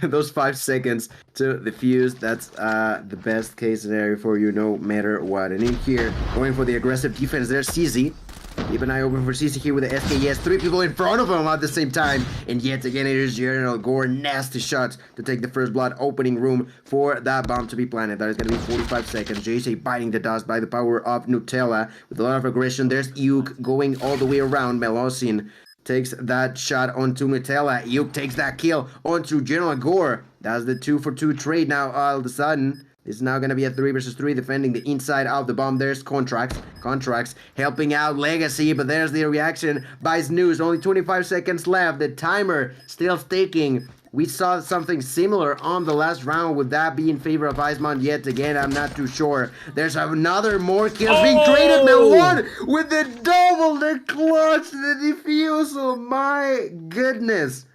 [SPEAKER 3] those 5 seconds to defuse, that's the best case scenario for you, no matter what. And in here, going for the aggressive defense, there's CZ. Keep an eye open for CC here with the SKS. 3 people in front of him at the same time. And yet again, it is General Gore. Nasty shots to take the first blood. Opening room for that bomb to be planted. That is going to be 45 seconds. JC biting the dust by the power of Nutella. With a lot of aggression. There's Yuk going all the way around. Melosin takes that shot onto Nutella. Yuk takes that kill onto General Gore. That's the 2-for-2 trade now all of a sudden. It's now going to be a 3 versus 3 defending the inside of the bomb. There's Contracts helping out Legacy, but there's the reaction by Snooze. Only 25 seconds left. The timer still ticking. We saw something similar on the last round. Would that be in favor of Icemont yet again? I'm not too sure. There's another more kills being traded. Melon with the double, the clutch, the defusal. My goodness.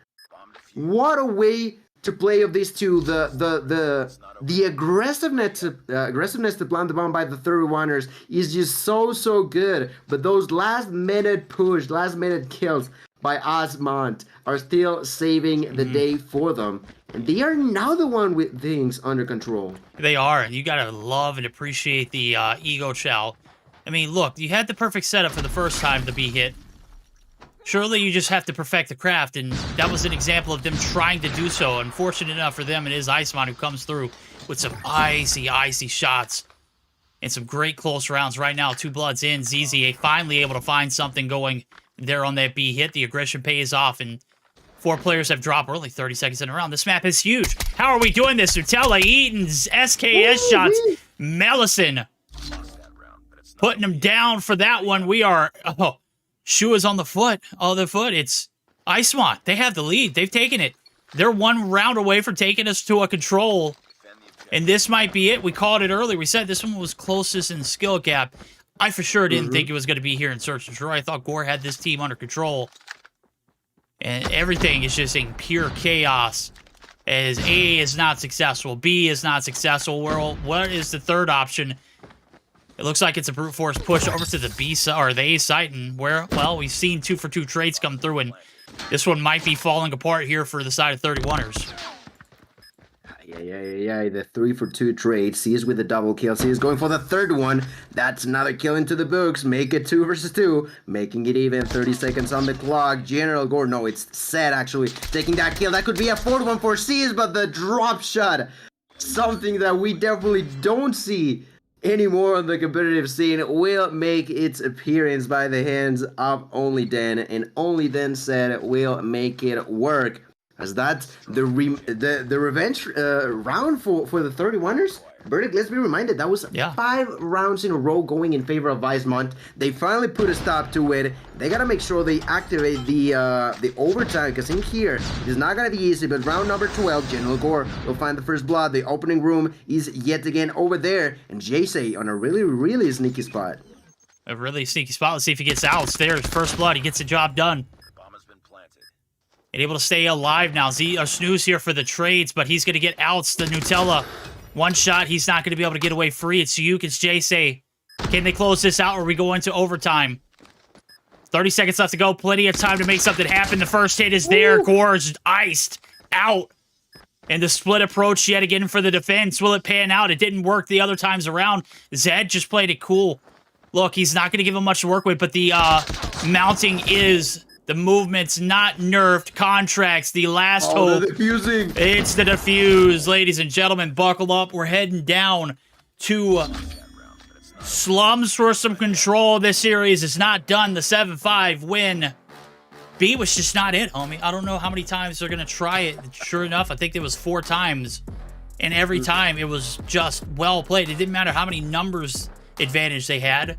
[SPEAKER 3] What a way to play of these two. The aggressiveness to plant the bomb by the 31ers is just so good, but those last minute kills by Icemont are still saving the day for them, and they are now the one with things under control.
[SPEAKER 5] They are, and you gotta love and appreciate the ego chow. I mean, look, you had the perfect setup for the first time to be hit. Surely you just have to perfect the craft, and that was an example of them trying to do so. Unfortunate enough for them, it is Icemont who comes through with some icy shots and some great close rounds. Right now, 2 bloods in. ZZ finally able to find something going there on that B hit. The aggression pays off, and 4 players have dropped. We're only 30 seconds in a round. This map is huge. How are we doing this? Nutella, Eaton's, SKS shots. Mellison putting them down for that one. We are... Shu is on the foot. It's Icemont. They have the lead. They've taken it. They're 1 round away from taking us to a control. And this might be it. We called it earlier. We said this one was closest in skill gap. I for sure didn't think it was going to be here in Search and Destroy. I thought Gore had this team under control. And everything is just in pure chaos. As A is not successful. B is not successful. Well, what is the third option? It looks like it's a brute force push over to the B side or the A site, and well, we've seen 2-for-2 trades come through, and this one might be falling apart here for the side of 31ers.
[SPEAKER 3] Yeah. The 3-for-2 trade. C is with the double kill. C is going for the third one. That's another kill into the books. Make it 2 versus 2, making it even. 30 seconds on the clock. General Gore, no, it's Set actually taking that kill. That could be a 4th one for C's, but the drop shot, something that we definitely don't see anymore on the competitive scene, will make its appearance by the hands of Only Den, and Only Den said will make it work. As that's the revenge round for the 31ers. Burdick, let's be reminded, that was 5 rounds in a row going in favor of Icemont. They finally put a stop to it. They gotta make sure they activate the overtime, because in here, it's not gonna be easy, but round number 12, General Gore will find the first blood. The opening room is yet again over there, and JC on a really sneaky spot.
[SPEAKER 5] A really sneaky spot. Let's see if he gets out. There's first blood. He gets the job done. And able to stay alive now. Snooze here for the trades, but he's gonna get outs. The Nutella. 1 shot, he's not going to be able to get away free. It's Yuk, it's JC. Can they close this out, or are we going to overtime? 30 seconds left to go. Plenty of time to make something happen. The first hit is there. Gore's iced out. And the split approach yet again for the defense. Will it pan out? It didn't work the other times around. Zed just played it cool. Look, he's not going to give him much to work with, but the mounting is... The movement's not nerfed. Contracts, the last hope.
[SPEAKER 3] The defusing.
[SPEAKER 5] It's the defuse. Ladies and gentlemen, buckle up. We're heading down to slums for some control. This series is not done. The 7-5 win. B was just not it, homie. I don't know how many times they're going to try it. Sure enough, I think it was 4 times. And every time it was just well played. It didn't matter how many numbers advantage they had.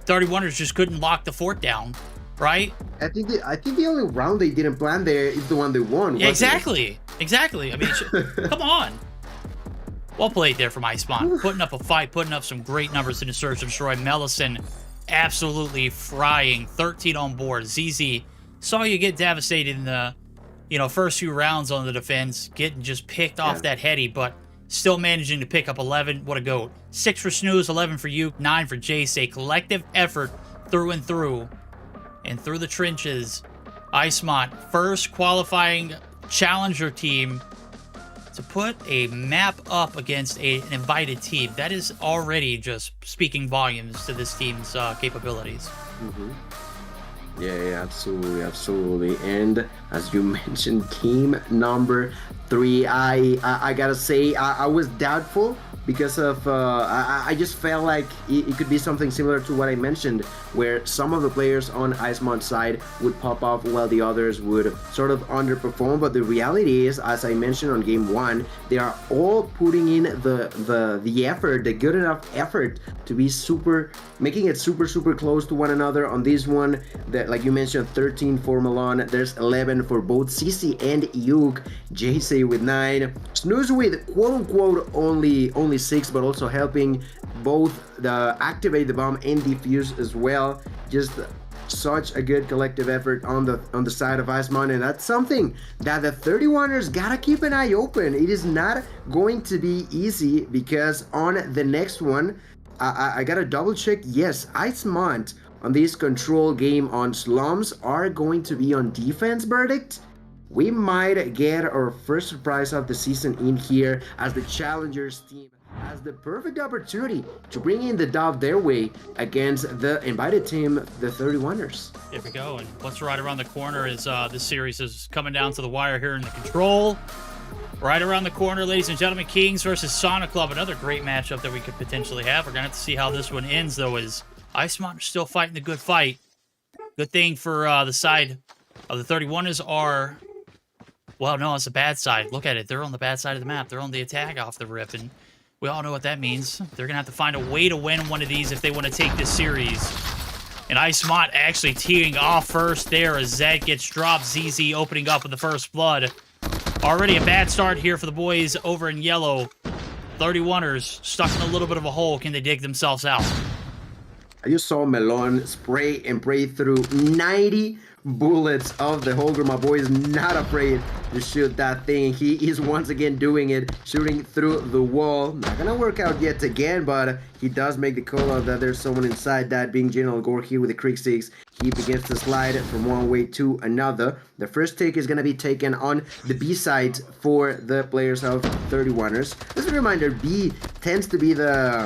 [SPEAKER 5] 31ers just couldn't lock the fort down, right?
[SPEAKER 3] I think the only round they didn't plan there is the one they won.
[SPEAKER 5] Yeah, exactly. Exactly. I mean, come on. Well played there from Iceman. Putting up a fight, putting up some great numbers in the Search and Destroy. Mellison absolutely frying. 13 on board. ZZ, saw you get devastated in the, first few rounds on the defense, getting just picked off that heady, but still managing to pick up 11. What a goat. 6 for Snooze, 11 for Uke, 9 for Jace. A collective effort through and through. And through the trenches, Icemont, first qualifying challenger team to put a map up against an invited team. That is already just speaking volumes to this team's capabilities.
[SPEAKER 3] Yeah, absolutely. And as you mentioned, team number 3, I gotta say, I was doubtful because of I just felt like it could be something similar to what I mentioned, where some of the players on Icemont's side would pop off while the others would sort of underperform. But the reality is, as I mentioned on game 1, they are all putting in the effort, the good enough effort to be making it super close to one another. On this one, that, like you mentioned, 13 for Milan, there's 11 for both CC and Uke, JC with 9, Snooze with quote-unquote only 6, but also helping both activate the bomb and defuse as well. Just such a good collective effort on the side of Icemont, and that's something that the 31ers gotta keep an eye open. It is not going to be easy, because on the next one, I gotta double check. Yes, Icemont on this control game on slums are going to be on defense verdict. We might get our first surprise of the season in here, as the challengers team has the perfect opportunity to bring in the dub their way against the invited team, the 31ers.
[SPEAKER 5] There we go. And what's right around the corner is this series is coming down to the wire here in the control. Right around the corner, ladies and gentlemen, Kings versus Sonic Club. Another great matchup that we could potentially have. We're going to have to see how this one ends, though, as Icemont are still fighting the good fight. Good thing for the side of the 31ers are... Well, no, it's the bad side. Look at it. They're on the bad side of the map. They're on the attack off the rip, and we all know what that means. They're going to have to find a way to win one of these if they want to take this series. And Icemont actually teeing off first there as Zed gets dropped. ZZ opening up with the first blood. Already a bad start here for the boys over in yellow. 31ers stuck in a little bit of a hole. Can they dig themselves out?
[SPEAKER 3] I just saw Melon spray and pray through 90 bullets of the Holger. My boy is not afraid to shoot that thing. He is once again doing it, shooting through the wall. Not gonna work out yet again, but he does make the call out that there's someone inside, that being General Gore here with the Creek 6. He begins to slide from one way to another. The first take is gonna be taken on the B side for the players of 31ers. As a reminder, B tends to be the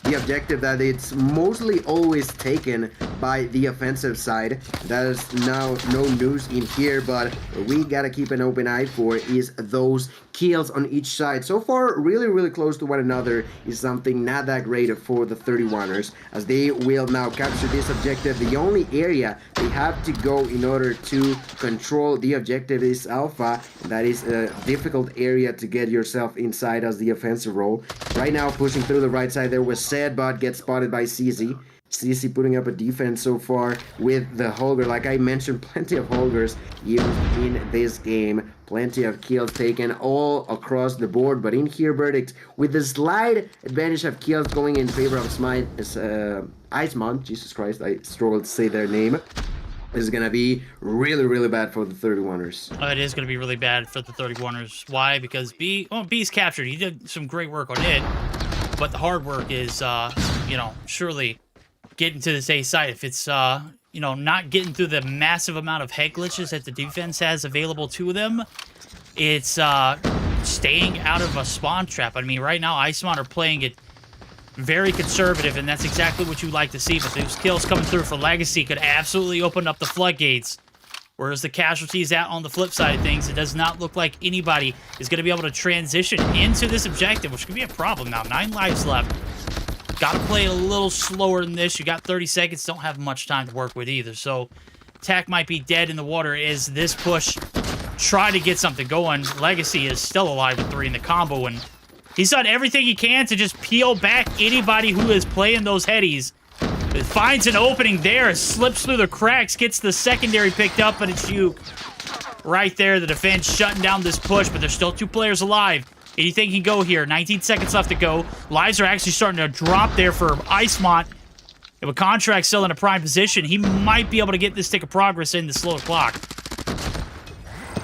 [SPEAKER 3] objective that it's mostly always taken by the offensive side. That is now no news in here, but what we gotta keep an open eye for is those kills on each side. So far, really close to one another is something not that great for the 31ers, as they will now capture this objective. The only area they have to go in order to control the objective is Alpha. That is a difficult area to get yourself inside as the offensive role. Right now, pushing through the right side there was Zed, but gets spotted by CZ. CC putting up a defense so far with the Holger. Like I mentioned, plenty of Holgers used in this game. Plenty of kills taken all across the board. But in here, Verdict, with the slight advantage of kills going in favor of Icemont. Jesus Christ, I struggled to say their name. This is going to be really bad for the 31ers.
[SPEAKER 5] It is going to be really bad for the 31ers. Why? Because B's captured. He did some great work on it. But the hard work is, surely getting to this A side. If it's, not getting through the massive amount of head glitches that the defense has available to them, it's staying out of a spawn trap. I mean, right now, Icemont are playing it very conservative, and that's exactly what you like to see. But those kills coming through for Legacy could absolutely open up the floodgates. Whereas the casualties out on the flip side of things, it does not look like anybody is going to be able to transition into this objective, which could be a problem now. 9 lives left. Got to play it a little slower than this. You got 30 seconds. Don't have much time to work with either. So, attack might be dead in the water as this push try to get something going. Legacy is still alive with 3 in the combo, and He's done everything he can to just peel back anybody who is playing those headies. It finds an opening there, slips through the cracks, gets the secondary picked up, but it's Yuke. Right there, the defense shutting down this push, but there's still 2 players alive. Anything can go here. 19 seconds left to go. Lives are actually starting to drop there for Icemont. If a contract still in a prime position, he might be able to get this tick of progress in the slow clock.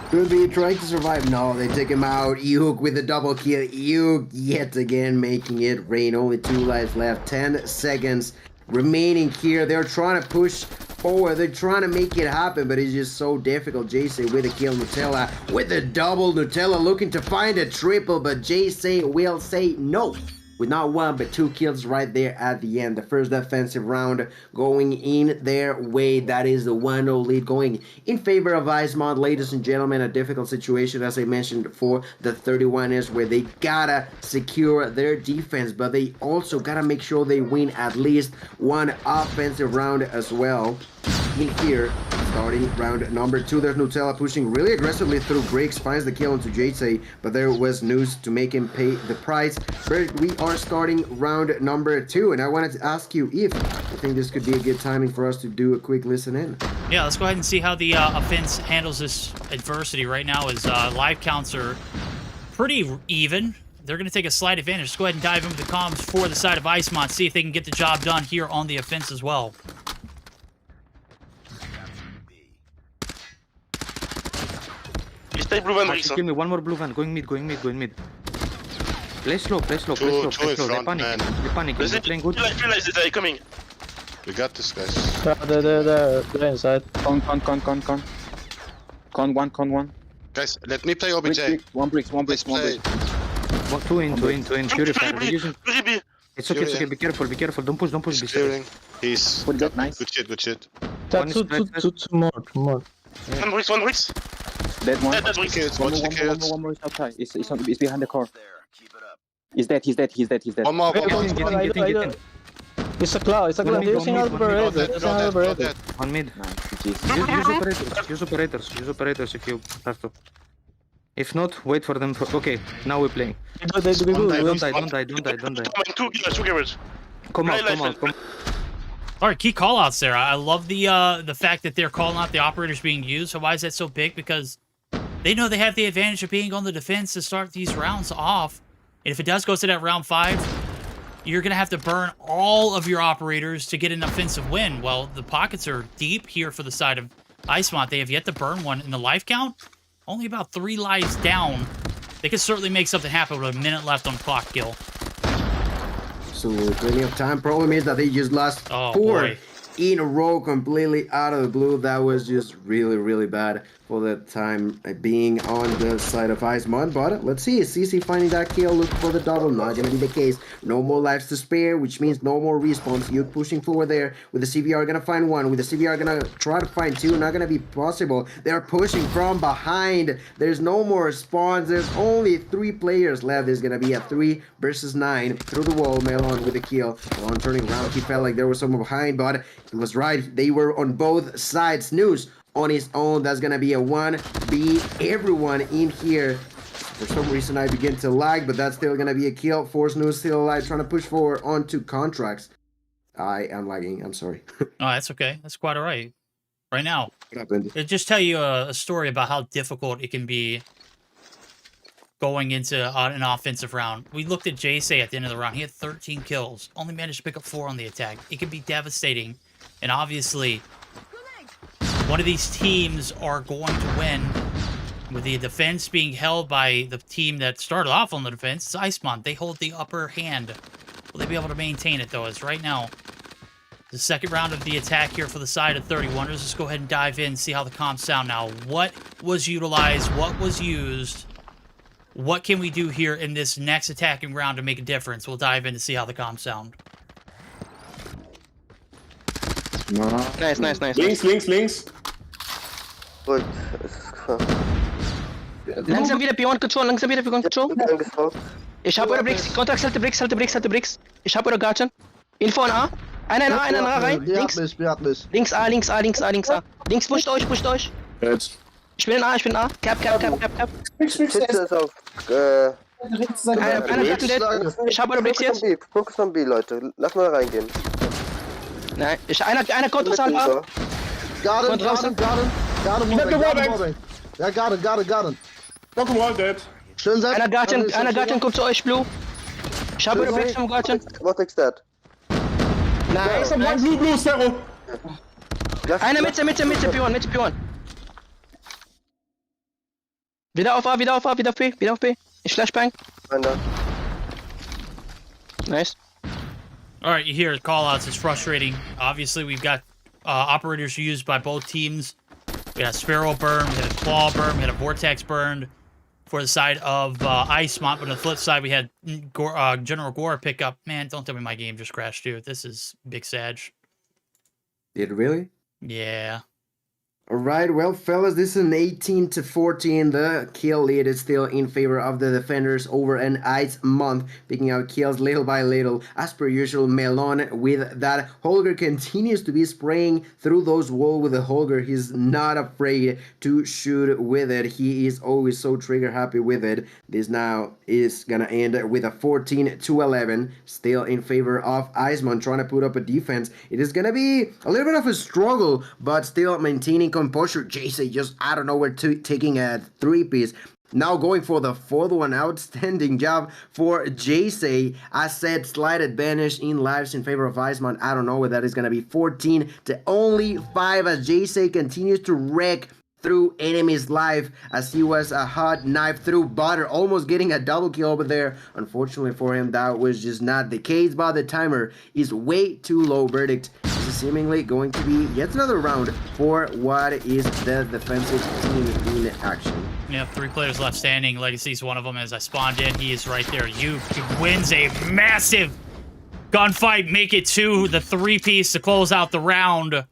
[SPEAKER 3] Could be trying to survive. No, they took him out. Yuke with a double kill. Yuke yet again making it rain. Only 2 lives left. 10 seconds remaining here. They're trying to push forward. They're trying to make it happen, but it's just so difficult. JC with a kill. Nutella with a double. Nutella looking to find a triple, but JC will say no. With not 1 but 2 kills right there at the end. The first defensive round going in their way. That is the 1-0 lead going in favor of Icemont. Ladies and gentlemen, a difficult situation, as I mentioned for the 31ers, where they gotta secure their defense, but they also gotta make sure they win at least 1 offensive round as well. In here, starting round number 2, there's Nutella pushing really aggressively through bricks, finds the kill into JC, but there was news to make him pay the price. But we are starting round number 2, and I wanted to ask you if you think this could be a good timing for us to do a quick listen in.
[SPEAKER 5] Yeah, let's go ahead and see how the offense handles this adversity. Right now is live counts are pretty even. They're going to take a slight advantage. Let's go ahead and dive into the comms for the side of Icemont, see if they can get the job done here on the offense as well.
[SPEAKER 4] Stay blue van, Reese.
[SPEAKER 8] Give me 1 more blue van. Going mid. Play slow. They're panicking. They're playing good.
[SPEAKER 4] They're coming.
[SPEAKER 9] We got this, guys.
[SPEAKER 12] They're inside. Con 1.
[SPEAKER 9] Guys, let me play OBJ.
[SPEAKER 12] One bricks.
[SPEAKER 9] Play.
[SPEAKER 8] 2 in. Purify. We're using... It's okay. Be careful. Don't push.
[SPEAKER 9] He's clearing. He's
[SPEAKER 12] nice.
[SPEAKER 9] Good shit.
[SPEAKER 12] Two more.
[SPEAKER 4] 1 bricks.
[SPEAKER 12] Dead one.
[SPEAKER 4] Dead bricks.
[SPEAKER 12] One more is outside. It's behind the car. He's dead.
[SPEAKER 9] One more.
[SPEAKER 8] Get in.
[SPEAKER 12] It's a cloud. They're using Alvarez.
[SPEAKER 8] On mid. Use operators if you have to. If not, wait for them. Okay, now we're playing. Don't die.
[SPEAKER 4] 2 killers.
[SPEAKER 8] Come out.
[SPEAKER 5] All right, key callouts there. I love the fact that they're calling out the operators being used. So why is that so big? Because they know they have the advantage of being on the defense to start these rounds off. And if it does go to that round 5, you're going to have to burn all of your operators to get an offensive win. Well, the pockets are deep here for the side of Icemont. They have yet to burn one. In the life count, only about 3 lives down. They could certainly make something happen with a minute left on the clock, Gil.
[SPEAKER 3] So plenty of time. Problem is that they just lost 4 in a row completely out of the blue. That was just really bad for the time being on the side of Icemont. But let's see, CC finding that kill, looking for the double. Not gonna be the case. No more lives to spare, which means no more respawns. You're pushing forward there with the CVR, gonna find 1. With the CVR, gonna try to find 2. Not gonna be possible. They're pushing from behind. There's no more spawns. There's only 3 players left. There's gonna be a 3 versus 9 through the wall. Melon with the kill. Melon turning around. He felt like there was someone behind, but he was right. They were on both sides. News on his own. That's gonna be a 1v everyone in here. For some reason I begin to lag, but that's still gonna be a kill. Force News still alive, trying to push forward onto contracts. I am lagging, I'm sorry.
[SPEAKER 5] Oh, that's okay. That's quite all right. Right now,
[SPEAKER 3] What happened?
[SPEAKER 5] it'll just tell you a story about how difficult it can be going into an offensive round. We looked at JC at the end of the round. He had 13 kills, only managed to pick up 4 on the attack. It can be devastating, and obviously one of these teams are going to win. With the defense being held by the team that started off on the defense, it's Icemont. They hold the upper hand. Will they be able to maintain it, though? As right now, the second round of the attack here for the side of 31ers. Let's go ahead and dive in and see how the comms sound now. What was utilized? What was used? What can we do here in this next attacking round to make a difference? We'll dive in to see how the comms sound.
[SPEAKER 8] Nice.
[SPEAKER 10] Links.
[SPEAKER 12] Gut.
[SPEAKER 8] Langsam wieder Beyond Control. Ich hab eure Bricks. Kontrakt, halte Bricks. Ich hab eure Garten. Info an A. Einer in A rein. Links. Links A. Links pusht euch.
[SPEAKER 10] Jetzt.
[SPEAKER 8] Ich bin in A. Cap.
[SPEAKER 12] Sitze ist auf
[SPEAKER 8] Einer Garten dead. Ich habe eure Bricks jetzt.
[SPEAKER 12] Fokus on B, Leute. Lass mal reingehen.
[SPEAKER 8] Nein, einer Kontras an A.
[SPEAKER 1] Got him. Yeah, got him. Fuck him all dead. Schön sein.
[SPEAKER 8] Einer Garten kommt zu euch, Blue. Ich habe eure Bricks vom Garten.
[SPEAKER 12] What is that?
[SPEAKER 8] Nice.
[SPEAKER 1] Blue, Zero.
[SPEAKER 8] Einer Mitte, P1. Wieder auf A, wieder auf B. Ich Flashbang. Nice.
[SPEAKER 5] All right, you hear call-outs. It's frustrating. Obviously, we've got operators used by both teams. We had a Sparrow burn, we had a Claw burn, we had a Vortex burned for the side of Icemont. But on the flip side, we had General Gore pick up. Man, don't tell me my game just crashed, dude. This is big Sag.
[SPEAKER 3] Did it really?
[SPEAKER 5] Yeah.
[SPEAKER 3] All right, well, fellas, this is an 18-14. The kill lead is still in favor of the defenders over an Icemont, picking out kills little by little. As per usual, Melon with that. Holger continues to be spraying through those walls with the Holger. He's not afraid to shoot with it. He is always so trigger happy with it. This now is gonna end with a 14-11, still in favor of Icemont, trying to put up a defense. It is gonna be a little bit of a struggle, but still maintaining composure. JC just out of nowhere taking a 3-piece. Now going for the 4th one. Outstanding job for JC. I said slight advantage in lives in favor of Icemont. I don't know where that is going to be 14 to only 5 as JC continues to wreck through enemy's life as he was a hot knife through butter, almost getting a double kill over there. Unfortunately for him, that was just not the case, but the timer is way too low. Verdict. This is seemingly going to be yet another round for what is the defensive team in action.
[SPEAKER 5] Yeah, 3 players left standing. Legacy's one of them. As I spawned in, he is right there. He wins a massive gunfight, make it to the 3-piece to close out the round.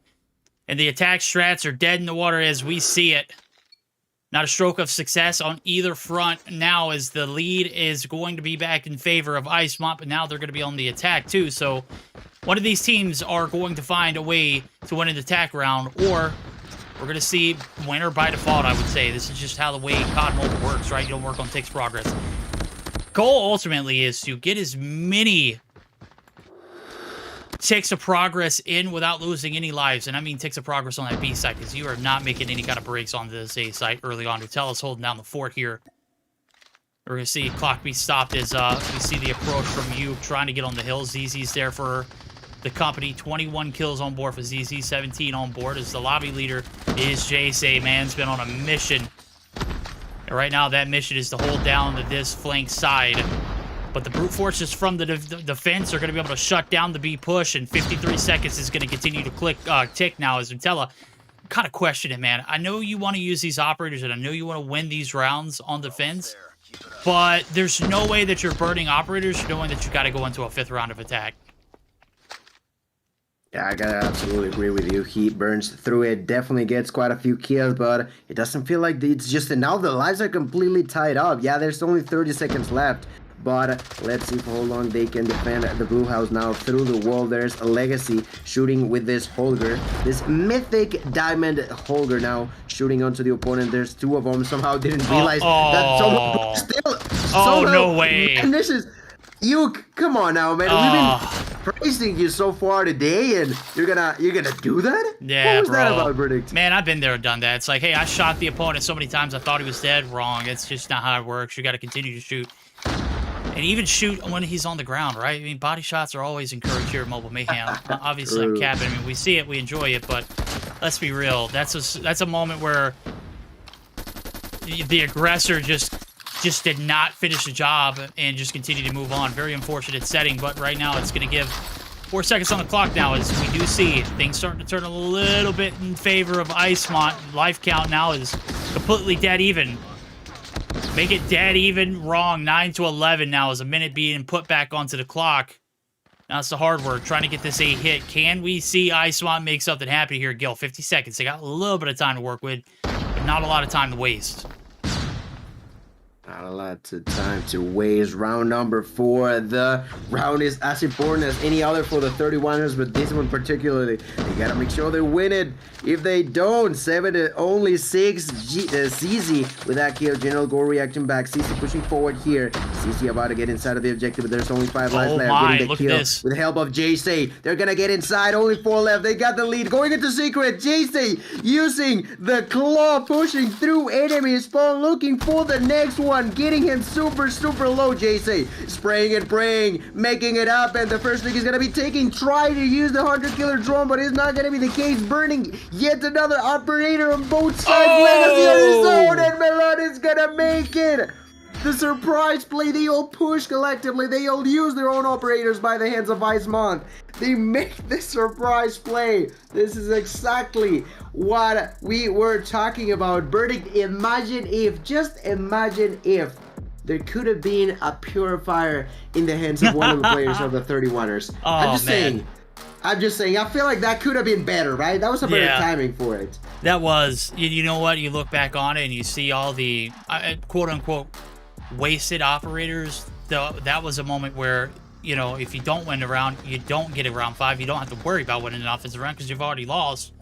[SPEAKER 5] And the attack strats are dead in the water as we see it. Not a stroke of success on either front now, as the lead is going to be back in favor of Icemont, but now they're going to be on the attack too. So one of these teams are going to find a way to win an attack round, or we're going to see winner by default, I would say. This is just how the way COD Mobile works, right? You don't work on ticks progress. Goal ultimately is to get as many ticks of progress in without losing any lives. And I mean ticks of progress on that B site, because you are not making any kind of breaks on this A site early on. Nutella's holding down the fort here. We're going to see clock be stopped as we see the approach from you trying to get on the hill. ZZ's there for the company. 21 kills on board for ZZ, 17 on board as the lobby leader is JC. Man's been on a mission. And right now that mission is to hold down this flank side. But the brute forces from the defense are going to be able to shut down the B push, and 53 seconds is going to continue to tick now as Nutella. Kind of question it, man. I know you want to use these operators, and I know you want to win these rounds on defense, but there's no way that you're burning operators knowing that you got to go into a 5th round of attack.
[SPEAKER 3] Yeah, I gotta absolutely agree with you. He burns through it, definitely gets quite a few kills, but it doesn't feel like it's just... And now the lives are completely tied up. Yeah, there's only 30 seconds left. But let's see for how long they can defend the blue house now through the wall. There's a Legacy shooting with this Holger, this mythic diamond Holger now shooting onto the opponent. There's 2 of them. Somehow didn't realize that someone still
[SPEAKER 5] no way.
[SPEAKER 3] You come on now, man. We've been praising you so far today, and you're gonna do that?
[SPEAKER 5] Yeah,
[SPEAKER 3] what was
[SPEAKER 5] bro.
[SPEAKER 3] that about, Verdict?
[SPEAKER 5] Man, I've been there and done that. It's like, hey, I shot the opponent so many times I thought he was dead. Wrong. It's just not how it works. You got to continue to shoot. And even shoot when he's on the ground, right? I mean, body shots are always encouraged here at Mobile Mayhem. Obviously, I'm capping. I mean, we see it, we enjoy it, but let's be real. That's a moment where the aggressor just did not finish the job and just continue to move on. Very unfortunate setting, but right now it's going to give 4 seconds on the clock now as we do see things starting to turn a little bit in favor of Icemont. Life count now is completely dead even. Make it dead even. Wrong. 9-11 now as a minute being put back onto the clock. Now it's the hard work, trying to get this 8 hit. Can we see Icemont make something happen here, Gil? 50 seconds. They got a little bit of time to work with, but not a lot of time to waste.
[SPEAKER 3] Not a lot of time to waste. Round number 4. The round is as important as any other for the 31ers, but this one particularly, they gotta make sure they win it. If they don't, 7 to only 6. CZ with that kill. General Gore reacting back. CZ pushing forward here. CZ about to get inside of the objective, but there's only 5 lives left. Getting the kill with the help of JC. They're gonna get inside. Only 4 left. They got the lead. Going into secret. JC using the claw, pushing through enemy spawn, looking for the next one. Getting him super low. JC spraying and praying, making it up, and the first thing is gonna be taking. Try to use the hunter killer drone, but it's not gonna be the case. Burning yet another operator on both sides. Legacy on his own, and Melon is gonna make it. The surprise play, they all push collectively. They all use their own operators by the hands of Icemont. They make this surprise play. This is exactly what we were talking about. Verdict, just imagine if there could have been a purifier in the hands of one of the players of the 31ers. I'm just saying, I feel like that could have been better, right? That was a better timing for it.
[SPEAKER 5] That was, you know what, you look back on it and you see all the quote-unquote wasted operators. That was a moment where, you know, if you don't win a round, you don't get a round 5. You don't have to worry about winning an offensive round because you've already lost.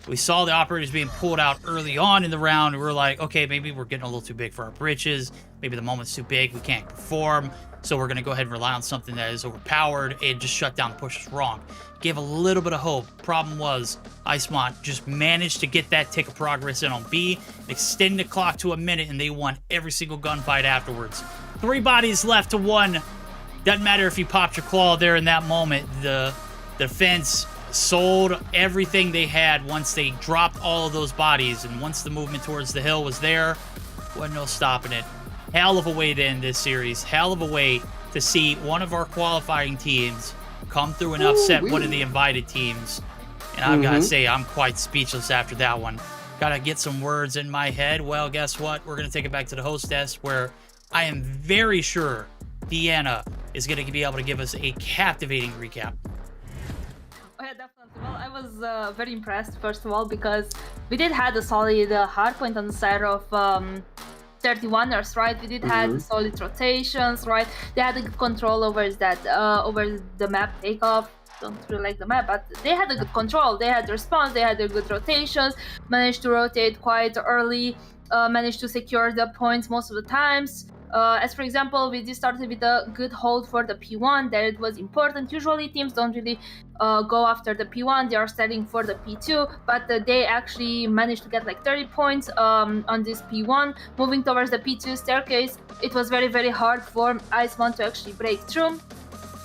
[SPEAKER 5] We saw the operators being pulled out early on in the round. And we were like, okay, maybe we're getting a little too big for our britches. Maybe the moment's too big. We can't perform. So we're going to go ahead and rely on something that is overpowered and just shut down the push is wrong. Gave a little bit of hope. Problem was, Icemont just managed to get that tick of progress in on B, extend the clock to a minute, and they won every single gunfight afterwards. 3 bodies left to 1. Doesn't matter if you popped your claw there in that moment. The defense sold everything they had once they dropped all of those bodies, and once the movement towards the hill was there, wasn't no stopping it. Hell of a way to end this series. Hell of a way to see one of our qualifying teams come through and upset one of the invited teams. And I've got to say, I'm quite speechless after that one. Got to get some words in my head. Well, guess what? We're going to take it back to the hostess, where I am very sure Deanna is going to be able to give us a captivating recap.
[SPEAKER 6] Oh, yeah, definitely. Well, I was very impressed, first of all, because we did have a solid hard point on the side of 31ers, right? We did have solid rotations, right? They had a good control over that, over the map takeoff. Don't really like the map, but they had a good control. They had the response, they had the good rotations, managed to rotate quite early, managed to secure the points most of the times. As for example, we just started with a good hold for the P1. That it was important. Usually teams don't really go after the P1. They are setting for the P2, but they actually managed to get like 30 points on this P1. Moving towards the P2 staircase, it was very hard for Icemont to actually break through.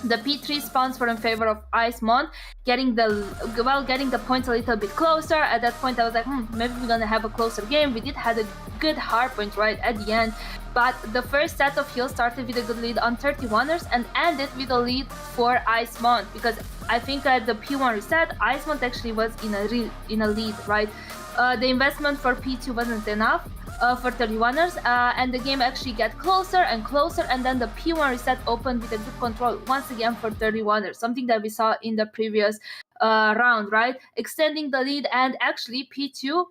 [SPEAKER 6] The P3 spawns were in favor of Icemont, getting the points a little bit closer. At that point, I was like, maybe we're gonna have a closer game. We did have a good hard point right at the end, but the first set of kills started with a good lead on 31ers and ended with a lead for Icemont, because I think at the P1 reset, Icemont actually was in a lead, right? The investment for P2 wasn't enough for 31ers, and the game actually got closer and closer, and then the P1 reset opened with a good control once again for 31ers, something that we saw in the previous round, right? Extending the lead, and actually P2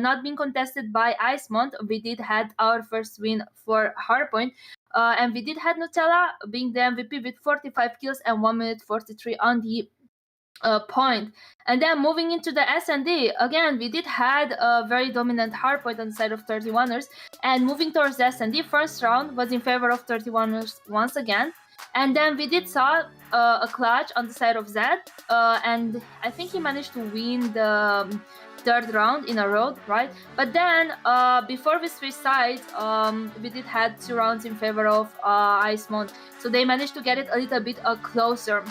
[SPEAKER 6] not being contested by Icemont. We did had our first win for Hardpoint, and we did had Nutella being the MVP with 45 kills and 1 minute 43 on the point. And then moving into the S&D, again, we did had a very dominant hard point on the side of 31ers, and moving towards the S&D, first round was in favor of 31ers once again. And then we did saw a clutch on the side of Zed, and I think he managed to win the third round in a row, right? But then before we switched sides, we did had 2 rounds in favor of Icemont, so they managed to get it a little bit closer.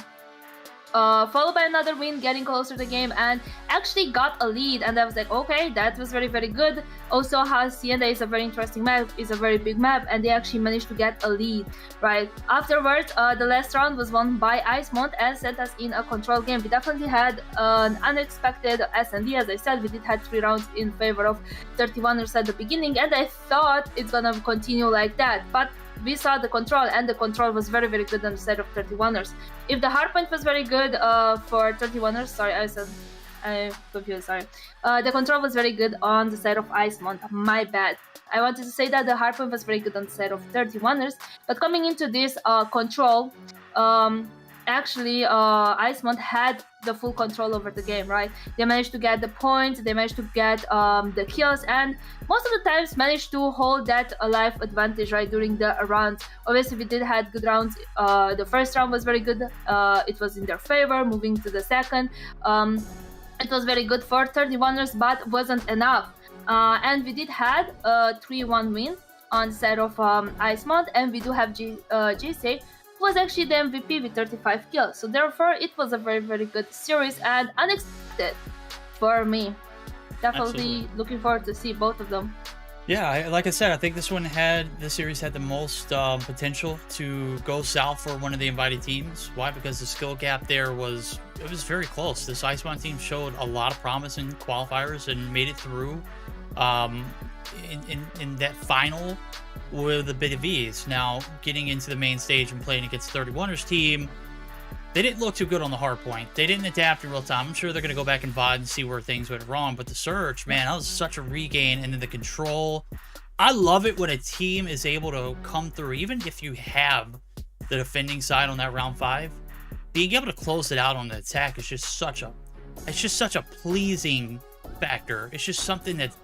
[SPEAKER 6] Followed by another win, getting closer to the game, and actually got a lead. And I was like, okay, that was very good. Also, Hacienda is a very interesting map, is a very big map, and they actually managed to get a lead, right? Afterwards, the last round was won by Icemont and set us in a control game. We definitely had an unexpected S&D. As I said, we did had 3 rounds in favor of 31ers at the beginning, and I thought it's gonna continue like that, but we saw the control, and the control was very good on the side of 31ers. If the hardpoint was very good for 31ers, sorry, I I'm confused, sorry. The control was very good on the side of Icemont, my bad. I wanted to say that the hardpoint was very good on the side of 31ers, but coming into this control, actually Icemont had the full control over the game, right? They managed to get the points, they managed to get the kills, and most of the times managed to hold that life advantage, right, during the rounds. Obviously, we did had good rounds. The first round was very good. It was in their favor. Moving to the second, it was very good for 31ers, but wasn't enough. And we did had a 3-1 win on the side of Icemont, and we do have GC was actually the MVP with 35 kills. So therefore, it was a very, very good series and unexpected for me. Definitely
[SPEAKER 5] Absolutely.
[SPEAKER 6] looking forward to see both of them.
[SPEAKER 5] Yeah, like I said, I think this series had the most potential to go south for one of the invited teams. Why? Because the skill gap there was very close. This Icemont team showed a lot of promise in qualifiers and made it through in that final with a bit of ease. Now, getting into the main stage and playing against 31ers team, they didn't look too good on the hard point. They didn't adapt in real time. I'm sure they're going to go back and VOD and see where things went wrong, but the search, man, that was such a regain. And then the control. I love it when a team is able to come through, even if you have the defending side on that round 5. Being able to close it out on the attack is just such a pleasing factor. It's just something that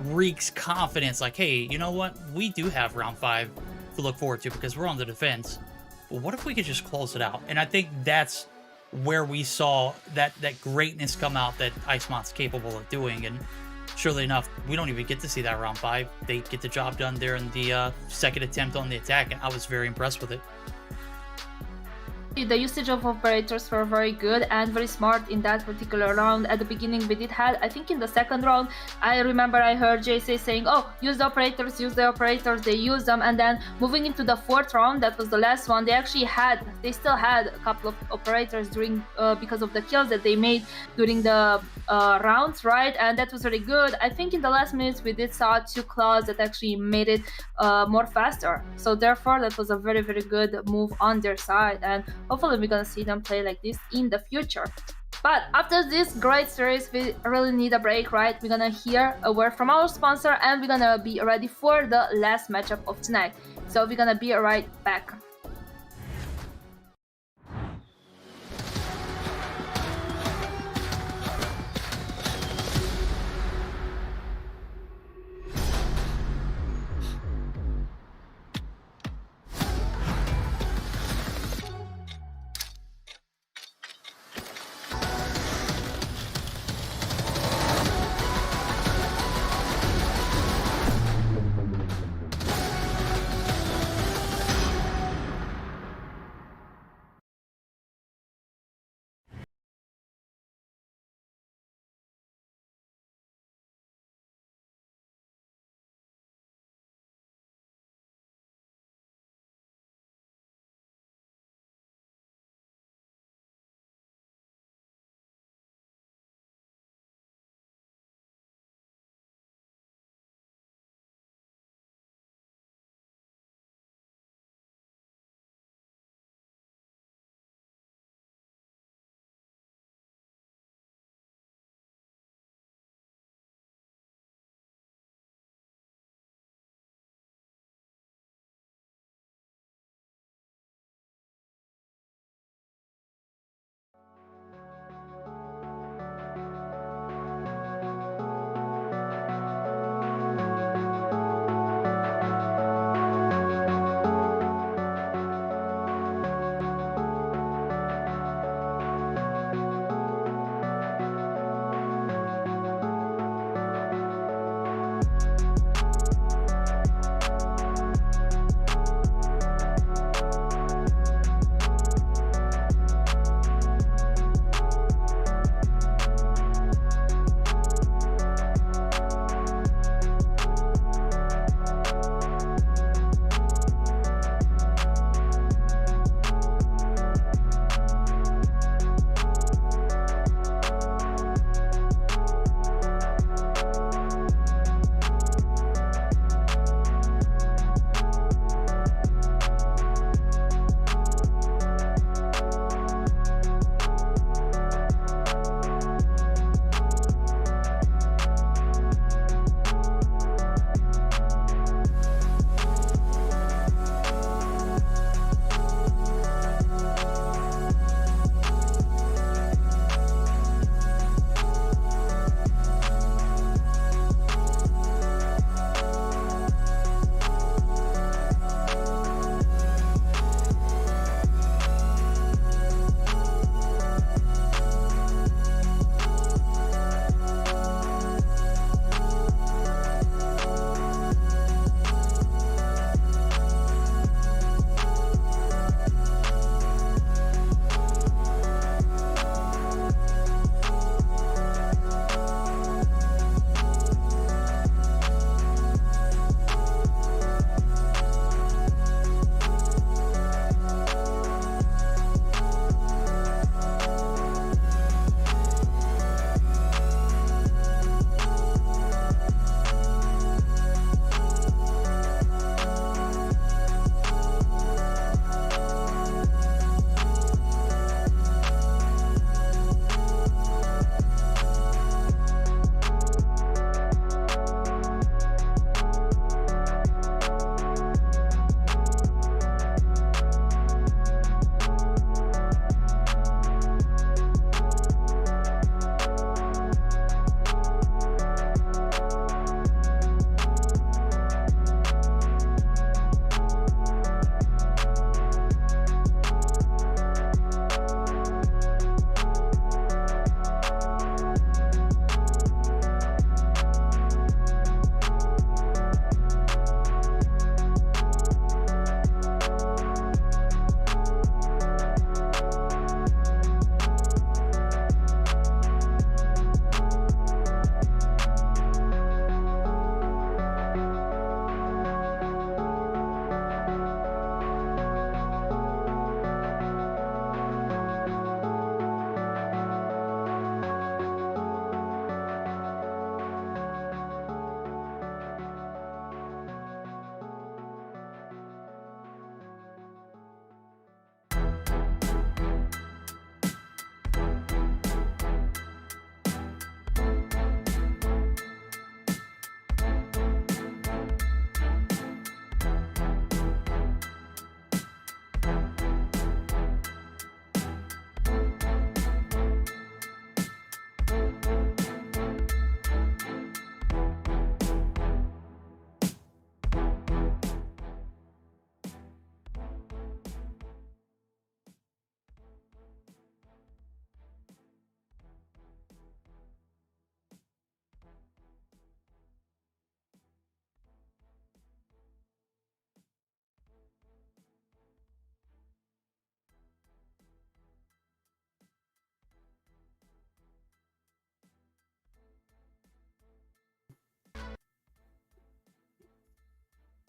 [SPEAKER 5] reeks confidence, like, hey, you know what? We do have round 5 to look forward to because we're on the defense. But what if we could just close it out? And I think that's where we saw that greatness come out that Icemont's capable of doing. And surely enough, we don't even get to see that round 5. They get the job done there in the second attempt on the attack, and I was very impressed with it.
[SPEAKER 6] The usage of operators were very good and very smart in that particular round. At the beginning, we did had, I think in the second round, I remember I heard JC saying, oh, use the operators, they use them. And then moving into the fourth round, that was the last one, they still had a couple of operators during, because of the kills that they made during the rounds, right? And that was very good. I think in the last minutes, we did saw 2 claws that actually made it more faster. So therefore, that was a very, very good move on their side. And hopefully we're gonna see them play like this in the future. But after this great series, we really need a break, right? We're gonna hear a word from our sponsor and we're gonna be ready for the last matchup of tonight. So we're gonna be right back.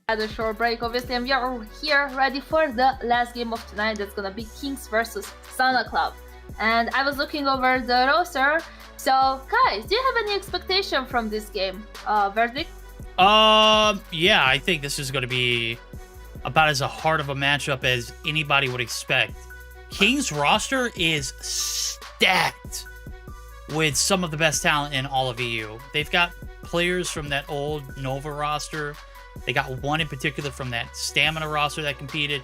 [SPEAKER 6] At a short break, obviously, and we are here ready for the last game of tonight. That's gonna be Kings versus Sauna Club. And I was looking over the roster. So, guys, do you have any expectation from this game? Verdict?
[SPEAKER 5] Yeah, I think this is gonna be about as hard of a matchup as anybody would expect. Kings roster is stacked with some of the best talent in all of EU. They've got players from that old Nova roster. They got one in particular from that Stamina roster that competed.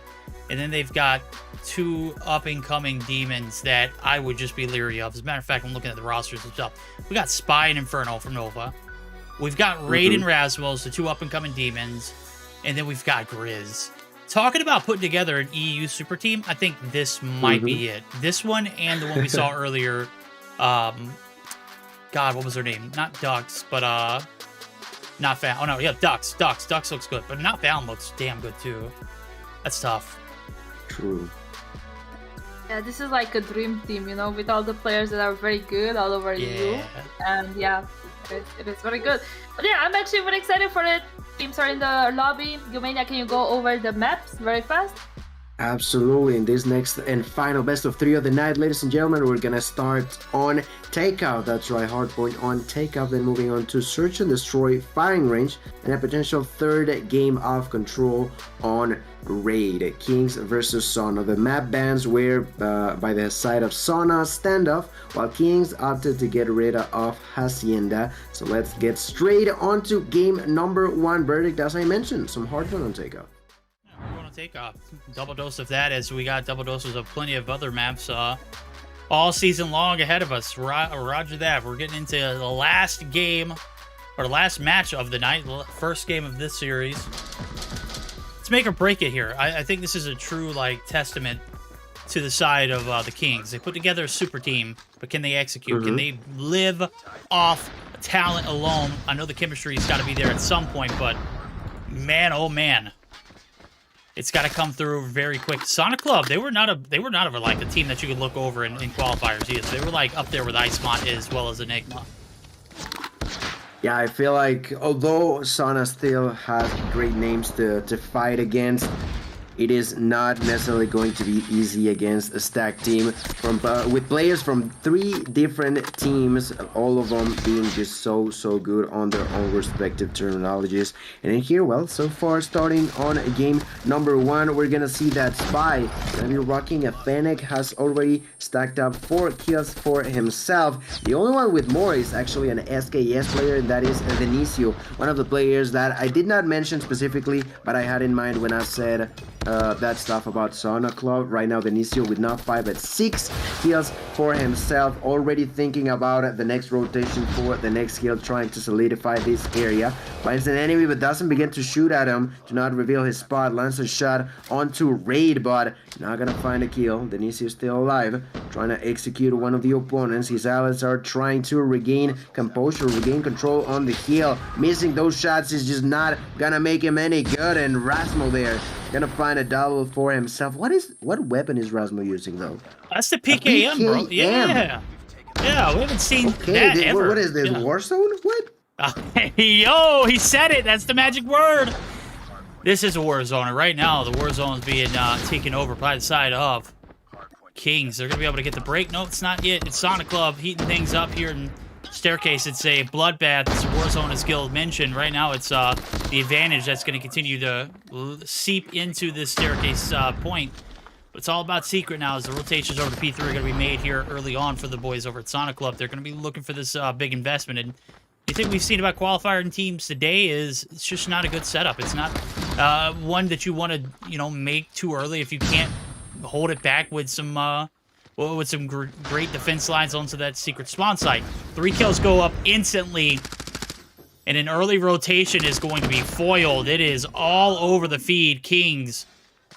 [SPEAKER 5] And then they've got 2 up-and-coming demons that I would just be leery of. As a matter of fact, I'm looking at the rosters themselves. We got Spy and Inferno from Nova. We've got Raid and Rasmus, the 2 up-and-coming demons. And then we've got Grizz. Talking about putting together an EU super team, I think this might be it. This one and the one we saw earlier. God, what was her name? Not Ducks, but not Fallon. Oh no, yeah, Ducks. Ducks looks good, but not Fallon looks damn good too. That's tough.
[SPEAKER 3] True.
[SPEAKER 6] Yeah, this is like a dream team, you know, with all the players that are very good all over EU. And yeah, it is very good. But yeah, I'm actually very excited for it. Teams are in the lobby. Yumenia, can you go over the maps very fast?
[SPEAKER 3] Absolutely. In this next and final best of 3 of the night, ladies and gentlemen, we're gonna start on Takeout. That's right, hardpoint on Takeout, then moving on to Search and Destroy, Firing Range, and a potential 3rd game of Control on Raid. Kings versus Sauna. The map bans were by the side of Sauna standoff, while Kings opted to get rid of Hacienda. So let's get straight on to game number 1. Verdict, as I mentioned, some hardpoint on Takeout.
[SPEAKER 5] We're going to take a double dose of that, as we got double doses of plenty of other maps all season long ahead of us. Roger that. We're getting into the last game, or last match of the night, first game of this series. Let's make or break it here. I think this is a true testament to the side of the Kings. They put together a super team, but can they execute? Can they live off talent alone? I know the chemistry's got to be there at some point, but man, oh man. It's got to come through very quick. Sonic Club, they were not a team that you could look over in qualifiers either. They were up there with Icemont as well as Enigma.
[SPEAKER 3] Yeah, I feel like although Sauna still has great names to fight against, it is not necessarily going to be easy against a stacked team with players from 3 different teams, all of them being just so good on their own respective terminologies. And in here, well, so far starting on game number 1, we're gonna see that Spy gonna be rocking a Fennec, has already stacked up 4 kills for himself. The only one with more is actually an SKS player, and that is Vinicio, one of the players that I did not mention specifically, but I had in mind when I said that stuff about Sauna Club. Right now, Vinicio with not 5 but 6 kills for himself, already thinking about the next rotation for the next kill, trying to solidify this area. Finds an enemy but doesn't begin to shoot at him, to not reveal his spot, lands a shot onto Raid, but not gonna find a kill. Vinicio still alive, trying to execute one of the opponents. His allies are trying to regain composure, regain control on the hill. Missing those shots is just not gonna make him any good, and Rasmo there gonna find a double for himself. What weapon is Rasmo using though?
[SPEAKER 5] That's the PKM, bro. Yeah, we haven't seen that ever.
[SPEAKER 3] What is this, Warzone? What?
[SPEAKER 5] Yo, he said it. That's the magic word. This is a Warzone. Right now, the Warzone is being taken over by the side of Kings. They're gonna be able to get the break. No, it's not yet. It's Sonic Club heating things up here in Staircase. It's a bloodbath. It's a Warzone, as Gil mentioned. Right now, it's the advantage that's going to continue to seep into this Staircase point. But it's all about Secret now, as the rotations over to P3 are going to be made here early on for the boys over at Sonic Club. They're going to be looking for this big investment. And the thing we've seen about qualifier teams today is it's just not a good setup. It's not one that you want to, make too early if you can't hold it back with some great defense lines onto that secret spawn site. 3 kills go up instantly, and an early rotation is going to be foiled. It is all over the feed. Kings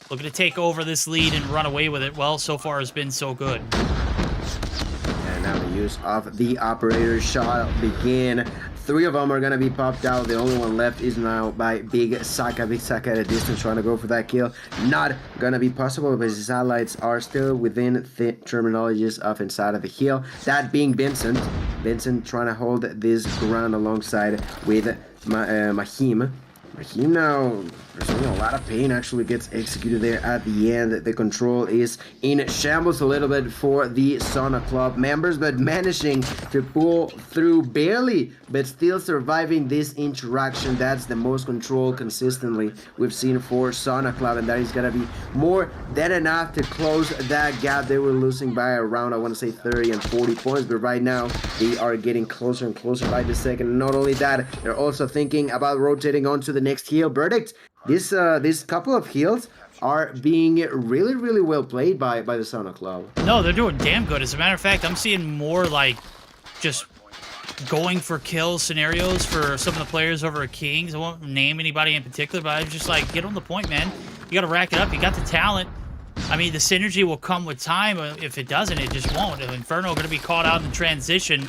[SPEAKER 5] looking to take over this lead and run away with it. Well, so far has been so good.
[SPEAKER 3] And now the use of the operator shot begin. 3 of them are gonna be popped out. The only one left is now by Big Saka. Big Saka at a distance trying to go for that kill. Not gonna be possible because his allies are still within the terminologies of inside of the hill. That being Vincent. Vincent trying to hold this ground alongside with Mayhem. Mayhem now There's really a lot of pain actually gets executed there at the end. The control is in shambles a little bit for the Sauna Club members, but managing to pull through barely, but still surviving this interaction. That's the most control consistently we've seen for Sauna Club, and that is gonna be more than enough to close that gap. They were losing by around, I want to say 30 and 40 points, but right now they are getting closer and closer by the second. Not only that, they're also thinking about rotating on to the next heal. Verdict, this couple of heals are being really well played by the Sauna Club.
[SPEAKER 5] No, they're doing damn good. As a matter of fact, I'm seeing more like just going for kill scenarios for some of the players over at Kings. I won't name anybody in particular, but I'm just like, get on the point, man. You got to rack it up. You got the talent. I mean, the synergy will come with time. If it doesn't, it just won't. Inferno going to be caught out in the transition.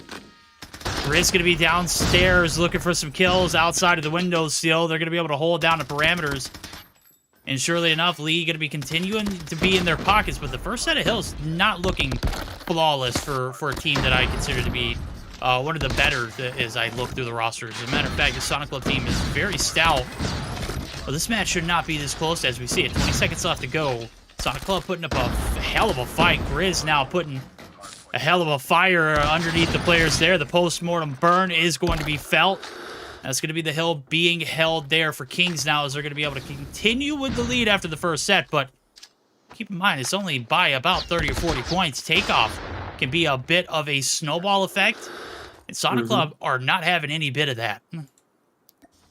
[SPEAKER 5] Riz going to be downstairs looking for some kills outside of the windows still. They're going to be able to hold down the parameters. And surely enough, Lee going to be continuing to be in their pockets. But the first set of hills not looking flawless for a team that I consider to be one of the better as I look through the rosters. As a matter of fact, the Sonic Club team is very stout. Well, this match should not be this close as we see it. 20 seconds left to go. Sonic Club putting up a hell of a fight. Grizz now putting a hell of a fire underneath the players there. The post-mortem burn is going to be felt. That's going to be the hill being held there for Kings now, as they're going to be able to continue with the lead after the first set. But keep in mind, it's only by about 30 or 40 points. Takeoff can be a bit of a snowball effect. And Sonic Club are not having any bit of that.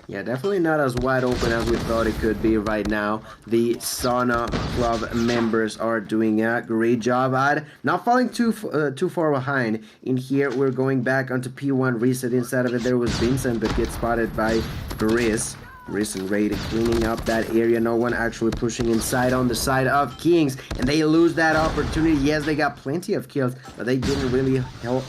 [SPEAKER 3] Yeah, definitely not as wide open as we thought it could be right now. The Sauna Club members are doing a great job at not falling too far behind. In here, we're going back onto P1 reset. Inside of it, there was Vincent, but gets spotted by Riz. Riz and Raid cleaning up that area. No one actually pushing inside on the side of Kings, and they lose that opportunity. Yes, they got plenty of kills, but they didn't really held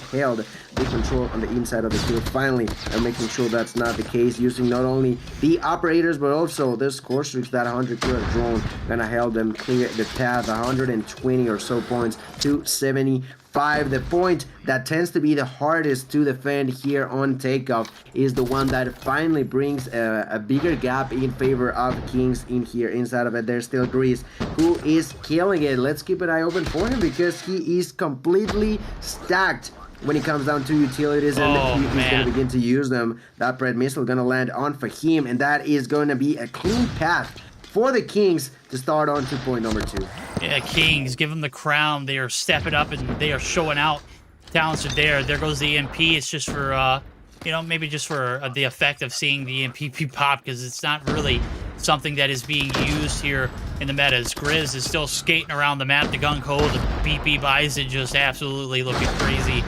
[SPEAKER 3] the control on the inside of the field. Finally, and making sure that's not the case, using not only the operators but also the score streaks. That 100 kill drone gonna help them clear the path. 120 or so points to 75. The point that tends to be the hardest to defend here on Takeoff is the one that finally brings a bigger gap in favor of Kings in here. Inside of it, there's still Grease, who is killing it. Let's keep an eye open for him because he is completely stacked when it comes down to utilities, and he's going to begin to use them. That Pred missile going to land on Fahim, and that is going to be a clean path for the Kings to start on to point number 2.
[SPEAKER 5] Yeah, Kings, give them the crown. They are stepping up and they are showing out. Talents are there. There goes the EMP. It's just for, you know, maybe just for the effect of seeing the EMP pop, because it's not really something that is being used here in the metas. Grizz is still skating around the map. The gung-ho, the BP Bison just absolutely looking crazy.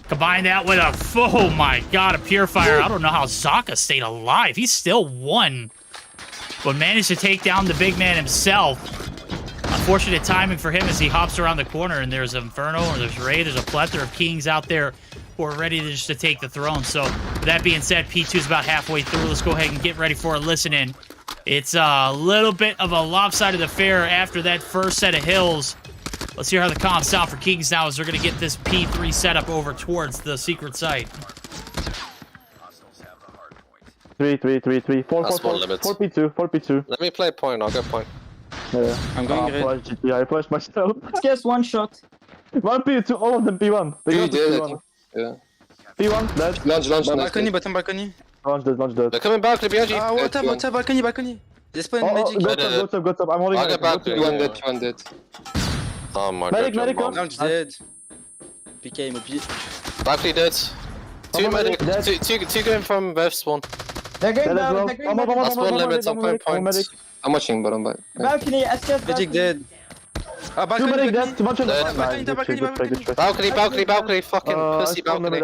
[SPEAKER 5] Combine that with a, oh my god, a Purifier. I don't know how Zaka stayed alive. He still won, but managed to take down the big man himself. Unfortunate timing for him as he hops around the corner, and there's Inferno, or there's Ray, there's a plethora of Kings out there who are ready to take the throne. So, with that being said, P2's about halfway through. Let's go ahead and get ready for a listen-in. It's a little bit of a lopsided affair after that first set of hills. Let's hear how the comps sound for Kings now as they're going to get this P3 setup over towards the secret site.
[SPEAKER 4] 3, 4 P2, 4 P2.
[SPEAKER 11] Let me play point, I'll get point.
[SPEAKER 4] Yeah.
[SPEAKER 12] I'm going red.
[SPEAKER 4] I flashed myself.
[SPEAKER 12] Just one shot.
[SPEAKER 4] 1 P2, all of them P1. They got
[SPEAKER 11] P1. Yeah.
[SPEAKER 4] P1, dead.
[SPEAKER 11] Launch.
[SPEAKER 12] Balcony, bottom balcony.
[SPEAKER 4] Launch dead.
[SPEAKER 11] They're coming back, behind you.
[SPEAKER 12] What's up, balcony. They spawn magic.
[SPEAKER 4] Go top. I'm holding.
[SPEAKER 11] I'll get back, P1 dead. Oh my god.
[SPEAKER 4] Medic.
[SPEAKER 12] Launch dead. PK mobile.
[SPEAKER 11] Balcony dead. Two medic. Two going from Bev spawn.
[SPEAKER 12] They're going down.
[SPEAKER 11] Last one limits on points. I'm watching bottom back.
[SPEAKER 12] Balcony, escape. Magic dead.
[SPEAKER 4] Balcony dead. Too much on
[SPEAKER 11] the balcony. Fucking pussy balcony.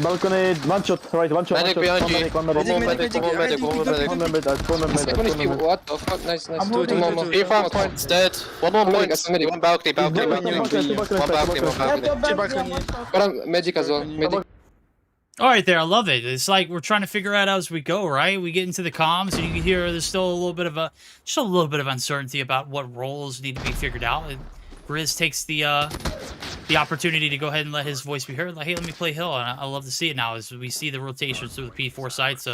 [SPEAKER 4] Balcony, one shot, right, one shot.
[SPEAKER 11] Medic behind you.
[SPEAKER 4] One medic.
[SPEAKER 11] What the fuck? Nice. 2 more. P5 points dead. 1 more point. One balcony. One balcony. Got magic as well. Medic.
[SPEAKER 5] All right, there. I love it. It's like we're trying to figure out as we go, right? We get into the comms, and you can hear there's still a little bit of uncertainty about what roles need to be figured out. Grizz takes the opportunity to go ahead and let his voice be heard. Like, hey, let me play Hill, and I love to see it now as we see the rotations through the P4 sites.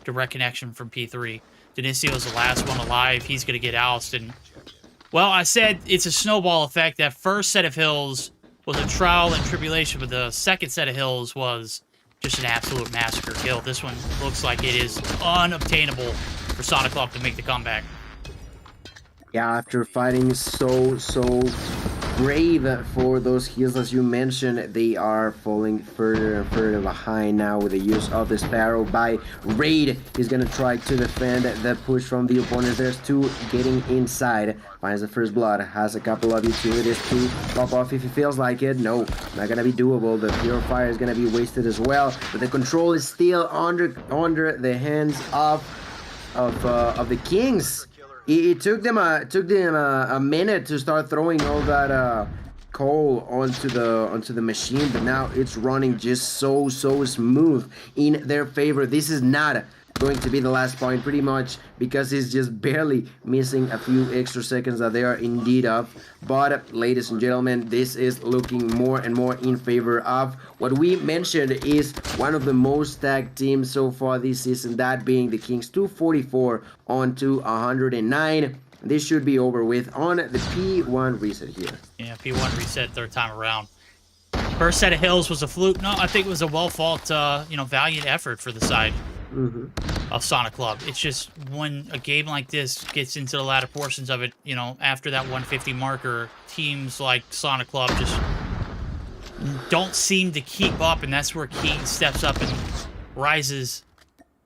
[SPEAKER 5] direct connection from P3. Denisio's the last one alive. He's going to get ousted. And, well, I said it's a snowball effect. That first set of hills was a trial and tribulation, but the second set of hills was just an absolute massacre kill. This one looks like it is unobtainable for Sonic Club to make the comeback.
[SPEAKER 3] Yeah, after fighting so brave for those heals, as you mentioned, they are falling further and further behind now with the use of the Sparrow by Raid. He's gonna try to defend the push from the opponents. There's two getting inside. Finds the first blood, has a couple of utilities to pop off if he feels like it. No, not gonna be doable. The Purifier is gonna be wasted as well, but the control is still under the hands of the Kings. It took them a minute to start throwing all that coal onto the machine, but now it's running just so smooth in their favor. This is not going to be the last point, pretty much, because it's just barely missing a few extra seconds that they are indeed of. But ladies and gentlemen, this is looking more and more in favor of what we mentioned is one of the most stacked teams so far this season, that being the Kings. 244 on to 109. This should be over with on the P1 reset here.
[SPEAKER 5] Yeah, P1 reset third time around. First set of hills was a fluke. No, I think it was a well-fought, valiant effort for the side of Sonic Club. It's just when a game like this gets into the latter portions of it, after that 150 marker, teams like Sonic Club just don't seem to keep up, and that's where King steps up and rises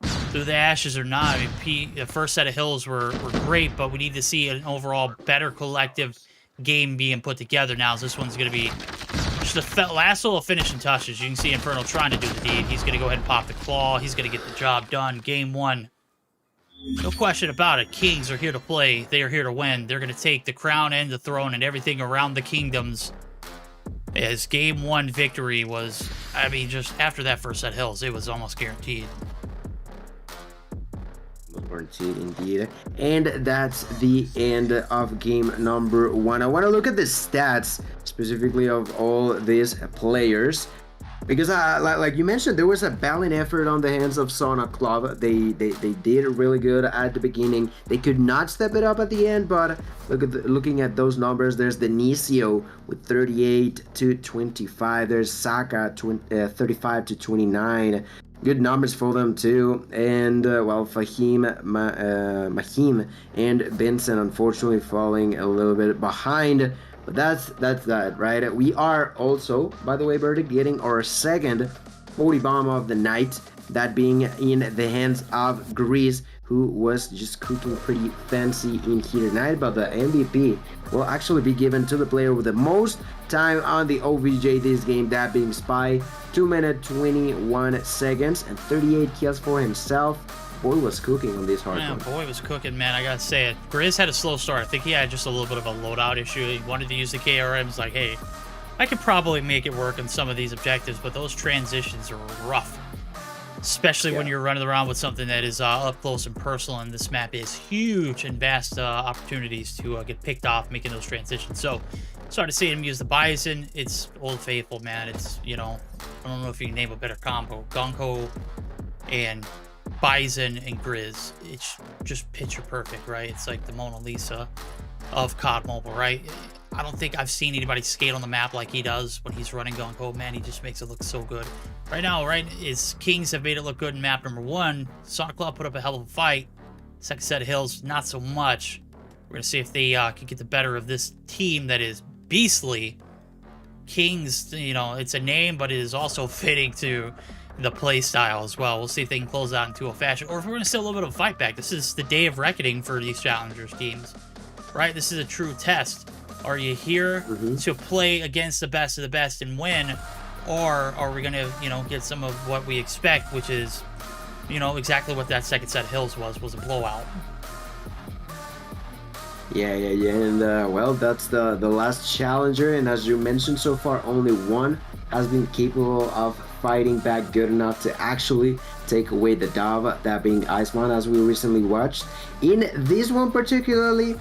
[SPEAKER 5] through the ashes or not. I mean, the first set of hills were great, but we need to see an overall better collective game being put together now. This one's going to be just the last little finishing touches. You can see Inferno trying to do the deed. He's going to go ahead and pop the claw. He's going to get the job done. Game one. No question about it. Kings are here to play. They are here to win. They're going to take the crown and the throne and everything around the kingdoms. As game one victory was, I mean, just after that first set of hills, it was almost guaranteed.
[SPEAKER 3] Guaranteed indeed. And that's the end of game number one. I want to look at the stats specifically of all these players, because like you mentioned, there was a valiant effort on the hands of Sonic Club. They did really good at the beginning. They could not step it up at the end, but looking at those numbers, there's Denisio with 38 to 25. There's Saka 35 to 29. Good numbers for them too, and Mahim and Benson unfortunately falling a little bit behind, but that's that, right? We are also, by the way, Birdie, getting our second 40 bomb of the night, that being in the hands of Grease, who was just cooking pretty fancy in here tonight. But the MVP will actually be given to the player with the most time on the OVJ this game, that being Spy. 2 minutes 21 seconds and 38 kills for himself. Boy was cooking on this hard one.
[SPEAKER 5] Boy was cooking, man. I gotta say it. Grizz had a slow start. I think he had just a little bit of a loadout issue. He wanted to use the KRM. He's like, hey, I could probably make it work on some of these objectives, but those transitions are rough. Especially when you're running around with something that is up close and personal, and this map is huge and vast opportunities to get picked off making those transitions. So, started to see him use the Bison. It's Old Faithful, man. It's, I don't know if you can name a better combo. Gonko and Bison and Grizz. It's just picture perfect, right? It's like the Mona Lisa of COD Mobile, right? I don't think I've seen anybody skate on the map like he does when he's running Gonko. Man, he just makes it look so good. Right now, is Kings have made it look good in map number one. Sonic Club put up a hell of a fight. Second set of hills, not so much. We're going to see if they can get the better of this team that is beastly. Kings, it's a name, but it is also fitting to the play style as well. We'll see if they can close out into a fashion, or if we're going to see a little bit of a fight back. This is the day of reckoning for these challengers teams, right? This is a true test. Are you here to play against the best of the best and win, or are we going to, get some of what we expect, which is, exactly what that second set of hills was a blowout.
[SPEAKER 3] Yeah, and that's the last challenger, and as you mentioned, so far only one has been capable of fighting back good enough to actually take away the dove, that being Iceman, as we recently watched. In this one particularly,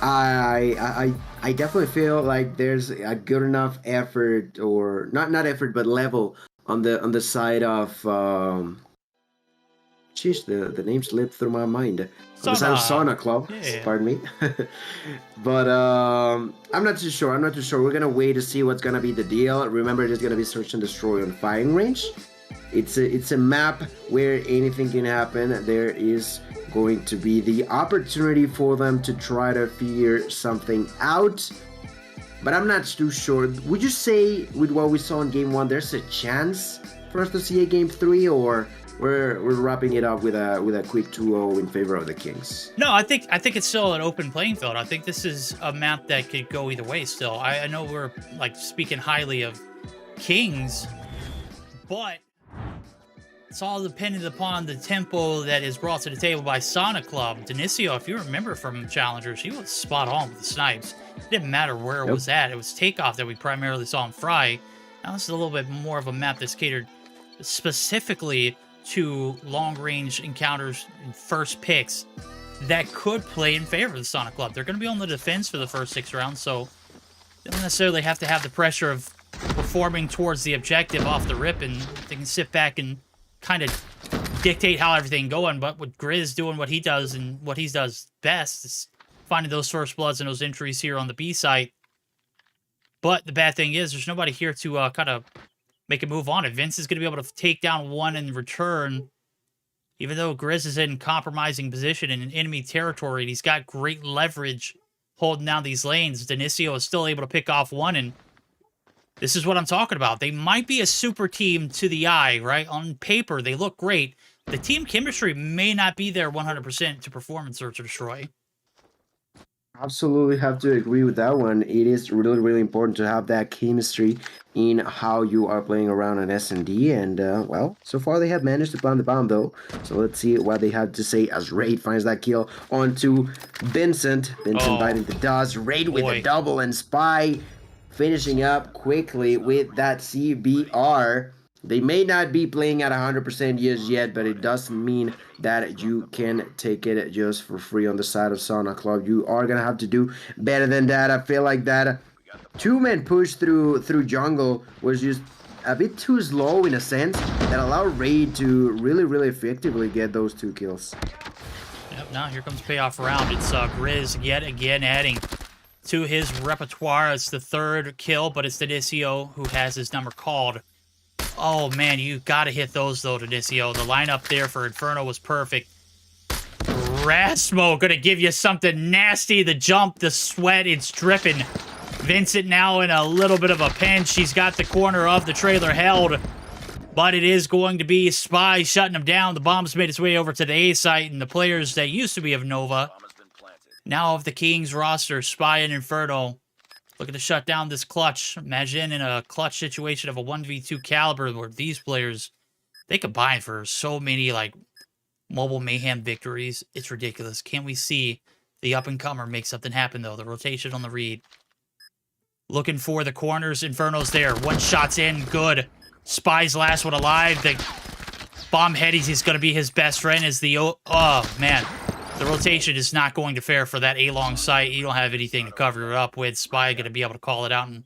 [SPEAKER 3] I definitely feel like there's a good enough effort, or not effort, but level on the side of Jeez, the name slipped through my mind. Sauna Club.
[SPEAKER 5] Yeah.
[SPEAKER 3] Pardon me. But I'm not too sure. We're gonna wait to see what's gonna be the deal. Remember, it is gonna be search and destroy on firing range. It's a map where anything can happen. There is going to be the opportunity for them to try to figure something out. But I'm not too sure. Would you say, with what we saw in Game 1, there's a chance for us to see a Game 3, or we're wrapping it up with a quick 2-0 in favor of the Kings?
[SPEAKER 5] No, I think it's still an open playing field. I think this is a map that could go either way still. I know we're like speaking highly of Kings, but it's all dependent upon the tempo that is brought to the table by Sauna Club. Denisio, if you remember from Challengers, he was spot on with the snipes. It didn't matter where it was at. It was takeoff that we primarily saw him fry. Now this is a little bit more of a map that's catered specifically to long-range encounters and first picks that could play in favor of the Sauna Club. They're going to be on the defense for the first 6 rounds, so they don't necessarily have to have the pressure of performing towards the objective off the rip, and they can sit back and kind of dictate how everything going. But with Grizz doing what he does and what he does best is finding those first bloods and those entries here on the B site. But the bad thing is there's nobody here to kind of make a move on it. Vince is going to be able to take down one in return, even though Grizz is in compromising position in enemy territory. He's got great leverage holding down these lanes. Denisio is still able to pick off one, and this is what I'm talking about. They might be a super team to the eye, right? On paper, they look great. The team chemistry may not be there 100% to perform in Search or Destroy.
[SPEAKER 3] Absolutely have to agree with that one. It is really, really important to have that chemistry in how you are playing around an S&D. And, well, so far they have managed to plant the bomb, though. So let's see what they have to say as Raid finds that kill onto Vincent. Vincent biting the dust. Raid with a double, and Spy finishing up quickly with that CBR. They may not be playing at 100% yet, but it doesn't mean that you can take it just for free on the side of Sauna Club. You are going to have to do better than that. I feel like that two-man push through jungle was just a bit too slow in a sense that allowed Raid to really, really effectively get those 2 kills.
[SPEAKER 5] Yep, now here comes payoff round. It's Grizz yet again adding to his repertoire. It's the 3rd kill, but it's Denisio who has his number called. Oh, man, you got to hit those, though, Denisio. The lineup there for Inferno was perfect. Rasmo going to give you something nasty. The jump, the sweat, it's dripping. Vincent now in a little bit of a pinch. He's got the corner of the trailer held, but it is going to be Spy shutting him down. The bomb's made its way over to the A site, and the players that used to be of Nova, now of the Kings roster, Spy and Inferno, looking to shut down this clutch. Imagine in a clutch situation of a 1v2 caliber where these players, they combine for so many, like, mobile Mayhem victories. It's ridiculous. Can't we see the up-and-comer make something happen, though? The rotation on the read. Looking for the corners. Inferno's there. 1 shot's in. Good. Spy's last one alive. The bomb headies is going to be his best friend. Is the... Oh, man. The rotation is not going to fare for that A-long site. You don't have anything to cover it up with. Spy going to be able to call it out and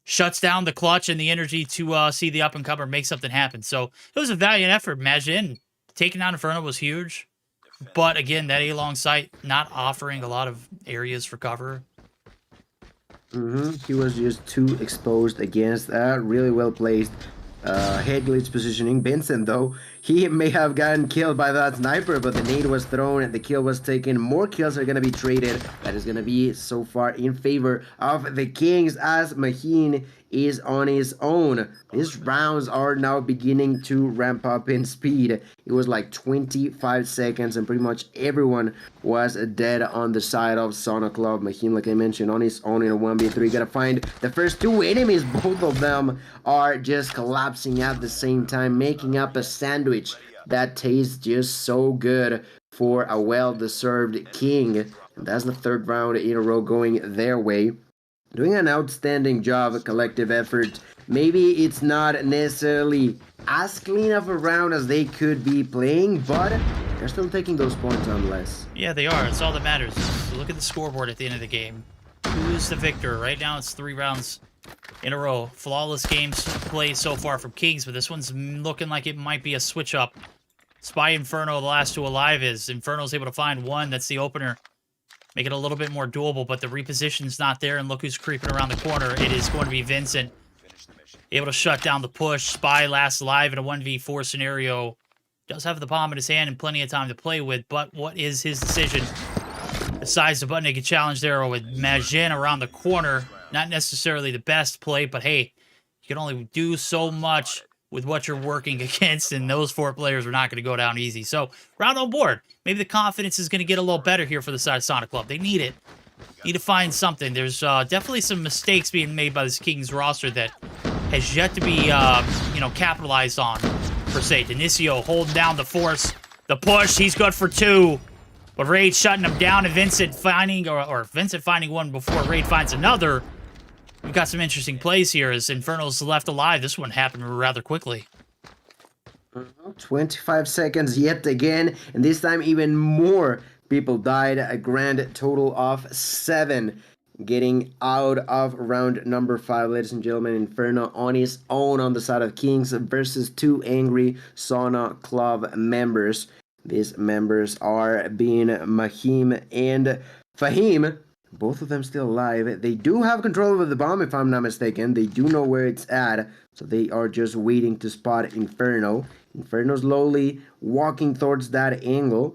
[SPEAKER 5] shuts down the clutch and the energy to see the up-and-comer make something happen. So it was a valiant effort. Imagine taking down Inferno was huge. But again, that A-long site not offering a lot of areas for cover.
[SPEAKER 3] He was just too exposed against that. Really well placed. Head glitch positioning. Vincent, though, he may have gotten killed by that sniper, but the nade was thrown and the kill was taken. More kills are going to be traded. That is going to be so far in favor of the Kings as Maheen is on his own. His rounds are now beginning to ramp up in speed. It was like 25 seconds and pretty much everyone was dead on the side of Sauna Club. Maheen, like I mentioned, on his own in a 1v3. Gotta find the first 2 enemies. Both of them are just collapsing at the same time, making up a sandwich that tastes just so good for a well-deserved king. And that's the 3rd round in a row going their way. Doing an outstanding job, a collective effort. Maybe it's not necessarily as clean of a round as they could be playing, but they're still taking those points nonetheless.
[SPEAKER 5] Yeah, they are. It's all that matters. Look at the scoreboard at the end of the game. Who's the victor? Right now it's 3 rounds in a row. Flawless games played so far from Kings, but this one's looking like it might be a switch up Spy Inferno, the last two alive is. Inferno's able to find one. That's the opener. Make it a little bit more doable, but the reposition's not there, and look who's creeping around the corner. It is going to be Vincent. Able to shut down the push. Spy last alive in a 1v4 scenario. Does have the bomb in his hand and plenty of time to play with, but what is his decision? Besides the button naked challenge there with Majin around the corner. Not necessarily the best play, but hey, you can only do so much with what you're working against, and those 4 players are not going to go down easy. So, round on board. Maybe the confidence is going to get a little better here for the side of Sonic Club. They need it. Need to find something. There's definitely some mistakes being made by this Kings roster that has yet to be, capitalized on, per se. Denicio holding down the force. The push, he's good for 2. But Raid shutting him down, and Vincent finding, or Vincent finding one before Raid finds another. We've got some interesting plays here as Inferno's left alive. This one happened rather quickly.
[SPEAKER 3] 25 seconds yet again, and this time even more people died. A grand total of 7 getting out of round number 5, ladies and gentlemen. Inferno on his own on the side of Kings versus 2 angry Sauna Club members. These members are being Mayhem and Fahim. Both of them still alive. They do have control over the bomb, if I'm not mistaken. They do know where it's at, so they are just waiting to spot Inferno. Inferno slowly walking towards that angle.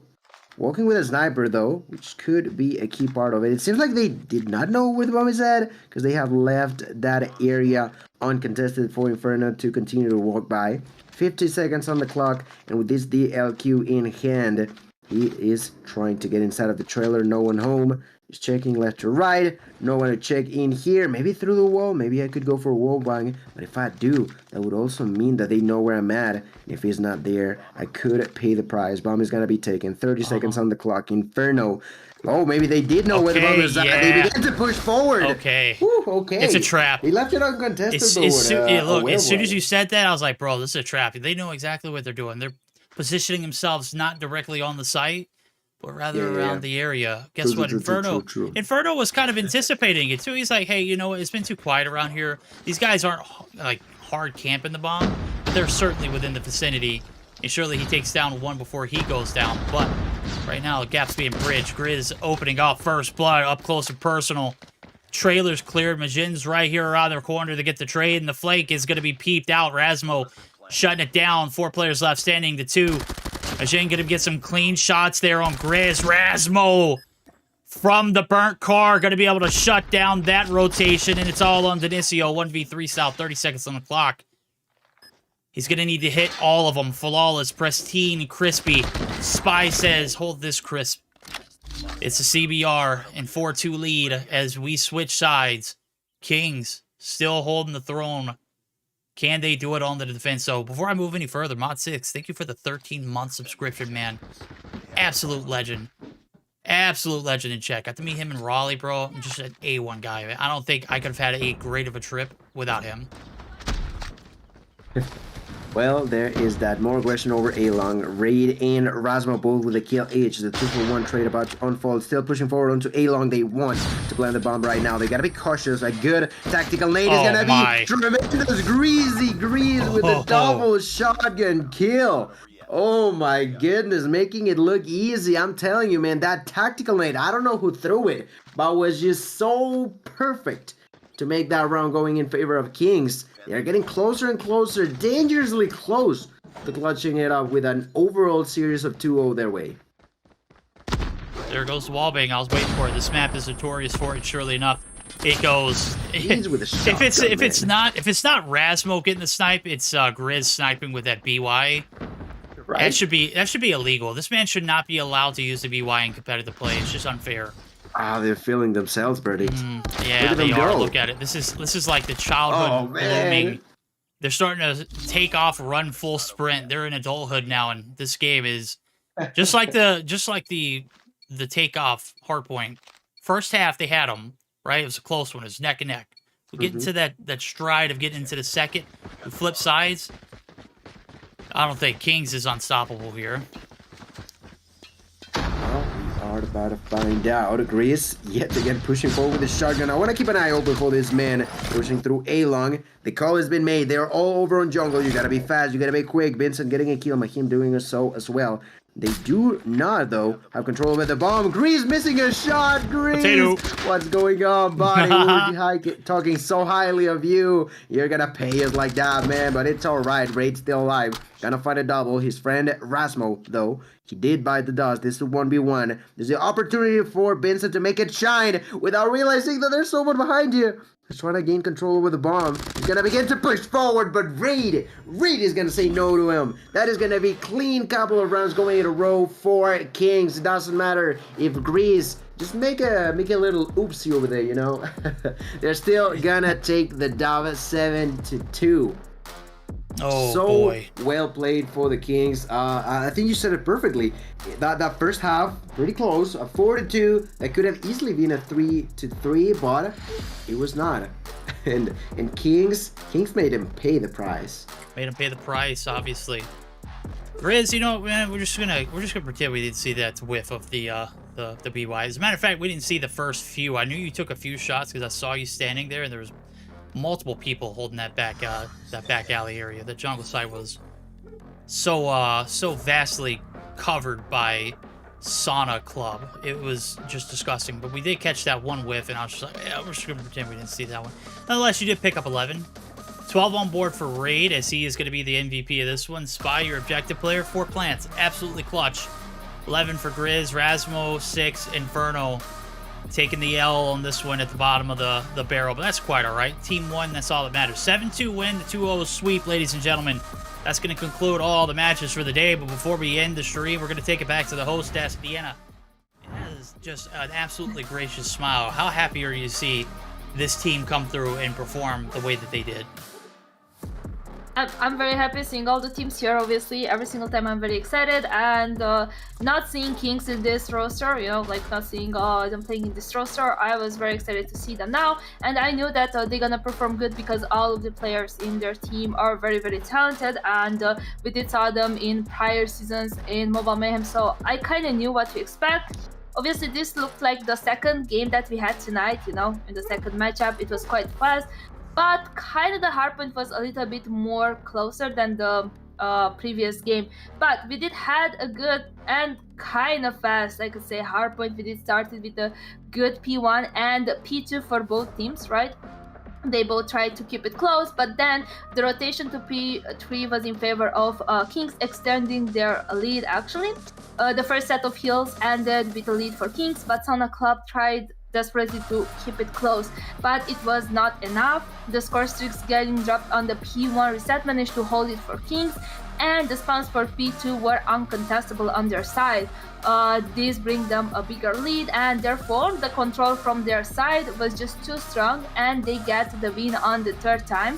[SPEAKER 3] Walking with a sniper, though, which could be a key part of it. It seems like they did not know where the bomb is at, because they have left that area uncontested for Inferno to continue to walk by. 50 seconds on the clock, and with this DLQ in hand, he is trying to get inside of the trailer. No one home. He's checking left to right. No one to check in here. Maybe through the wall. Maybe I could go for a wall bang. But if I do, that would also mean that they know where I'm at. And if he's not there, I could pay the price. Bomb is going to be taken. 30 seconds on the clock. Inferno. Oh, maybe they did know where the bomb was at. They began to push forward.
[SPEAKER 5] Okay.
[SPEAKER 3] Whew, okay.
[SPEAKER 5] It's a trap.
[SPEAKER 3] He left it uncontested.
[SPEAKER 5] Look, as soon as you said that, I was like, bro, this is a trap. They know exactly what they're doing. They're positioning themselves not directly on the site, but rather around the area. Guess what? Inferno was kind of anticipating it, too. He's like, hey, you know what? It's been too quiet around here. These guys aren't, like, hard camping the bomb, but they're certainly within the vicinity. And surely he takes down one before he goes down. But right now, the gap's being bridged. Grizz opening off first blood, up close and personal. Trailer's cleared. Majin's right here around their corner to get the trade, and the flank is going to be peeped out. Rasmo shutting it down. 4 players left standing to 2. Majin going to get some clean shots there on Grizz. Rasmo from the burnt car going to be able to shut down that rotation, and it's all on Denicio. 1v3 South, 30 seconds on the clock. He's going to need to hit all of them. Flawless, pristine, crispy. Spy says, hold this crisp. It's a CBR and 4-2 lead as we switch sides. Kings still holding the throne. Can they do it on the defense? So before I move any further, Mod6, thank you for the 13-month subscription, man. Absolute legend. Absolute legend in chat. Got to meet him in Raleigh, bro. I'm just an A1 guy, man. I don't think I could have had a great of a trip without him.
[SPEAKER 3] Well, there is that. More aggression over A-Long. Raid and Rasmo both with a kill each. The 2-for-1 trade about to unfold. Still pushing forward onto A-Long. They want to plant the bomb right now. They gotta be cautious. A good tactical nade is gonna be tremendous. Greasy Grease with a double shotgun kill. Oh my goodness, making it look easy. I'm telling you, man, that tactical nade, I don't know who threw it, but was just so perfect to make that round going in favor of Kings. They are getting closer and closer, dangerously close to clutching it up with an overall series of 2-0 their way.
[SPEAKER 5] There goes the wallbang. I was waiting for it. This map is notorious for it, surely enough. It goes.
[SPEAKER 3] With a shotgun,
[SPEAKER 5] if it's not Rasmo getting the snipe, it's Grizz sniping with that BY. Right. That should be illegal. This man should not be allowed to use the BY in competitive play. It's just unfair.
[SPEAKER 3] Ah, they're feeling themselves, Birdie.
[SPEAKER 5] Yeah, they are. Look at it. This is like the childhood blooming. They're starting to take off, run full sprint. They're in adulthood now, and this game is just like the takeoff hardpoint. First half they had them right. It was a close one. It was neck and neck. We get into that stride of getting into the second. We flip sides. I don't think Kings is unstoppable here.
[SPEAKER 3] Well, we are about to find out. Grease yet again pushing forward with the shotgun. I want to keep an eye open for this man pushing through A-long. The call has been made. They're all over on jungle. You gotta be fast. You gotta be quick. Vincent getting a kill. Mayhem doing so as well. They do not, though, have control over the bomb. Grease missing a shot. Grease,
[SPEAKER 5] Potato.
[SPEAKER 3] what's going on, buddy? We're talking so highly of you. You're gonna pay us like that, man. But it's all right. Raid's still alive. Gonna find a double. His friend Rasmo, though, he did bite the dust. This is a 1v1. There's the opportunity for Vincent to make it shine without realizing that there's someone behind you. He's trying to gain control over the bomb. He's gonna begin to push forward, but Raid is gonna say no to him. That is gonna be clean couple of rounds going in a row for Kings. It doesn't matter if Grease just make a little oopsie over there, you know. They're still gonna take the dub 7-2.
[SPEAKER 5] Oh,
[SPEAKER 3] so
[SPEAKER 5] boy.
[SPEAKER 3] Well played for the Kings. I think you said it perfectly. That first half, pretty close. A 4-2. That could have easily been a 3-3, but it was not. And Kings made him pay the price.
[SPEAKER 5] Made him pay the price, obviously. Grizz, you know, man, we're just gonna pretend we didn't see that whiff of the BY. As a matter of fact, we didn't see the first few. I knew you took a few shots because I saw you standing there, and there was multiple people holding that back alley area. The jungle side was so vastly covered by sauna club. It was just disgusting. But we did catch that one whiff, and I was just like, yeah, we're just gonna pretend we didn't see that one. Nonetheless, you did pick up 11. 12 on board for Raid, as he is going to be the MVP of this one. Spy, your objective player, 4 plants. Absolutely clutch. 11 for Grizz, Rasmo, 6, Inferno. Taking the L on this one at the bottom of the barrel, but that's quite all right. Team 1, that's all that matters. 7-2 win, the 2-0 sweep, ladies and gentlemen. That's going to conclude all the matches for the day, but before we end the stream, we're going to take it back to the hostess, Vienna. That is just an absolutely gracious smile. How happy are you to see this team come through and perform the way that they did?
[SPEAKER 6] I'm very happy seeing all the teams here, obviously. Every single time I'm very excited, and not seeing Kings in this roster, you know, like not seeing them playing in this roster, I was very excited to see them now, and I knew that they're gonna perform good because all of the players in their team are very, very talented, and we did saw them in prior seasons in Mobile Mayhem, so I kind of knew what to expect. Obviously, this looked like the second game that we had tonight, you know, in the second matchup. It was quite fast. But kind of the hardpoint was a little bit more closer than the previous game. But we did had a good and kind of fast, I could say, hardpoint. We did started with a good P1 and P2 for both teams, right? They both tried to keep it close, but then the rotation to P3 was in favor of Kings, extending their lead actually. The first set of heals ended with a lead for Kings, but Sauna Club tried desperately to keep it close, but it was not enough. The score streaks getting dropped on the P1 reset managed to hold it for Kings, and the spawns for P2 were uncontestable on their side. This brings them a bigger lead, and therefore the control from their side was just too strong, and they get the win on the third time.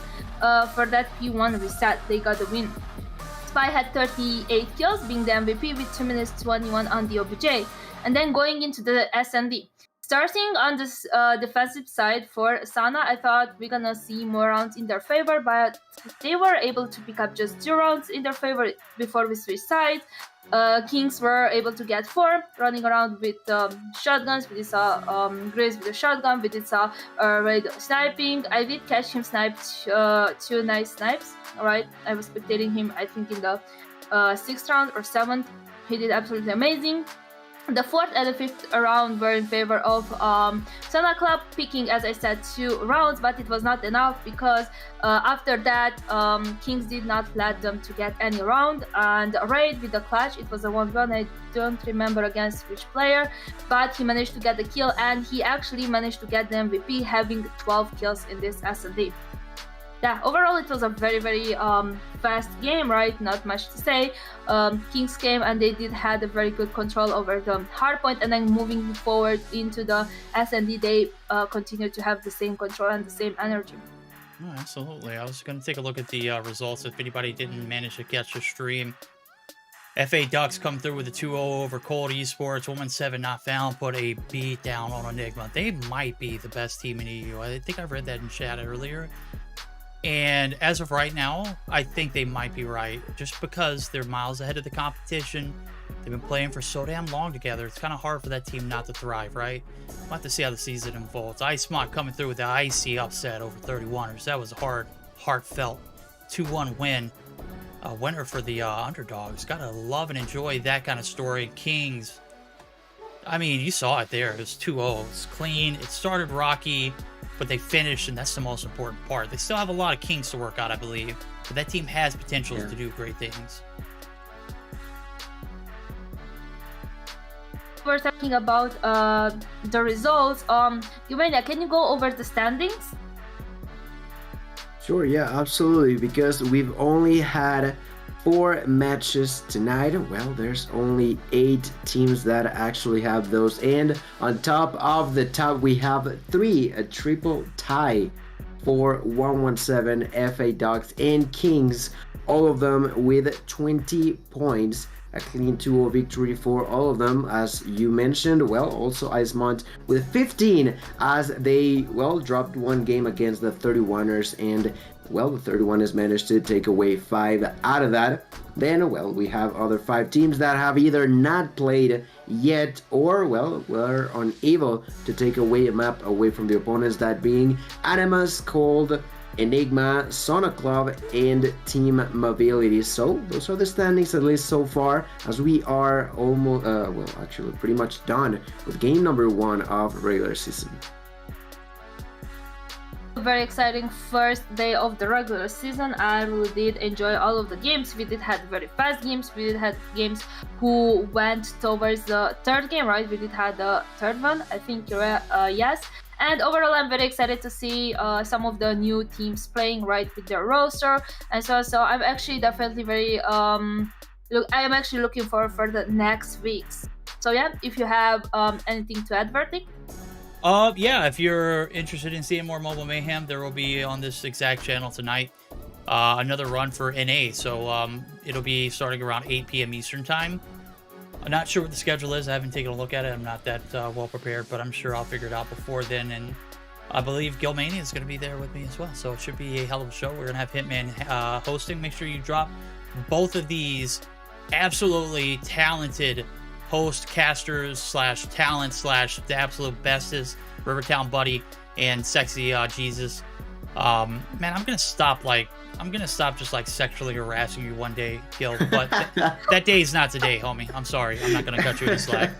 [SPEAKER 6] For that P1 reset, they got the win. Spy had 38 kills, being the MVP with 2 minutes 21 on the OBJ. And then going into the SND. Starting on this defensive side for Sana, I thought we're gonna see more rounds in their favor, but they were able to pick up just 2 rounds in their favor before we switched sides. Kings were able to get 4, running around with shotguns. We saw Grizz with a shotgun, we did saw Raid sniping. I did catch him snipe 2 nice snipes, alright? I was spectating him, I think in the 6th round or 7th. He did absolutely amazing. The 4th and the 5th round were in favor of Sana Club, picking, as I said, 2 rounds, but it was not enough because after that, Kings did not let them to get any round, and Raid with the clutch, it was a 1v1, I don't remember against which player, but he managed to get the kill, and he actually managed to get the MVP, having 12 kills in this S&D. Yeah, overall it was a very, very fast game, right? Not much to say. Kings came and they did had a very good control over the hardpoint, and then moving forward into the S&D, they continued to have the same control and the same energy.
[SPEAKER 5] Oh, absolutely. I was going to take a look at the results if anybody didn't manage to catch the stream. FA Ducks come through with a 2-0 over Cold Esports. 1-7 not found, put a beat down on Enigma. They might be the best team in EU. I think I read that in chat earlier. And as of right now, I think they might be right, just because they're miles ahead of the competition. They've been playing for so damn long together. It's kind of hard for that team not to thrive, right? We'll have to see how the season unfolds. IceMont coming through with the icy upset over 31ers. That was a heartfelt 2-1 win. A winner for the underdogs. Gotta love and enjoy that kind of story. Kings, I mean, you saw it there. It was 2-0. It's clean. It started rocky, but they finished, and that's the most important part. They still have a lot of Kings to work out, I believe, but that team has potentials to do great things.
[SPEAKER 6] We're talking about the results. Yumenia, can you go over the standings?
[SPEAKER 3] Sure, yeah, absolutely, because we've only had 4 matches tonight. Well, there's only 8 teams that actually have those, and on top of the top we have 3, a triple tie for 117 FA Dogs and Kings, all of them with 20 points. A clean 2-0 victory for all of them, as you mentioned. Well, also IceMont with 15, as they, well, dropped 1 game against the 31ers, and, well, the 31ers managed to take away 5 out of that. Then, well, we have other 5 teams that have either not played yet or, well, were unable to take away a map away from the opponents, that being Animus, Cold, Enigma, Sonic Club, and Team Mobility. So those are the standings, at least so far, as we are almost, well, actually pretty much done with game number 1 of regular season.
[SPEAKER 6] Very exciting first day of the regular season. I really did enjoy all of the games. We did have very fast games. We did have games who went towards the 3rd game, right? We did have the 3rd one, I think, yes. And overall, I'm very excited to see some of the new teams playing, right, with their roster. And so I'm actually definitely very I am actually looking forward for the next weeks. So yeah, if you have anything to add, Vertic?
[SPEAKER 5] Yeah, if you're interested in seeing more Mobile Mayhem, there will be on this exact channel tonight another run for NA. So it'll be starting around 8 p.m. Eastern time. I'm not sure what the schedule is. I haven't taken a look at it. I'm not that well prepared, but I'm sure I'll figure it out before then. And I believe Gilmania is going to be there with me as well. So it should be a hell of a show. We're going to have Hitman hosting. Make sure you drop both of these absolutely talented host casters / talent / the absolute bestest, Rivertown Buddy and Sexy Jesus. Man, I'm gonna stop just like sexually harassing you one day, Gil, but that day is not today, homie. I'm sorry, I'm not gonna cut you any slack.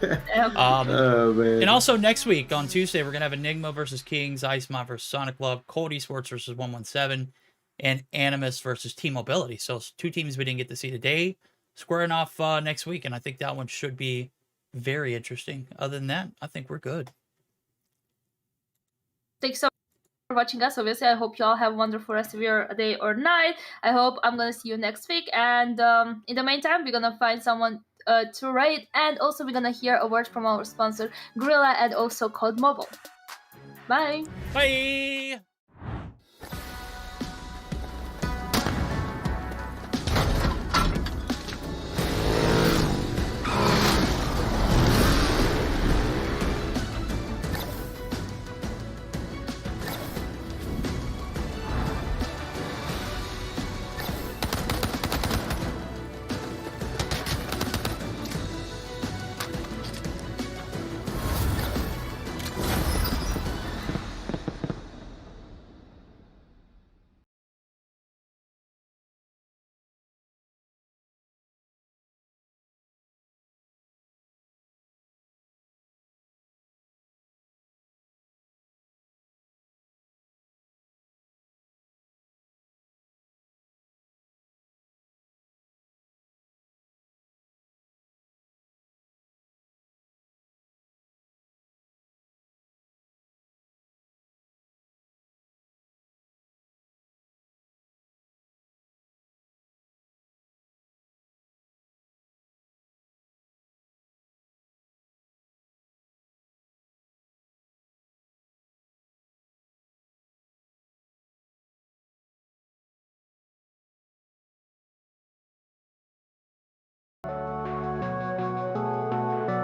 [SPEAKER 3] Oh, man.
[SPEAKER 5] And also next week on Tuesday, we're gonna have Enigma versus Kings, IceMont versus Sonic Club, Cold Esports versus 117, and Animus versus Team Mobility. So 2 teams we didn't get to see today, squaring off next week, and I think that one should be very interesting. Other than that, I think we're good.
[SPEAKER 6] Thanks so much for watching us. Obviously, I hope you all have a wonderful rest of your day or night. I hope I'm gonna see you next week, and in the meantime, we're gonna find someone to rate, and also we're gonna hear a word from our sponsor Gorilla and also Code Mobile. Bye.
[SPEAKER 5] Bye.